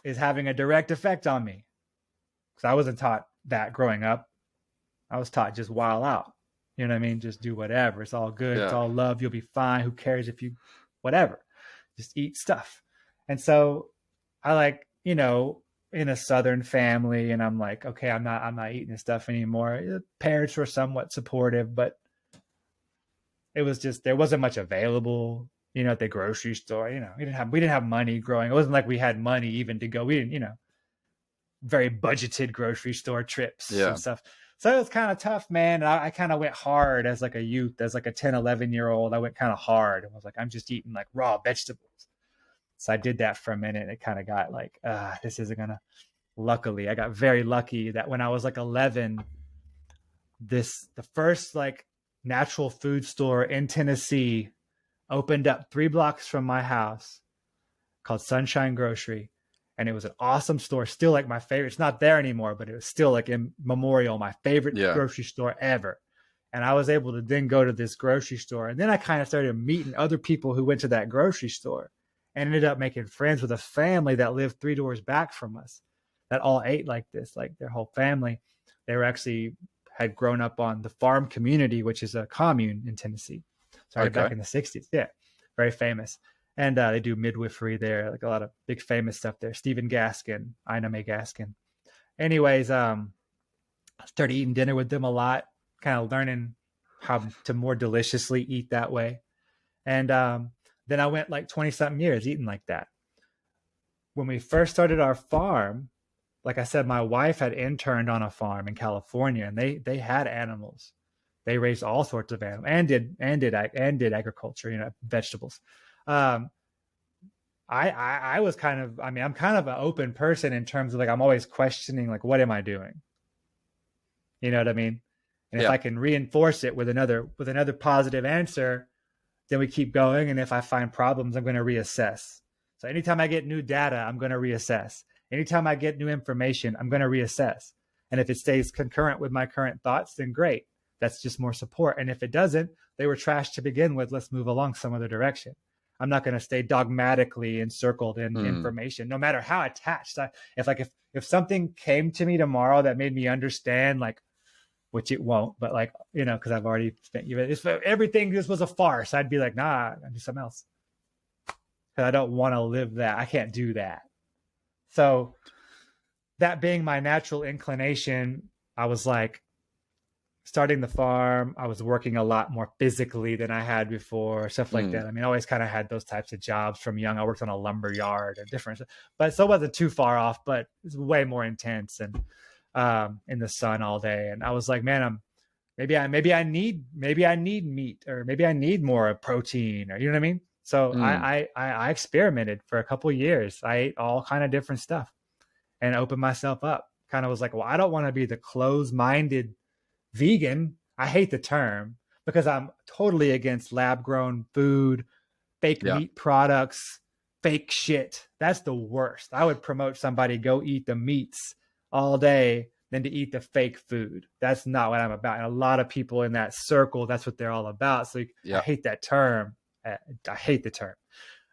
is having a direct effect on me. Because I wasn't taught that growing up. I was taught just wild out. You know what I mean? Just do whatever. It's all good. It's all love. You'll be fine. Who cares if you, whatever. Just eat stuff. And so I like, you know, in a Southern family, and I'm like, okay, I'm not eating this stuff anymore. The parents were somewhat supportive, but it was just, there wasn't much available, you know, at the grocery store. You know, we didn't have money growing. It wasn't like we had money even to go. We didn't, you know, very budgeted grocery store trips and stuff. So it was kind of tough, man. And I kind of went hard as like a youth, as like a 10, 11-year-old. I went kind of hard and was like, I'm just eating like raw vegetables. So I did that for a minute. It kind of got like, this isn't going to, luckily, I got very lucky that when I was like 11, the first like natural food store in Tennessee opened up 3 blocks from my house called Sunshine Grocery. And it was an awesome store. Still like my favorite. It's not there anymore, but it was still like in memorial, my favorite grocery store ever. And I was able to then go to this grocery store. And then I kind of started meeting other people who went to that grocery store and ended up making friends with a family that lived 3 doors back from us that all ate like this, like their whole family. They were actually had grown up on the farm community, which is a commune in Tennessee. Started back in the 60s. Yeah, very famous. And they do midwifery there, like a lot of big famous stuff there. Stephen Gaskin, Ina May Gaskin. Anyways, I started eating dinner with them a lot, kind of learning how to more deliciously eat that way. And then I went like 20 something years eating like that. When we first started our farm, like I said, my wife had interned on a farm in California, and they had animals. They raised all sorts of animals and did agriculture, vegetables. Um, I was kind of, I mean, I'm kind of an open person in terms of like I'm always questioning like what am I doing? You know what I mean? And if I can reinforce it with another positive answer, then we keep going. And if I find problems, I'm going to reassess. So anytime I get new data, I'm going to reassess. Anytime I get new information, I'm going to reassess. And if it stays concurrent with my current thoughts, then great. That's just more support. And if it doesn't, they were trash to begin with. Let's move along some other direction. I'm not going to stay dogmatically encircled in information, no matter how attached. If something came to me tomorrow that made me understand, like, which it won't, but like, because I've already spent if everything just was a farce, I'd be like, nah, I'll do something else. Because I don't want to live that. I can't do that. So that being my natural inclination, I was like, starting the farm, I was working a lot more physically than I had before, stuff like that. I mean, I always kind of had those types of jobs from young. I worked on a lumber yard and different stuff, but so it wasn't too far off, but it's way more intense and in the sun all day. And I was like, man, maybe I need meat, or maybe I need more protein, or you know what I mean? So I experimented for a couple of years. I ate all kind of different stuff and opened myself up. Kind of was like, well, I don't want to be the closed-minded vegan. I hate the term because I'm totally against lab-grown food, fake meat products, fake shit. That's the worst. I would promote somebody go eat the meats all day than to eat the fake food. That's not what I'm about. And a lot of people in that circle, that's what they're all about. So I hate that term. I hate the term.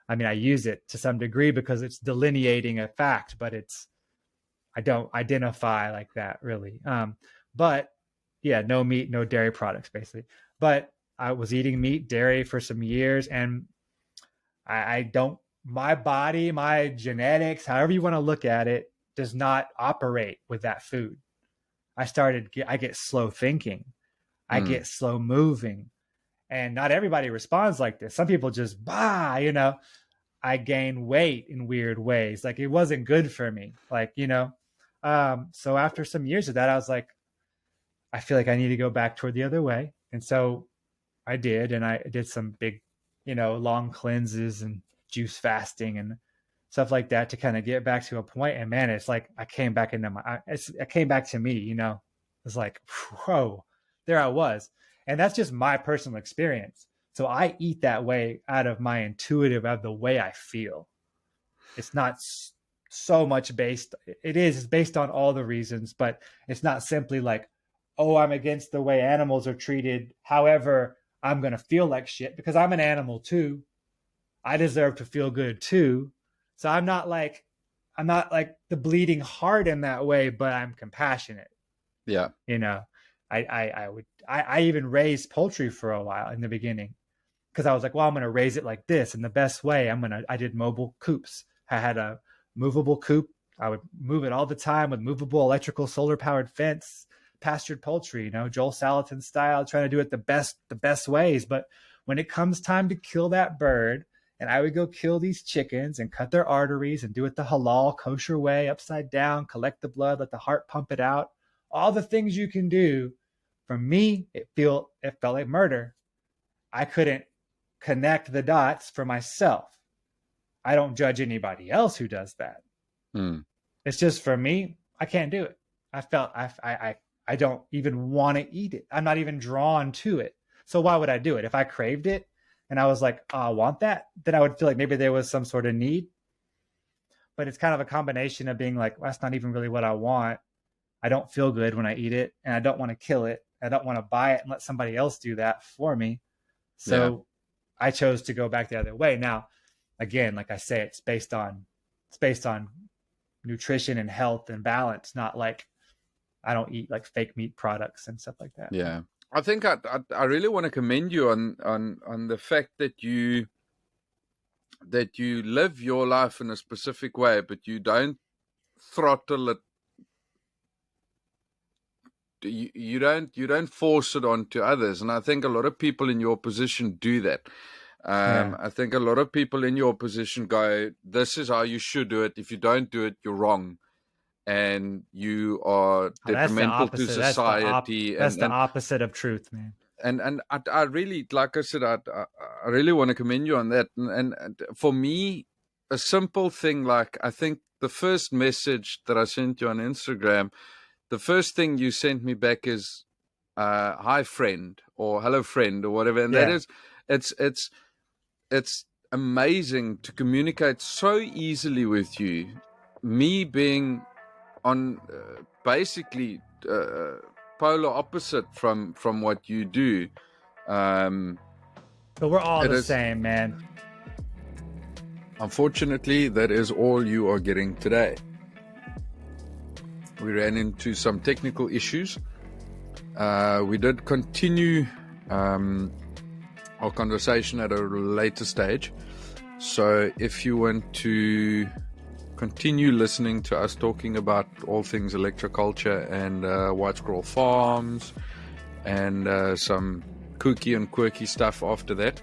I mean, I use it to some degree because it's delineating a fact, but I don't identify like that really. But yeah, no meat, no dairy products basically. But I was eating meat, dairy for some years, and my body, my genetics, however you want to look at it, does not operate with that food. I get slow thinking. I get slow moving. And not everybody responds like this. Some people just, I gain weight in weird ways. Like it wasn't good for me. Like, so after some years of that, I was like, I feel like I need to go back toward the other way. And so I did. And I did some big, long cleanses and juice fasting and stuff like that to kind of get back to a point. And man, it's like I came back it came back to me, It's like, whoa, there I was. And that's just my personal experience. So I eat that way out of my intuitive, out of the way I feel. It's not so much it's based on all the reasons, but it's not simply like, oh, I'm against the way animals are treated. However, I'm going to feel like shit because I'm an animal too. I deserve to feel good too. So I'm not like the bleeding heart in that way, but I'm compassionate. Yeah. I even raised poultry for a while in the beginning because I was like, well, I'm going to raise it like this. And the best way I did mobile coops. I had a movable coop. I would move it all the time with movable electrical solar powered fence, pastured poultry, Joel Salatin style, trying to do it the best ways. But when it comes time to kill that bird, and I would go kill these chickens and cut their arteries and do it the halal kosher way, upside down, collect the blood, let the heart pump it out. All the things you can do. For me, it felt like murder. I couldn't connect the dots for myself. I don't judge anybody else who does that. It's just for me, I can't do it. I felt I don't even want to eat it. I'm not even drawn to it. So why would I do it? If I craved it and I was like, oh, I want that, then I would feel like maybe there was some sort of need. But it's kind of a combination of being like, well, that's not even really what I want. I don't feel good when I eat it, and I don't want to kill it. I don't want to buy it and let somebody else do that for me. So I chose to go back the other way. Now, again, like I say, it's based on nutrition and health and balance, not like I don't eat like fake meat products and stuff like that. Yeah. I think I really want to commend you on the fact that you live your life in a specific way, but you don't throttle it you don't force it onto others. And I think a lot of people in your position do that. I think a lot of people in your position go, this is how you should do it. If you don't do it, you're wrong. And you are detrimental to society. That's the opposite of truth, man. And I really, like I said, I really want to commend you on that. And for me, a simple thing, like I think the first message that I sent you on Instagram, the first thing you sent me back is hi friend or hello friend or whatever. And that is, it's amazing to communicate so easily with you. Me being on basically polar opposite from what you do. But we're all the same, man. Unfortunately, that is all you are getting today. We ran into some technical issues. We did continue our conversation at a later stage. So if you want to continue listening to us talking about all things electroculture and White Squirrel Farms and some kooky and quirky stuff after that,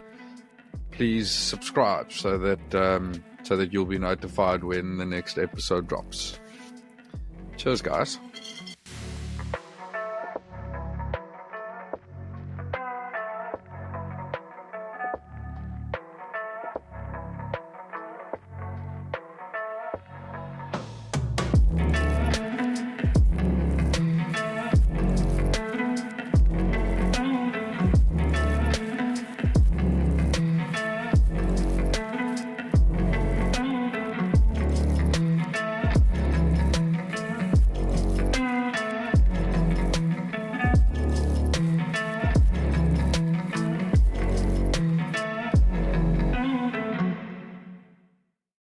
please subscribe so that you'll be notified when the next episode drops. Cheers, guys.